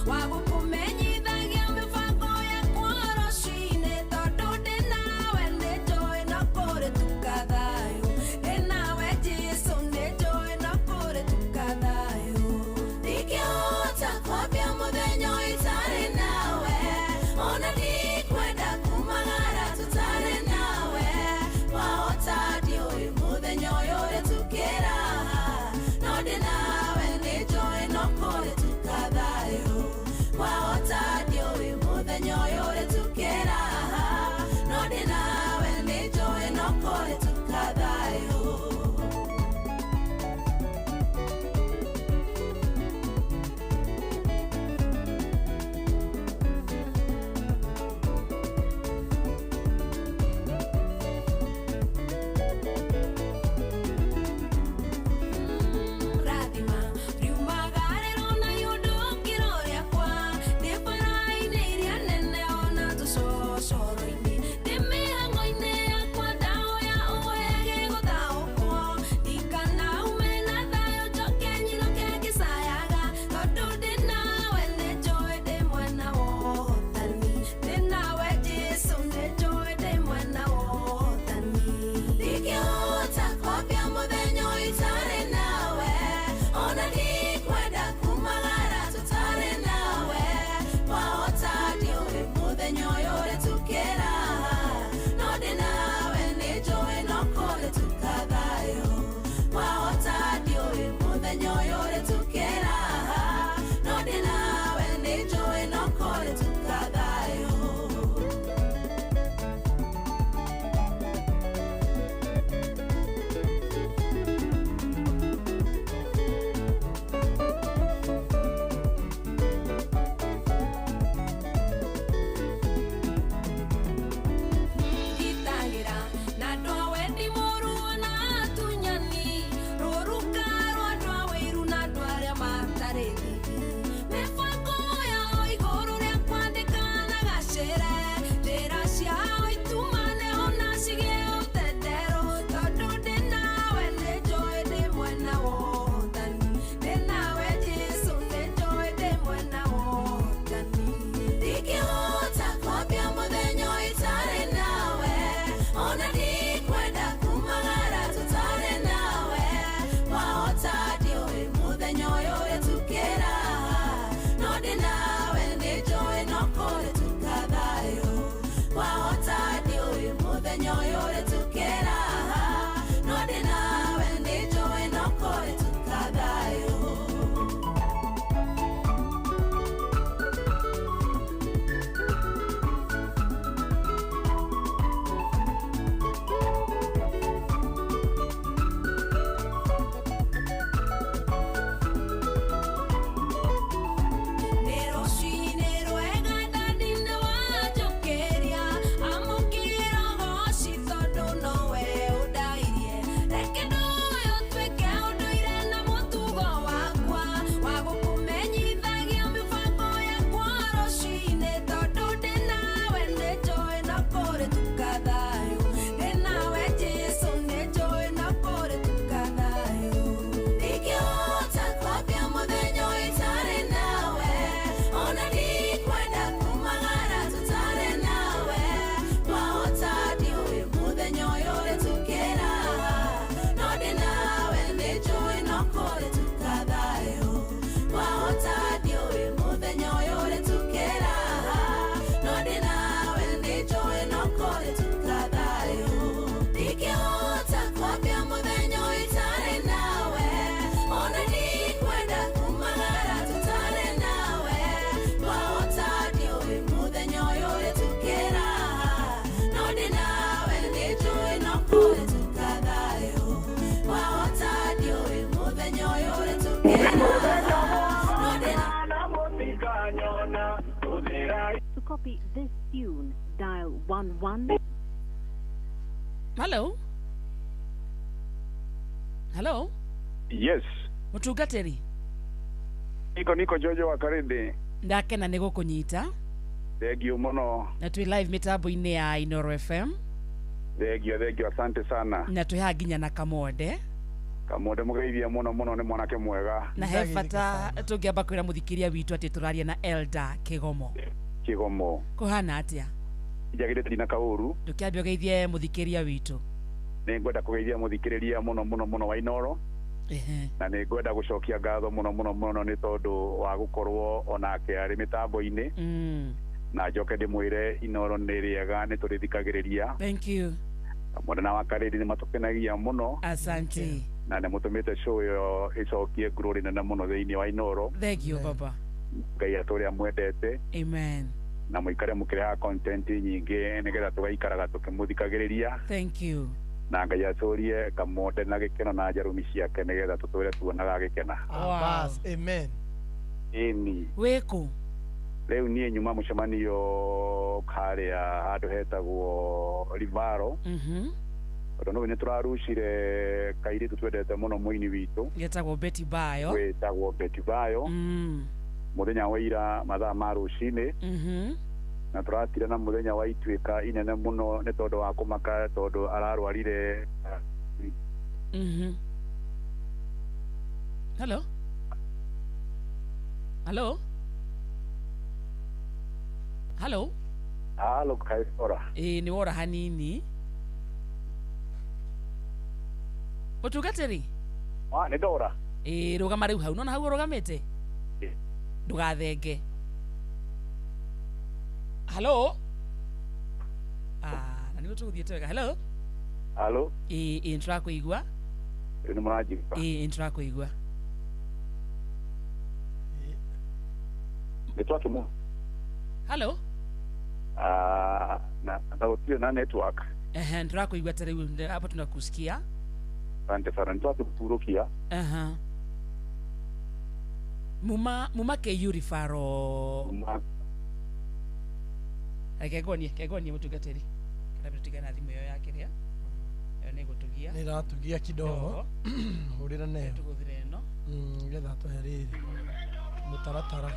Wow. To copy this tune, dial 11. Hello? Hello? Yes. Mutungatiri. Niko Jojo wa Karindi. Ndakena nĩ gũkũnyita. Thengio mũno. Na twĩ live mitambo-inĩ ya Inoro FM. Thengio, asante sana. Na twĩ nginya na Kamonde. Kamonde mũgeithia mũno nĩ mwanake mwega. Na he bata tũngĩamba kwĩra mũthikĩria witũ atĩ tũraria na Elda Kigomo. Kũhana atĩa? Njagĩrĩte ndina kaũru. Ndũkĩambia ũgeithie mũthikĩria witũ. Nĩ ngwenda kũgeithia mũthikĩrĩria mũno wa Inoro. Na nĩ ngwenda gũcokia ngatho mũno nĩ tondũ wa gũkorwo onake arĩ mĩtambo-inĩ. Na njoke ndĩmwĩre Inoro nĩ rĩega nĩ tũrĩthikagĩrĩria. Thank you. Kamonde na Wakarĩndi nĩ matũkenagia mũno. Asante. Na nĩ mũtũmĩte show ĩyo ĩcokie ngururi nene mũno thĩinĩ wa Inoro. Thank you baba. Ngai atũrĩa mwendete. Amen. Na mũikare mũkĩreha content nyingĩ nĩgetha tũgaikaraga tũkĩmũthikagĩrĩria. Thank you. Na Ngai atũrie Kamonde na gĩkeno na njarumi ciake nĩgetha tũtũre tuonaga gĩkena. Bas, amen. Ĩni. Wĩkũ? Rĩu niĩ nyuma mũcemanio harĩa handũ hetagwo Rivaro. Tondũ nĩ tũrarucire kairĩtu twendete mũno mũini witũ. Getagwo Betty Bayo. Wetagwo Betty Bayo. Mũthenya wa ira mathaa ma rũcinĩ. Na tũratire na mũthenya wa ituĩka inene mũno nĩ tondũ wa kũmaka tondũ ararwarire. Hello? Hello? Hello? Hello, Kaisora. Nĩ wora hanini. Mutungatĩri? Nĩ ndora. Rũgama rĩu hau, nona hau ũrũgamĩte? Ndũgathenge. Hello? Na nĩguo tũgũthiĩte wega. Hello? Hello? Nĩtũrakũigua? Nĩ mũranjigua? Nĩtũrakũigua. Nĩtwakĩmũ. Hello? Na gũtirĩ na network. Nĩtũrakũigua ta rĩu hapo tunakusikia. Asante sana, nitwakĩpurũkia. Muma KU Rifaro. Kegonie mũtungatĩri. Kana tutigana na thimũ ĩyo yake rĩa. Ĩyo nĩ gũtugia. Nĩ ratugia kidogo. Hũrĩra nayo. Tũgũthire ĩno. Getha twehe rĩrĩ. Mũtaratara.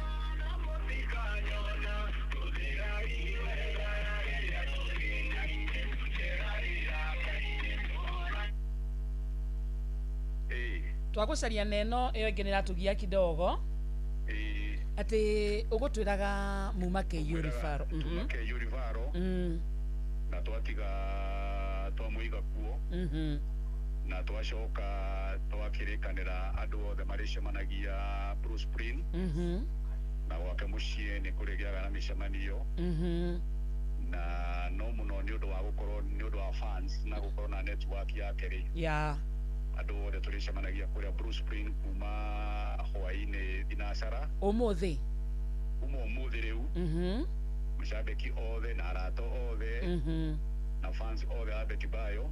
Twagucaria neno ĩyo ĩngĩ nĩratugia kidogo. Ati ugutwiraga muma KU Rifaro. KU Rifaro. Na twatiga twamuiga kuo. Na twacoka twakirikanira andu othe maricemanagia Bruce Spring. Na gwake muciĩ nĩ kũrĩgĩaga na mĩcemanio. Na no mũno nĩ ũndũ wa gũkorwo nĩ ũndũ wa fans na gũkorwo na network yake rĩ. Andu othe turicemanagia kũrĩa Bruce Spring kuma hwaĩ-inĩ thinacara. Ũmũthĩ rĩu. Mashabiki othe na arata othe. Na fans othe a Betty Bayo.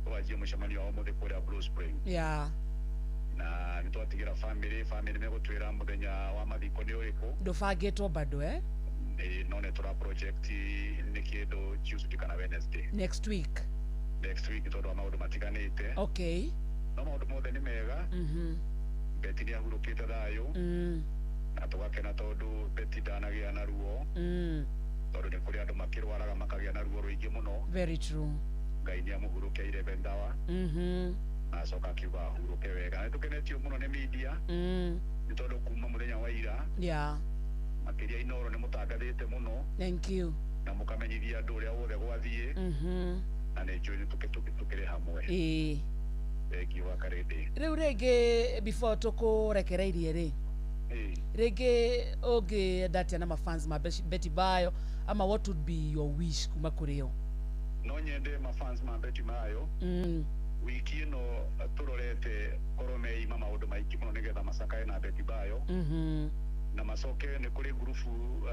Twajie mũcemanio wa ũmũthĩ kũrĩa Bruce Spring. Na nĩ twatigira family megũtwĩra mũthenya wa mathiko nĩ ũrĩkũ. Ndũbangĩtwo bado no nĩ tũra project nĩ kĩndũ Tuesday kana Wednesday. Next week tondũ wa maũndũ matiganĩte. Okay. No maũndũ mothe nĩ mega. Betty nĩ ahurũkĩte thayũ. Na tũgakena tondũ Betty ndanagĩa na ruo. Tondũ nĩ kũrĩ andũ makĩrwaraga makagĩa na ruo rũingĩ mũno. Very true. Ngai nĩ amũhurũkĩire bendawa. Na acoka akiuga ahurũke wega. Nĩ tũkenetio mũno nĩ media. Nĩ tondũ kuma mũthenya wa ira. Makĩria Inoro nĩ mũtangathĩte mũno. Thank you. Na mũkamenyithia andũ ũrĩa wothe gwathiĩ. Na nĩ njũĩ tũkĩrĩ hamwe. Thank you Wakarĩndi. Rĩu rĩngĩ before tũkũrekereirie rĩ. Rĩngĩ ũngĩendatia na mafans ma Betty Bayo ama what would be your wish kuma kũrĩ o? No nyende mafans ma Betty Bayo. Wiki ĩno tũrorete korwo meima maũndũ maingĩ mũno nĩgetha macakae na Betty Bayo. Na macoke nĩ kũrĩ ngurubu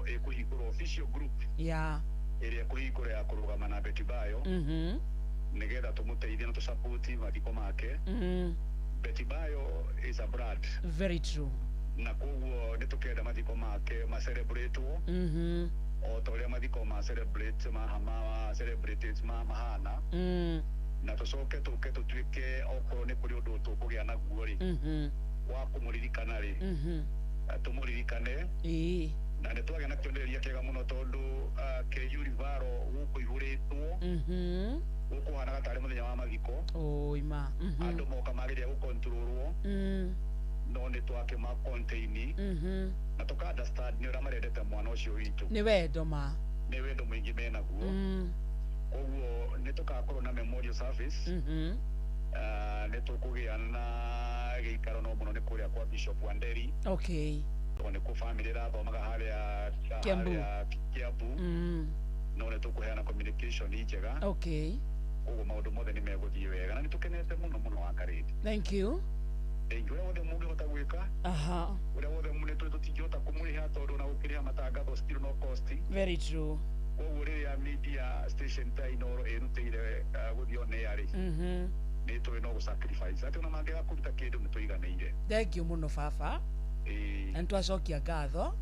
ĩkũhingũrwo official group ĩrĩa kũhingũra ya kũrũgama na Betty Bayo nĩgetha tũmũteithie na tũsapoti mathiko make. Betty Bayo is a brand. Very true. Na koguo nĩ tũkenda mathiko make ma celebrate o to le mathiko ma celebrate ma celebrities ma mahana na tucoke tuke tutuike okorwo ni kuri undu tukugia naguo ri wa kumuririkana ri tumuririkane na nä twagä na kĩonereria kĩega mũno tondũ KU Rivaro gũkũ ihũrĩtwo gũkũ hana gatarĩ mũthenya wa mathiko andũ moka mageria gũkontrolwo no nĩ twakĩma contain na tũka understand nĩ ũrĩa marendete mwana ũcio witũ nĩ wendo mũingĩ menaguo koguo nĩ tũgakorwo na memorial service nĩ tũkũgĩa na gĩikaro no mũno nĩ kũrĩa kwa Bishop Wanderi ni ku family rathomaga haria Kiambu no nä tå kå heana communication njega koguo maå mothe nä megåthiä wega na nä tå kenete må no må no wa Karĩndĩ å rä a wothe må ngä hota gwä ka å rä a wothe nä tå tingä hota kå må rä ha tondå na gå kä rä ha matangatho still no cost koguo rä rä a media station ta Inoro ä rutä ire gå thiä onea rä nä tå no gå sacrifice atä ona mangä ga kå ruta kä ndå nä tå iganä ire må no baba na twacokia ngatho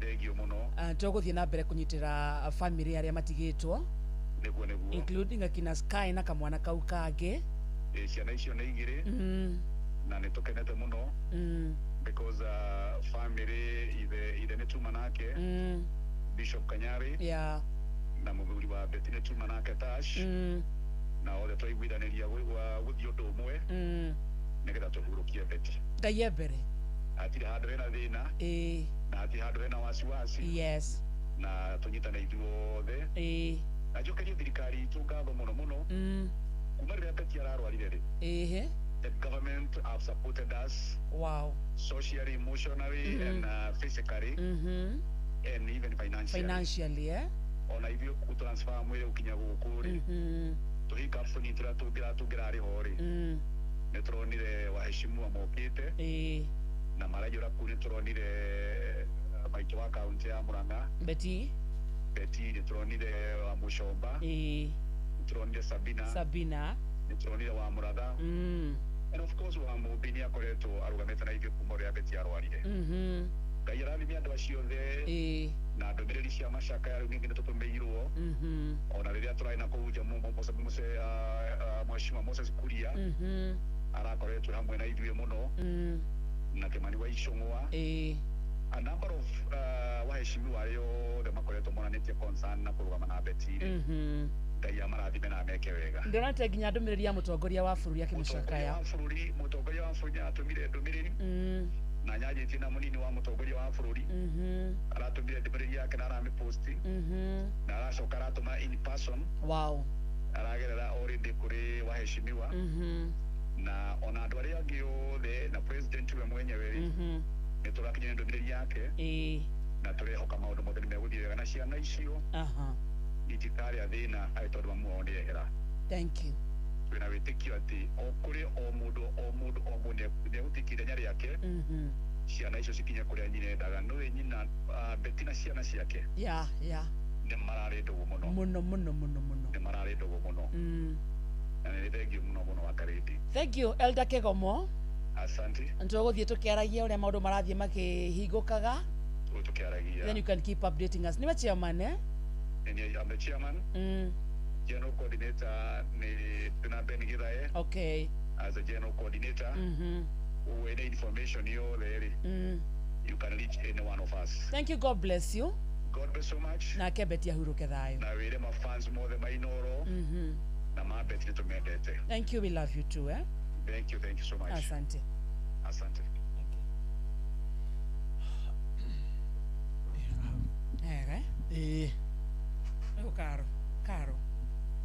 thengio muno tũgũthiĩ na mbere kũnyitĩra family arĩa matigĩtwo including akina Sky na kamwana kau kangĩ ciana icio nĩ igĩrĩ na nĩ tũkenete mũno because family ithe nĩ tuma nake Bishop Kanyari na mũthuri wa Betty nĩ tuma nake Tash na othe twaiguithanĩria gũthiĩ ũndũ ũmwe nĩgetha tũhurũkie Betty Ngai e mbere atire handå hena thĩna na atire handå hena wasiwasi na tũnyitane ithuothe na njokerie thirikari itũ ngatho mũno mũno kuma rĩrĩa Betty ararwarire rĩ the government have supported us socially, emotionally and physically and even financially ona ithuĩ gũtransfer mwĩrĩ gũkinya gũkũ rĩ tũhika bũni tũngĩrarĩ ho rĩ nĩ tũronire waheshimiwa mokĩte na marajura kuni turonire maitũ wa kaunti ya Murang'a Betty nĩ turonire wa Mushomba nĩ turonire Sabina nĩ turonire wa Muratha and of course wa Mũmbi nĩ akoretwo arũgamĩte na ithuĩ kuma rĩrĩa Betty arwarire Ngai arathime andũ acio othe na ndũmĩrĩri cia macakaya rĩu ningĩ nĩ tũtũmĩirwo ona rĩrĩa tũrarĩ na kũu Njamu Mheshimiwa Moses Kuria arakoretwo hamwe na ithuĩ mũno na Kimani wa Icũng'wa a number of waheshimiwa arĩa othe makoretwo monanĩtie concern na kũrũgama na Betty Ngai amarathime na meke wega ndonete nginya ndũmĩrĩri ya mũtongoria wa bũrũri akĩmũcakaya mũtongoria wa bũrũri atũmire ndũmĩrĩri na nyanjĩtie na mũnini wa mũtongoria wa bũrũri aratũmire ndũmĩrĩri yake na aramĩposti na aracoka aratũma in person aragerera already kũrĩ waheshimiwa na ona andũ arĩa angĩ othe na president we mwenyewe nĩ tũrakinyia ndũmĩrĩri yake na tũrehoka maũndũ mothe nĩ megũthiĩ wega na ciana icio itikarĩa thĩna arĩ tondũ mamu wao nĩ ehera twĩna wĩtĩkio atĩ o kũrĩ o mũndũ nĩ egũtikia ithenya rĩake ciana icio cikinye kũrĩa nyina endaga nĩwe nyina Betty na ciana ciake nĩ mararĩ ndũgũ mũno nĩ mararĩ ndũgũ mũno na nĩ thengio mũno wa Karĩndĩ. Thank you Elder Kegomo. Asante. Tũgũthiĩ tũkĩaragia ũrĩa maũndũ marathiĩ makĩhingũkaga. Tũkĩaragia. Then you can keep updating us. Niwe chairman I'm the chairman. General coordinator ni tuna Ben Githae. As a general coordinator. With the information you there. You can reach any one of us. Thank you. God bless you. God bless so much. Na Betty ahuruke thayo. Na wĩre ma fans mothe ma Inoro. Na ma Betty tumendete. Thank you. We love you too, Thank you so much. Asante. Karo.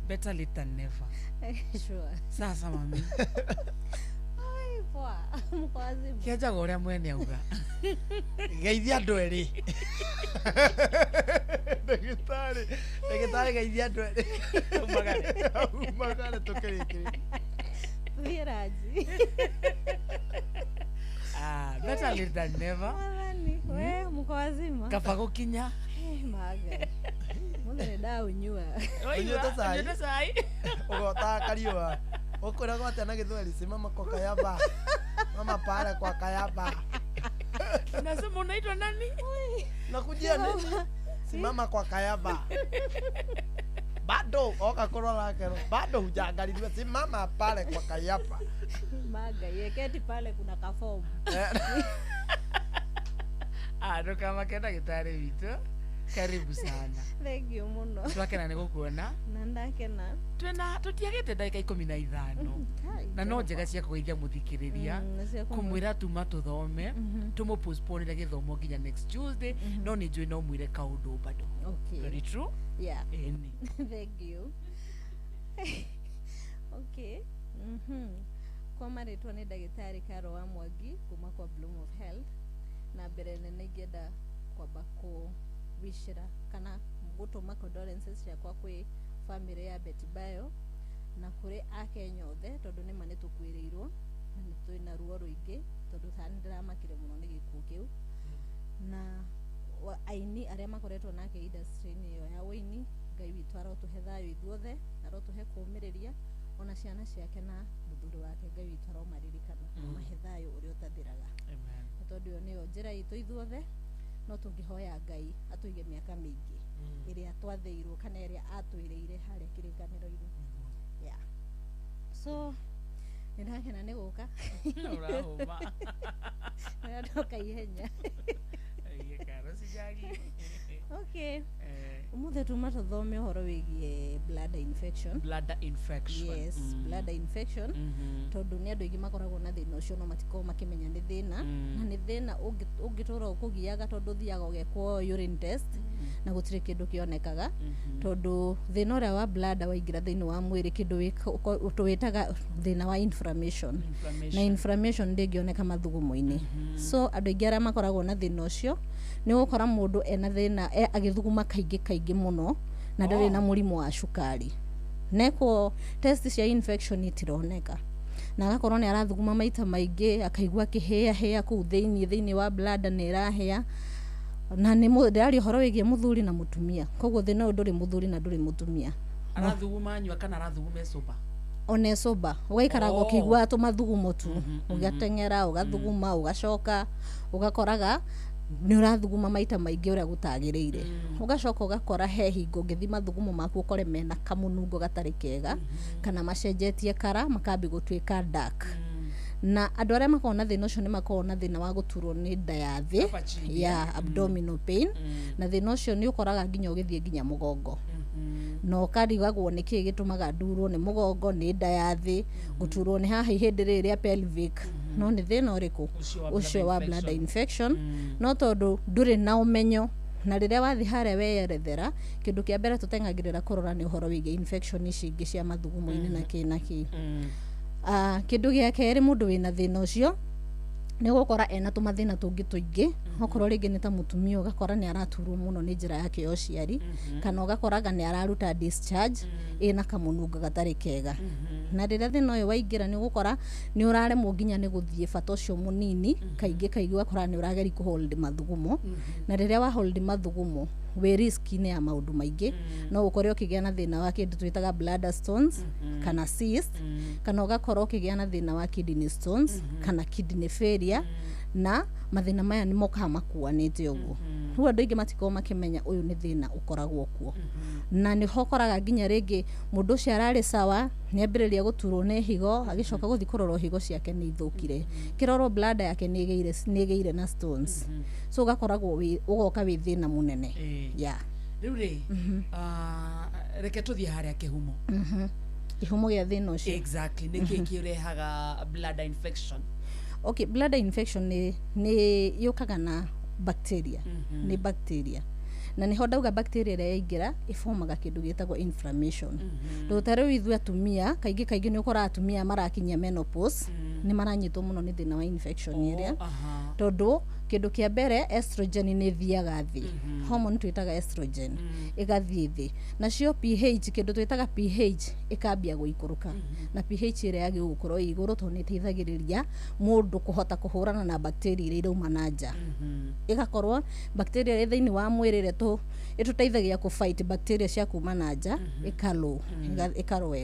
Better late than never. Sure. Sasa mami. Ai poa. Mkwazi. Kiaja gore mwene auga. Geithia andũ erĩ. Ndagĩtarĩ geithia andũ erĩ. Umagare tũkĩrĩkĩrĩria. Viraji. Better late than never. We mko wazima. Kaba gũkinya. Maga. Mune da unyua. Unyua sai. Ugota kariwa. Ukora gwate na githweri si mama kwa kayaba. Mama pale kwa kayaba. Nasema unaitwa nani? nakujia nini? Simama kwa kayaba. Bado oka korora kero. Bado hujaangaliwa, simama pale kwa kayaba. Maga yeketi pale kuna kafomu. Ndo kama kenda gitari witu. Karibu sana. Thank you muno. Twakena nĩ gũkuona. Na ndakena. Tutiagĩte ndagĩka 15. Na no njega cia kũgeithia mũthikĩrĩria. Kũmwĩra tuma tũthome. Tũmũ postpone gĩthomo nginya next Tuesday. No nĩ njũĩ no mwĩre kaũndũ bado. Okay. Very true? Yeah. Eni. Thank you. Okay. Kwa marĩtwa nĩ ndagĩtarĩ Karo wa Mwangi kuma kwa Bloom of Health. Na mbere nene ingĩenda kwamba wishira kana gũtũma condolences ciakwa kwĩ family ya Betty Bayo na kũrĩ Akenya othe tondũ nĩ mane tũkwĩrĩirwo na nĩ twĩna ruo rũingĩ tondũ thani ndĩramakire mũno nĩ gĩkuũ kĩu na aini arĩa makoretwo nake industry-inĩ ĩyo ya ũini Ngai witũ arotũhe thayũ ithuothe arotũhe kũũmĩrĩria ona ciana ciake na mũthuri wake Ngai witũ aromaririkana amahe thayũ ũrĩa ũtathiraga tondũ ĩyo nĩyo njĩra itũ ithuothe no tũngĩhoya Ngai atũige mĩaka mĩingĩ ĩrĩa twathĩirwo kana ĩrĩa atwĩrĩire harĩa kĩrĩkanĩro-inĩ. Yeah. So nĩndakena nĩ gũka. Ũrahũma. Nĩndoka ihenya. Karo sijagi. Okay. Ũmũthĩ tuma tũthome ũhoro wĩgiĩ bladder infection. Bladder infection. Yes, bladder infection. Tondũ nĩ andũ aingĩ makoragwo na thĩna ũcio no matikoragwo makĩmenya nĩ thĩna na nĩ thĩna ũngĩtũra ũkũgiaga tondũ ũthiaga ũgekwo urine test na gũtirĩ kĩndũ kĩonekaga tondũ thĩna ũrĩa wa bladder waingĩra thĩinĩ wa mwĩrĩ kĩndũ tũwĩtaga thĩna wa inflammation. Na inflammation ndĩngĩoneka mathugumo-inĩ. So andũ aingĩ arĩa makoragwo na thĩna ũcio nĩ gũkora mũndũ ena thĩna agĩthuguma kaingĩ mũno na ndarĩ na mũrimũ wa cukari. Neko test cia infection itironeka na agakorwo nĩ arathuguma maita maingĩ akaigua kĩhĩa kũu thĩinĩ wa bladder nĩ ĩrahĩa na nĩ ndĩrari ũhoro wĩgiĩ mũthuri na mũtumia koguo thĩna ũyũ ndũrĩ mũthuri na ndũrĩ mũtumia. Arathuguma nyua kana arathuguma soba? One soba ũgaikaraga ũkĩigua tũmathugumo tu ũgateng'era ũgathuguma ũgacoka ũgakoraga nĩ ũrathuguma maita maingĩ ũrĩa gũtagĩrĩire ũgacoka ũgakora he hingo ũngĩthi mathugumo maku ũkore mena kamũnungo gatarĩ kega kana macenjetie kara makambi gũtuĩka dark na andũ arĩa makoragwo na thĩna ũcio nĩ makoragwo na thĩna wa gũturwo nĩ nda ya thĩ ya abdominal pain na thĩna ũcio nĩ ũkoraga nginya ũgĩthiĩ nginya mũgongo no karigagwo nĩ kĩĩ gĩtũmaga ndurwo nĩ mũgongo nĩ nda ya thĩ gũturwo nĩ haha ihĩndĩ rĩrĩa pelvic no nĩ thĩna ũrĩkũ ũcio wa bladder infection no tondũ ndũrĩ na ũmenyo na rĩrĩa wathi harĩa weyerethera kĩndũ kĩa mbere tũtengagĩrĩra kũrora nĩ ũhoro wĩgiĩ infection ici ingĩ cia mathugumo-inĩ na kĩ kĩndũ gĩa kerĩ mũndũ wĩna thĩna ũcio nĩ gũkora ena tũmathĩna tũngĩ tũingĩ okorwo rĩngĩ nĩ ta mũtumia ũgakora nĩ araturwo mũno nĩ njĩra yake ya ũciari kana ũgakoraga nĩ araruta discharge ĩna kamũnungo gatarĩ kega na rĩrĩa thĩna ũyũ waingĩra nĩ gũkora nĩ ũraremwo nginya nĩ gũthiĩ bata ũcio mũnini kaingĩ ũgakora nĩ ũrageri kũhold mathugumo na rĩrĩa wa hold mathugumo wĩ risk-inĩ ya maũndũ maingĩ no ũkore ũkĩgĩa na thĩna wa kĩndũ twĩtaga bladder stones kana cyst kana ũgakorwo ũkĩgĩa na thĩna wa kidney stones kana kidney failure na mathĩna maya nĩ mokaga makuanĩte ũguo rĩu andũ aingĩ matikoragwo makĩmenya ũyũ nĩ thĩna ũkoragwo kuo na nĩ ho ũkoraga nginya rĩngĩ mũndũ ũcio ararĩ sawa nĩ ambĩrĩria gũturwo nĩ higo agĩcoka gũthiĩ kũrorwo higo ciake nĩ ithũkire kĩrorwo bladder yake nĩ ĩgĩire na stones so ũgakoragwo ũgoka wĩ thĩna mũnene. Rĩu rĩ reke tũthiĩ harĩa kĩhumo kĩhumo gĩa thĩna ũcio exactly nĩkĩ kĩrehaga bladder infection? Okay, bladder infection nĩ yũkaga na bacteria nĩ bacteria na nĩ ho ndauga bacteria ĩrĩa yaingĩra ĩbomaga kĩndũ gĩtagwo inflammation ta rĩu ithuĩ atumia kaingĩ nĩ ũkoraga atumia marakinyia menopause nĩ maranyitwo mũno nĩ thĩna wa infection ĩrĩa tondũ kĩndũ kĩa mbere estrogen nĩ thiaga thĩ hormone twĩtaga estrogen ĩgathiĩ thĩ nacio pH kĩndũ twĩtaga pH ĩkambia gũikũrũka na pH ĩrĩa yagĩrĩirwo gũkorwo ĩ igũrũ tondũ nĩ ĩteithagĩrĩria mũndũ kũhota kũhũrana na bacteria iria irauma na nja ĩgakorwo bacteria ĩrĩa thĩinĩ wa mwĩrĩ ĩrĩa ĩtũteithagia kũfight bacteria cia kuma na nja ĩkarũa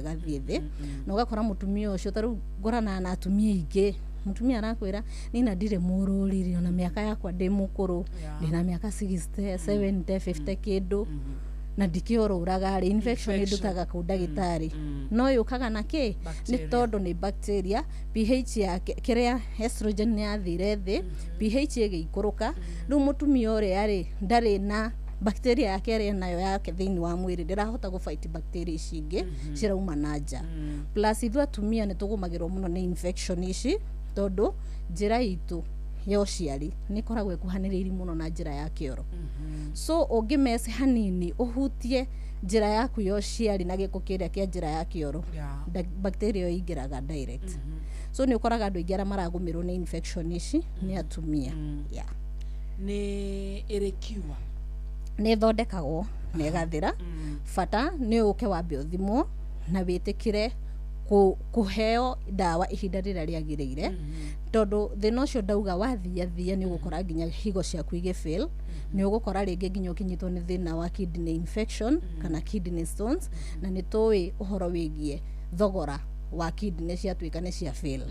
ĩgathiĩ thĩ na ũgakora mũtumia ũcio ta rĩu ngorana na atumia aingĩ mutumia arakwira nina ndire mururiri ona miaka yakwa ndi mukuru ndina miaka 60 70 50 kindu na ndikioro uragari infection idutaga ku dagitari no yukaga na ki ni tondu ni bacteria pH ya kiria estrogen ni athire thi pH igikuruka ru mutumia ore ari ndari na bacteria yake ri nayo yake thiini wa mwiri ndirahota go fight bacteria icingi cirauma nanja plus ithu atumia ni tugumagirwo muno ni infection ici tondu njira itu ya uciari ni koragwo ikuhaniriiri muno na njira ya kioro so ungimese hanini uhutie njira yaku ya uciari na giko kiria kia njira ya kioro bacteria ingiraga direct so ni ukoraga andu ingira maragumirwo ni infection ici ni atumia ni irekiwa ni thondekagwo na igathira bata ni uke wambe uthimwo na witikire kuheo dawa ihinda rĩrĩa rĩagĩrĩire tondu thina ucio ndauga wathia ni ugukora nginya higo ciaku fail ni ugukora ringi nginya ukinyitwo ni thina wa kidney infection kana kidney stones na ni tuwi uhoro wigie thogora wa kidney ciatuika ni cia fail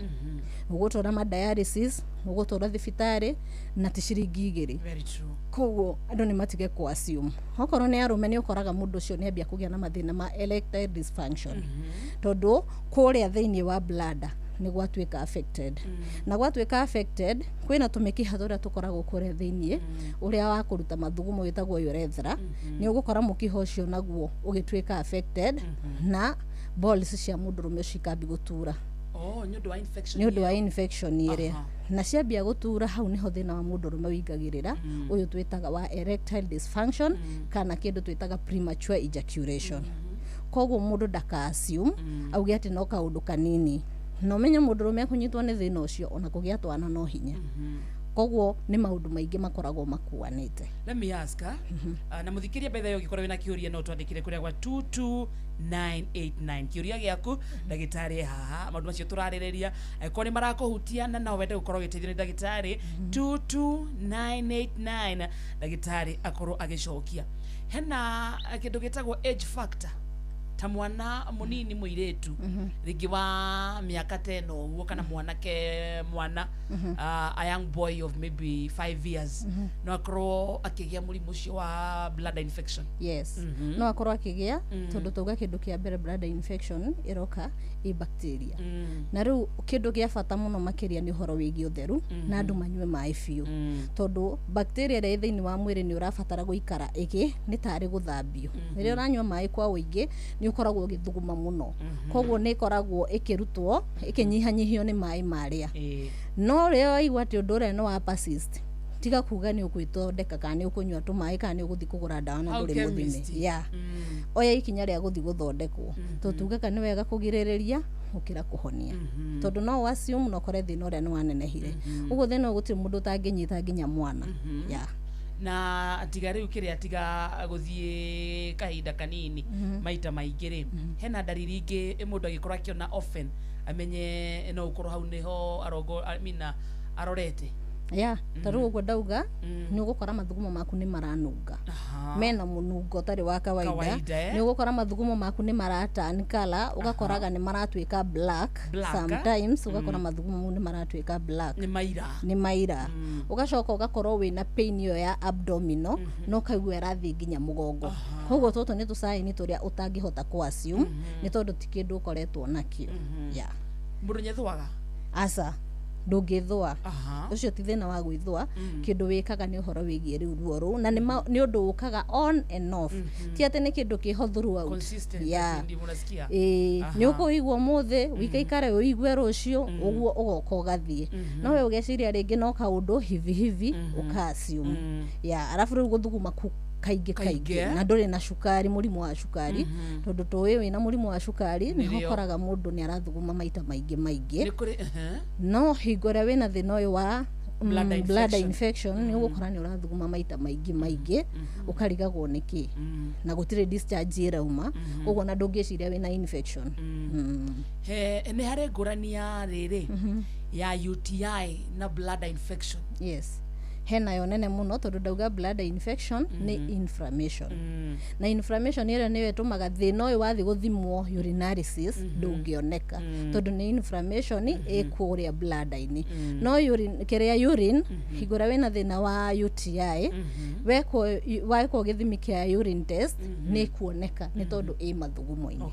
ugutora ma dialysis ugutora thibitari na ticiringi 2 very true koguo andu ni matige ku assume okorwo ni arume ni ukoraga mundu ucio ni ambia kugia na mathina ma erectile dysfunction tondu kuria thiini wa bladder ni gwatuika affected na gwatuika affected kwina tumikiha turia tukoragwo kuria thiini uria wa kuruta mathugumo witagwo urethra ni ugukora mukiha ucio naguo ugituika affected na balls cia mundurume cikambi gutura nyondo wa infection iria na ciambia gutura hau niho thina wa mundurume wingagirira uyu twitaga wa erectile dysfunction kana kindu twitaga premature ejaculation koguo mundu ndaka assume auge ati no kaundu kanini no menye mundurume akunyitwo ni thina ucio ona kugia twana no hinya koguo ni maundu maingi makoragwo makuanite. Let me ask na muthikiria betha yo gikorwo na kiuria no twandikire kuria kwa 22989 kiuria giaku ndagitari haha maundu macio turarireria ko ni marakuhutia na no wende gukorwo gitethio ni ndagitari 22989 ndagitari akorwo agicokia hena kindu gitagwo age factor ta mwana munini muiretu ringi wa miaka 10 uguo kana mwana a young boy of maybe 5 years no akorwo akigia murimu ucio wa bladder infection no akorwo akigia tondu tuga kindu kia mbere bladder infection iroka i bacteria na riu kindu gia bata muno makiria ni horo wigi utheru na andu manywe mai fiu tondu bacteria ri thiini wa mwiri ni urabatara guikara iki ni tari guthambio riria uranywa mai kwa uingi ni ukoragwo githuguma muno koguo ni koragwo ikirutwo ikinyihanyihio ni mai maria no rio igwa ati undu ure no wa persist tiga kuga ni ukwithondeka kana ni ukunywa tu mai kana ni uguthi kugura dawa na nduri muthime oya ikinya ria guthi guthondekwo tutuga kana wega kugiririria ukira kuhonia tondu no wasium no kore thina ure ni wanenehire uguo thina gutiri mundu tanginyita nginya mwana na atiga riu kiri atiga guthie kahinda kanini maita maingire hena dalili ingi mundu agikora kiona often amenye no ukorwo hau niho arogo arorete taru uguo ndauga ni ugukora mathugumo maku ni maranunga mena munungo tari wa kawaida ni ugukora mathugumo maku ni maratan color ugakoraga ni maratuika black sometimes ugakora mathugumo ni maratuika black ni maira ugacoka ugakorwo wina pain yo ya abdominal no kaigua rathi nginya mugongo koguo toto ni tusaini turia utangihota ku assume ni tondu tikindu ukoretwo nakio mundu nyethwaga asa ndungithwa ucio ti thina wa gwithwa kindu wikaga ni uhoro wigie riu ruoru na ni undu ukaga on and off ti ati ni kindu kiho throughout ni ukuigwa muthi wikaikare uigwe rucio uguo ugoka ugathie no we ugeciria ringi no kaundu hivi ukasium arafu riu guthuguma kaingi na nduri na shukari murimu wa shukari tondu tuwe wina murimu wa shukari ni hokoraga mundu ni arathuguma maita maingi no hingora wina thina uyu wa bladder infection ni ugukora ni urathuguma maita maingi ukarigagwo niki na gutire discharge irauma uguo na ndungiciria wina infection ni hari ngurani ya riri ya UTI na bladder infection hena yo nene muno tondu ndauga bladder infection ni inflammation na inflammation ira niyo etumaga thina uyu wathi guthimwo urinalysis ndungioneka tondu ni inflammation ikuria bladder ini no urine keria urine higura wena thina wa UTI weko githimi kia urine test ni kuoneka ni tondu i mathugumo ini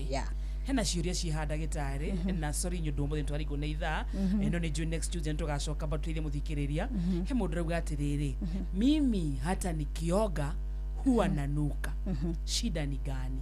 yeah hena ciuria cihanda gitari na sorry nyundu muthe twari go neitha eno ni June next Tuesday tugacoka batwire muthikiriria he mundu rauga atiriri mimi hata nikioga huwa nanuka shida ni gani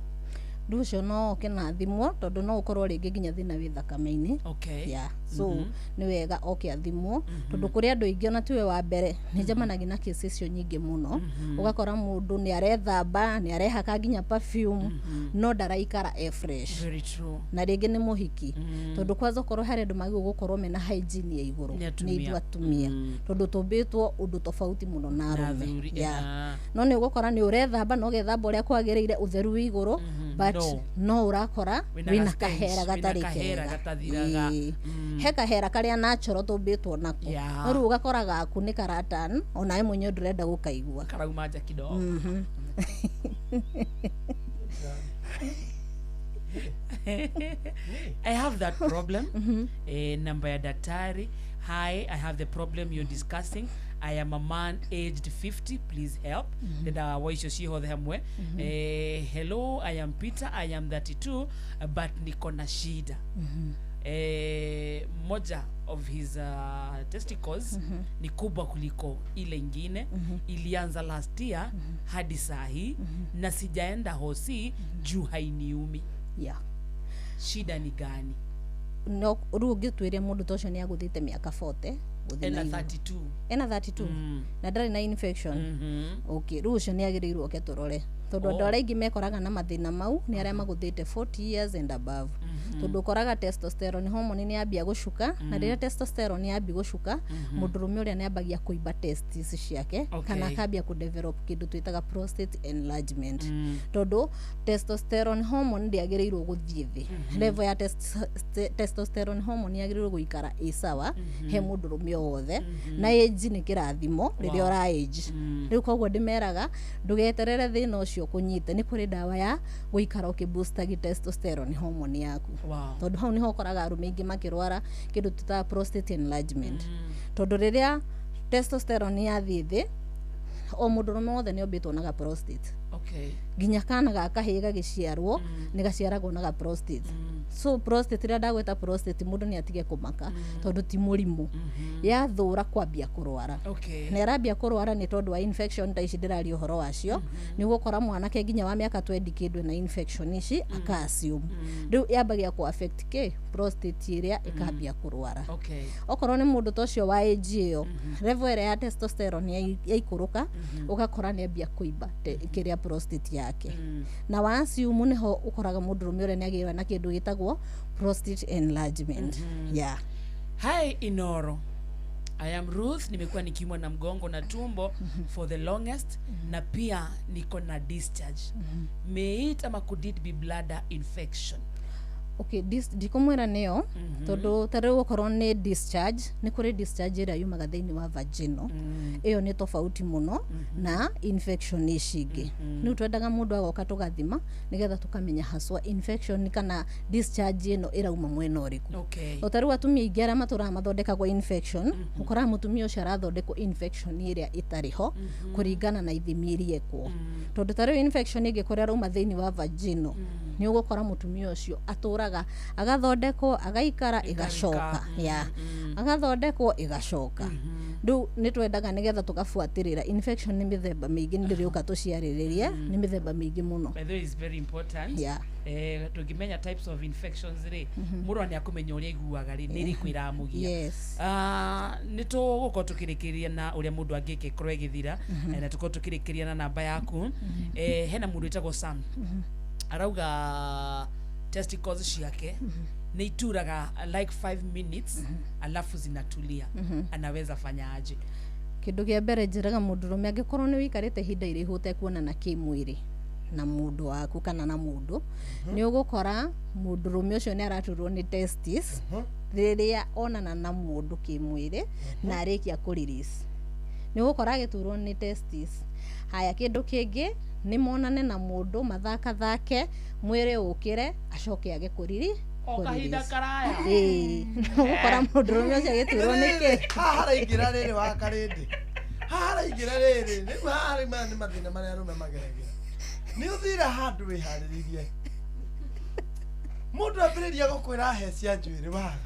nducio no kena thimwo tondu no ukorwo ringi nginya thina wi thakame-ini yeah so ni wega thimwo tondu kuri andu ingi ona tiwe wa mbere ni njamanagia na cases cio nyingi muno ugakora mundu ni arethamba ni arehaka nginya perfume no ndaraikara fresh very true na ringi ni muhiki tondu kwaza korwo hari andu magi gukorwo mena hygiene ya iguru ni ithu atumia tondu tumbitwo undu tofauti muno na arume yeah no ni ugukora ni urethamba no gethamba uria kwagiriire utheru wi iguru but no urakora wina kahera gatari gatathiraga he kahera karia natural tumbitwo nako no ugakora gaku ni karatan ona we mwenye ndurenda gukaigua karauma nja kidogo I have that problem namba ya daktari hi I have the problem you're discussing I am a man aged 50 please help nda waisho ciho hamwe hello I am Peter I am 32 but niko na shida moja of his testicles ni kubwa kuliko ile ingine ilianza last year hadi saa hii na sijaenda hosi juu hainiumi shida ni gani no rugi twire mundu tocio ni aguthite miaka 40 ena 32 na ndari na infection okay rucio ni agirirwo ke turore tondu andu aria ingi mekoraga na mathina mau ni aria maguthite 40 years and above tondu koraga testosterone hormone ni ambia gucuka na riria testosterone ni ambia gucuka mundurume uria ni ambagia kuiba testes ciake kana akambia ku develop kindu twitaga prostate enlargement tondu testosterone hormone ndiagirirwo guthie thi level ya testosterone hormone ni agirirwo guikara isawa he mundurume wothe na age ni kirathimo riria ora age riu koguo ndimeraga ndugeterere thina ucio kunyite ni kuri dawa ya guikara ukibooster testosterone hormone yaku tondu hau niho koraga arume ingi makirwara kindu tuta prostate enlargement tondu riria testosterone yathie thi o mundurume wothe ni ombitwo na prostate ginya kana gakahiga giciarwo ni gaciaragwo na prostate so prostate ria ndagweta prostate mundu ni atige kumaka tondu ti murimu ya thura kwambia kurwara na irambia kurwara ni tondu wa infection ta ici ndirari uhoro wacio ni gukora mwanake ginya wa miaka 20 kidwe na infection ici akasium riu yambagia ku affect ke prostate iria ikambia kurwara okorwo ni mundu tocio wa age iyo level ya testosterone yaikuruka ugakora ni ambia kuiba kiria prostate yake na once you muneho ukoraga mundurume uria ni agirwa na kindu gitagwo prostate enlargement hi Inoro I am Ruth nimekuwa nikiumwa na mgongo na tumbo for the longest na pia niko na discharge may it ama could it be bladder infection okay dikomwera neo tondu tare gukorwo ni discharge ni kuri discharge ira yumaga thiini wa vaginal iyo ni tofauti muno na infection icingi ni twendaga mundu agoka tugathima nigetha tukamenya haswa infection kana discharge ino irauma mwena uriku utari atumia ingi aria matura mathondekagwo infection ukora mutumia ucio arathondekwo infection iria itariho kuringana na ithimi iria ekwo tondu tare infection ingi kuria rauma thiini wa vaginal ni ugukora mutumia ucio aturaga agathondekwo agaikara igacoka agathondekwo igacoka ndu ni twendaga nigetha tugafuatirira infection ni mithemba mingi ndiriuka tuciariririe ni mithemba mingi muno by the way is very important tugimenya types of infections ri muru ni akumenya uria iguaga ri ni riku iramugia ni tuguko tukirikiria na uria mundu angike korwo igithira na tuko tukirikiria na namba yaku hena mundu itagwo Sam arauga testicles ciake ni ituraga like 5 minutes alafu zinatulia anaweza fanya aje kindu kia mbere njiraga mundurume angikorwo ni wikarite hinda irihu utekuona na kimwiri na mundu waku kana na mundu ni ugukora mundurume ucio ni araturwo ni testis riria onana na mundu kimwiri na arikia ku release ni gukora giturwo ni testis. Haya kindu kingi ni monane na mundu mathaka thake mwire ukire acoke agikuriri okahinda karaya gukora mundu rume ucio giturwo niki haraingira riri wa karindi haraingira riri ni mari mani mathina maria rume mageragera ni uthira handu wihariririe mundu ambiriria gukwira hecia njwiri waga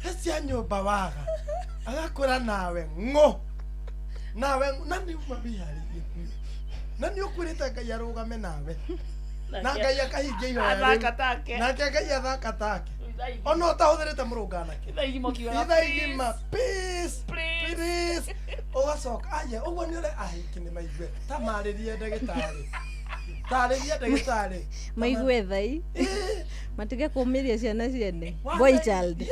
hecia nyumba waga agakwira nawe nani umabiharirie nani ukwirite Ngai arugame nawe na Ngai akahingia ihoya nake Ngai athaka take ono tahuthirite murungana ki ithaigima please ugacoka aye uguo ni ure ahiki ni maigue tamaririe ndagitari maigue thai matige kumiria ciana ciene boy child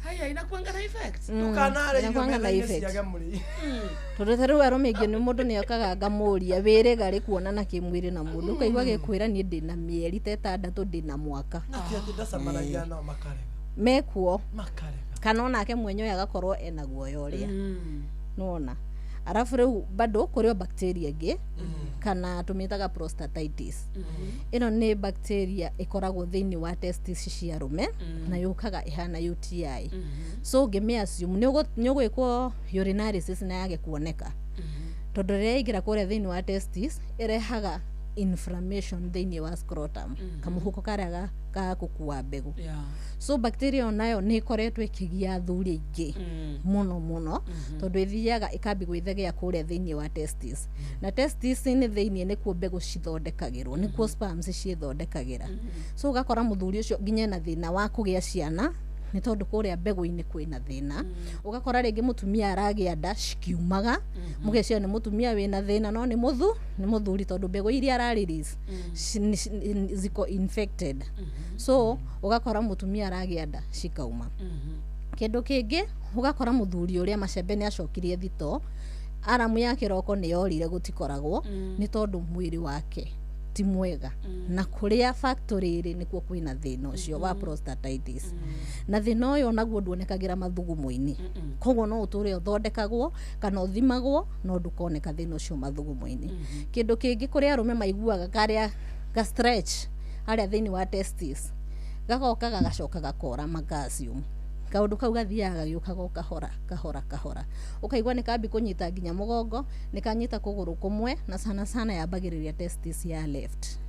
haya inakuanga na effects tukanare inakuanga na effects tondu taru arume ingĩ ni mundu ni okaga ngamuria wĩre gari kuonana kĩmwĩrĩ na mundu kaigua gĩkwĩra ni ndĩna mĩeri ta 6 ndĩna mwaka mekuo kana onake mwenyewe agakorwo ena guoya ũrĩa nona arafu rĩu bado kũrĩ bacteria ingĩ kana tumitaga prostatitis ino ni bacteria ikoragwo thiini wa testis cia rume na yukaga ihana UTI so ngĩmĩassume ni ũgwĩkwo urinalysis na yage kuoneka tondu rĩrĩa ingira kũrĩa thiini wa testis irehaga inflammation thiini wa scrotum kamuhuko karĩa ga gũkua mbegu so bacteria onayo ni ikoretwo ikigia athuri aingĩ muno tondu ithiaga ikambi gwĩthegea kũrĩa thiini wa testis na testis ni thiini ni kuo mbegu cithondekagĩrwo ni kuo sperms ciithondekagira so ugakora muthuri ucio nginya na thina wa kũgĩa ciana ni tondu kũrĩa mbegu-inĩ kwĩna thina ugakora rĩngĩ mutumia aragĩa nda cikiumaga mugecio ni mutumia wĩna thina no ni muthuri tondu mbegu iria ara release ziko infected so ugakora mutumia aragĩa nda cikauma kindu kingi ugakora muthuri ũrĩa macembe ni acokirie thito aramu ya kiroko ni yorire gutikoragwo ni tondu mwiri wake ti mwega na kuria factory ri nikuo kwina thina ucio wa prostatitis na thina uyo naguo nduonekagira mathugumo-ini koguo no uture uthondekagwo kana uthimagwo no ndukoneka thina ucio mathugumo-ini kindu kingi kuria arume maiguaga karia ga stretch aria thiini wa testis gagoka gagacoka gakora magnesium kaundu kau gathiaga giukaga kahora ukaigua ni kambi kunyita nginya mugongo ni kanyita kuguru kumwe na sana yambagiriria testis ya left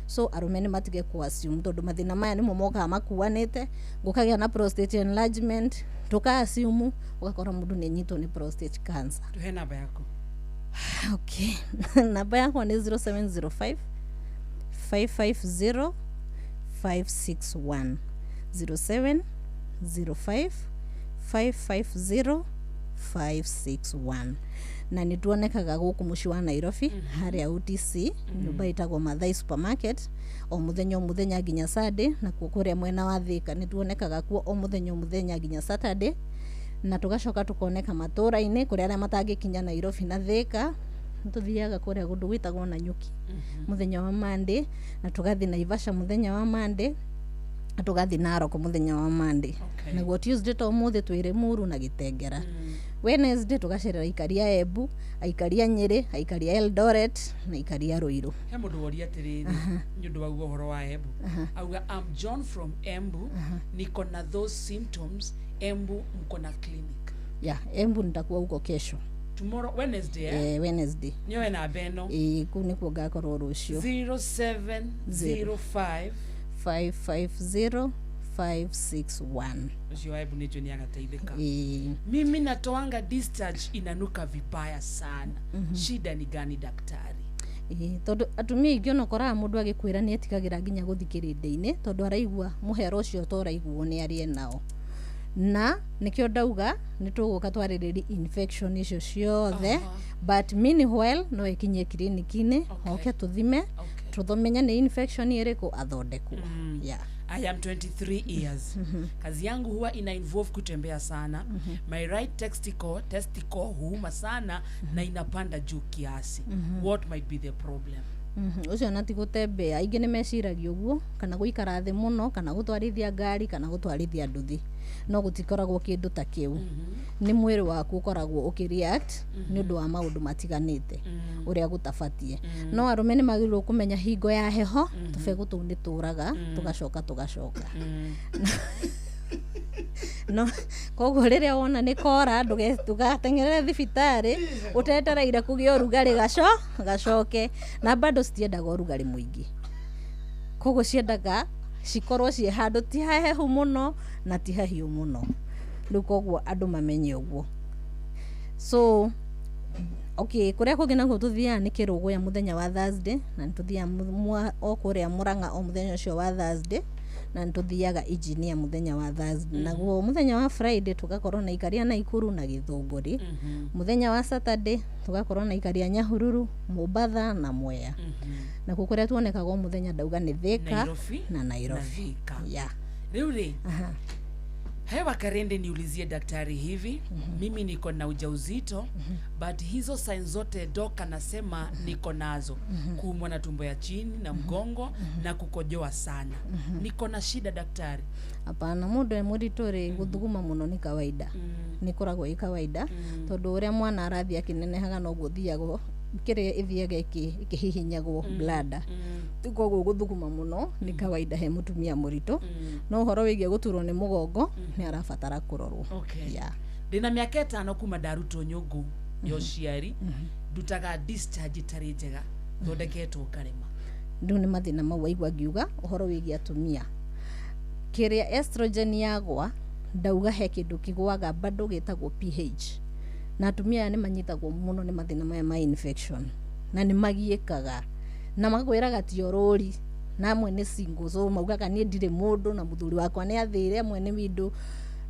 so arume ni matige ku assume tondu mathina maya ni momoka makuanite gukagia na prostate enlargement tuka assume ugakora mundu ni nyito ni prostate cancer tuhe namba yako okay namba yako ni 0705 550 561 0705 550 561 na nituonekaga guku muci wa Nairobi haria UTC nyumba itagwo Mathai Supermarket o muthenya nginya Saturday na kukuria mwena wa Thika nituonekaga kuo o muthenya nginya Saturday na tugacoka tukoneka matura-ini kuria aria matangikinya Nairobi na Thika tuthiaga kuria gundu gwitagwo Nanyuki muthenya wa Monday na tugathi Naivasha muthenya wa Monday tugathi Narok muthenya wa Monday naguo Tuesday to muthe twire Muru na Gitengera Wednesday tugacerera ikaria Embu aikaria Nyeri aikaria Eldoret na ikaria Ruiru he mundu woria atiriri nyundu wa uhoro wa Embu auga I'm John from Embu niko na those symptoms Embu mko na clinic Embu nitakuwa huko kesho tomorrow Wednesday Wednesday nyowe na beno kuni kwa gakorwo rucio 0705 550 561 ucio Embu ni John agateithika mimi natoanga discharge inanuka vibaya sana shida ni gani daktari tondu atumia ingĩ onokora mundu agikwira ni etikagira nginya guthikirinde-ini tondu araigua muhero ucio toraiguo ni arie nao na nikio ndauga nituguka twaririria infection icio ciothe but meanwhile no ikinye clinic-ini oke tuthime tuthomenya ni infection iriku athondekwo I am 23 years. Kazi yangu huwa ina involve kutembea sana. My right testicle huuma sana na inapanda juu kiasi. What might be the problem? ucio na ti gutembea aingi ni meciragia uguo kana guikara thi muno kana gutwarithia ngari kana gutwarithia nduthi no gutikoragwo kindu ta kiu ni mwiri waku ukoragwo ukireact ni undu wa maundu matiganite uria gutabatie no arume ni magirwo kumenya hingo ya heho tubegu tu ni turaga tugacoka no koguo riria wona ni kora tugatengerere thibitari utetereire kugia urugari gacoke na bado citiendaga urugari muingi koguo ciendaga cikorwo cie handu ti hahehu muno na ti hahiu muno riu koguo andu mamenye uguo so okay kuria kungi naguo tuthia ni kirugo ya muthenya wa Thursday na tuthia o kuria Murang'a o muthenya ucio wa Thursday na ntuthiaga engineer muthenya wa Thursday naguo muthenya wa Friday tugakorwo na ikaria na Ikuru na Githunguri muthenya wa Saturday tugakorwo na ikaria Nyahururu Mombasa na Mwea na kukuria tuonekaga muthenya ndauga ni Thika na Nairobi riu hewa Karende niulizie daktari hivi mimi niko na ujauzito but hizo signs zote doka nasema niko nazo kuumwa na tumbo ya chini na mgongo na kukojoa sana niko na shida daktari? Hapana, mundu e muritori guthuguma muno ni kawaida nikoragwo i kawaida tondu uria mwana arathia akinenehaga no guthiago kire ithiaga ikihihinyagwo bladder koguo guthuguma muno ni kawaida he mutumia murito no horo wigie guturwo ni mugongo ni arabatara kurorwo. Ndina miaka 5 kuma ndaruto nyungu yociari ndutaga discharge tari njega thondeketwo karema ndu ni mathina mau waigua ngiuga uhoro wigie atumia kiria estrogen yagwa ndauga he kindu kigwaga bado gitagwo pH na atumia ni manyitagwo muno ni mathina maya ma infection na ni magiekaga na magwiraga ti orori na amwe ni single so maugaga ni ndire mundu na muthuri wakwa ni athire amwe ni windu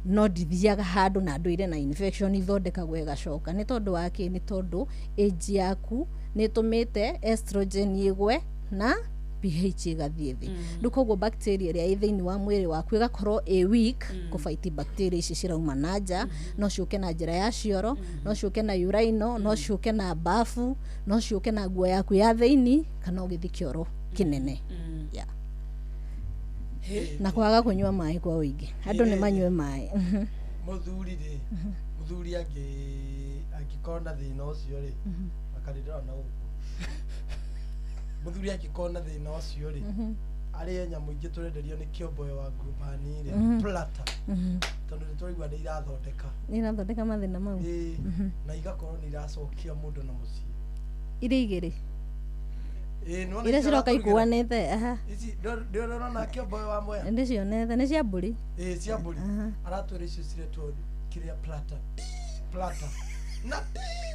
no ndithiaga handu na nduire na infection ithondekagwo igacoka ni tondu wake ni tondu age yaku ni tumite estrogen igwe na pH igathie thi ndukoguo bacteria iria i thiini wa mwiri waku igakorwo a weak kufight bacteria ici cirauma nanja no ciuke na njira ya cioro no ciuke na urino no ciuke na bafu no ciuke na nguo yaku ya thiini kana ugithi kioro kinene na kwaga kunywa mai kwa wingi andu ni manywe mai muthuri agikona thina ucio ri akarirana na muthuri agikona thina ucio ri ari nyamu ingi turenderio ni kiomboyo wa grubani ri plata tondu ni turigwa ni irathondeka mathina mau na igakorwo ni iracokia mundu na mucii iri igiri ire ciroka ikuanite ici ndio na kiomboyo wa Mwea ndi cionete ni cia mburi cia mburi aratwira icio ciretwo kiria plata na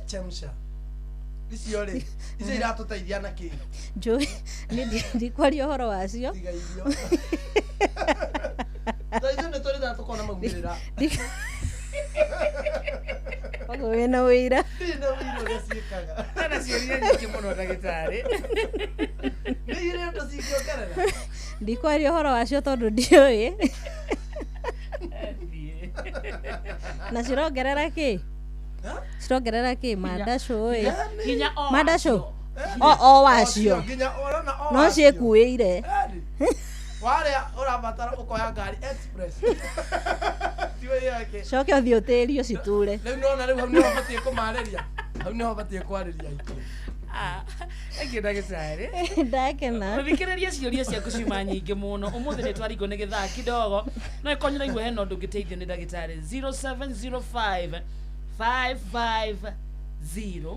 chemsha icio ri icio iratuteithia na ki jo ni ndikwaria horo wacio taizo ne tori da tukona maumira Ogo wena wira uria ciekaga kana ciria nyingi muno ndagitari ni ire ndo cikio karera ndikwaria horo wacio tondu ndioi na cirongerera ki cirongerera ki madasho madasho o wacio no ciekuire wale urabatara ukoya ngari express tiwe yake coke uthio tiri uciture riu nona riu hau ni hobatie kumareria hau ni hobatie kwariria iki ege ndagitari ndakena thikiriria ciuria ciaku ciuma nyingi muno umuthi ni twaringo ni githaa kidogo no ikonyera igwe heno ndungiteithio ni ndagitari 0705 550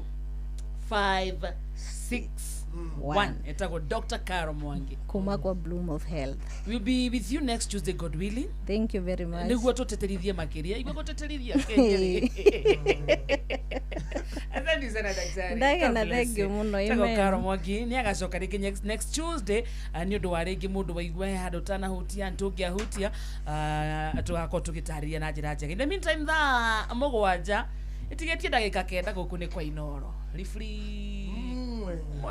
561 etago Dr. Carol Mwangi kuma kwa Bloom of Health. We'll be with you next Tuesday, God willing. Thank you very much. Niguo tuteterithie makiria igwe guteterithia asante sana daktari ndagena thank you muno amen Carol Mwangi ni agacoka ringi next Tuesday ni undu wa ringi mundu waigwe handu tana hutia ntungia hutia tugako tugitariria na njira njega. In the meantime tha mugwanja itigetie ndagika kenda guku ni kwa Inoro rifri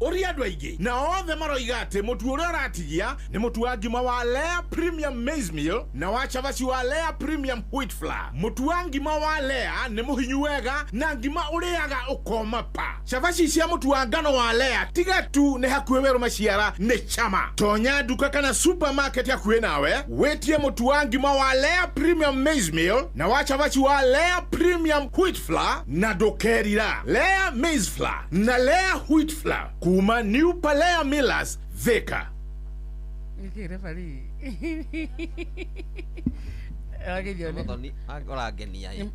uri andu aingi na othe maroiga ati mutu uria uratigia ni mutu wa ngima wa Lea Premium Maize Meal na wa chavaci wa Lea Premium Wheat Flour. Mutu wa ngima wa Lea ni muhinyu wega na ngima uriaga ukoma pa. Chavaci cia mutu wa ngano wa Lea tiga tu ni hakuhe weru maciara ni chama. Tonya duka kana supermarket hakuhe nawe wetie mutu wa ngima wa Lea Premium Maize Meal na wa chavaci wa Lea Premium Wheat Flour na dokerira Lea Maize Flour na Lea Wheat Flour kuma New Palea Millers Thika. Referee.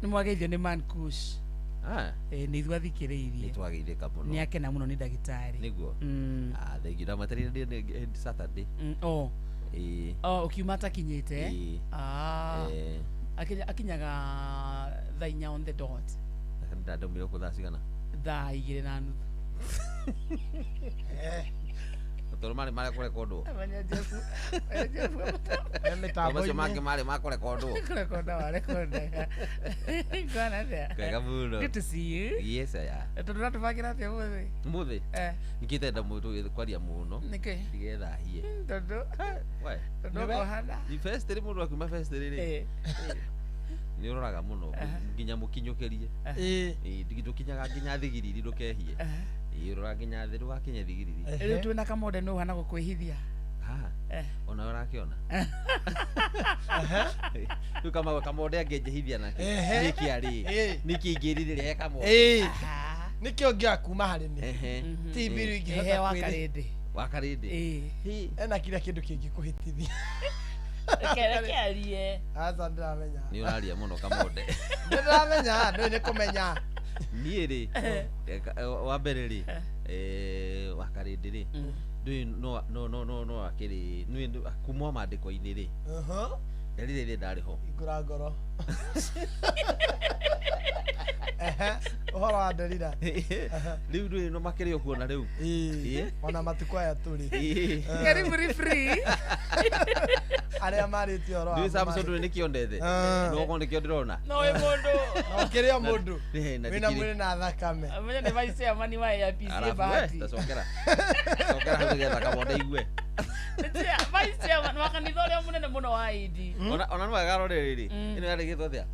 Nimwagithio ni Mankush. Nä ithua thikä rä irie nä akena må no nä ndagätarä å kiuma atakinyä te akinyaga thaa 4 on the dot thaa 2 na nuthu toro mari mari kurekondwo macio mangä marä makurekondwo kwega muno tondå ratå bangä ra atä må thä ngä tenda må tå kwaria må no ndigethahie rä må ndå akiuma rä nä å roraga må no nginya må kinyå kä rie ndå kinyaga nginya thigiriri ndå kehie rora nginya thä rå gakinye thigiriri rä u twä na kamode nä å hana gå kwä hithia ona å rakä ona rä u kamode angä njehithia nake nä kä arä nä kä ingä rirä rä kamode nä kä o ngä akuma harä nä tibiru ingä wakarä ndä ena kä rä a kä ndå kä ngä kå hä tithia aca ndä ramenya nä å raria må no kamode ndä ramenya ndå nä kå menya niä rä wa mbere rä wakarä ndä rä ndå no akä rä kuma mandä ko-inä rä ndarä rä ndarä ho ingå ngoro å horo wa nderira rä u ndå no makä rä o kuona rä u ona matukå aya tå rä arä a marä tie oro ndå nä kä ondethe nogo nä kä o ndä rona kä rä o må ndå wä na mwä rä na thakame tacokera hau nä getha kamonde igue wakanitha å rä a må nene må no wa idi ona nä wega rorä rä ä no yarä gä two thä a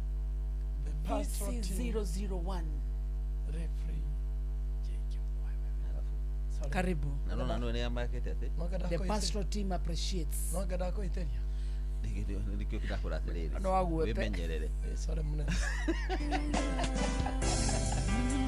PC001 karibu na no nä amakete atä the pastoral team appreciates no ngenda kå iteria nä kä o kå ndakwä ra atä rä rä no waguote wä menyerere sorry må nene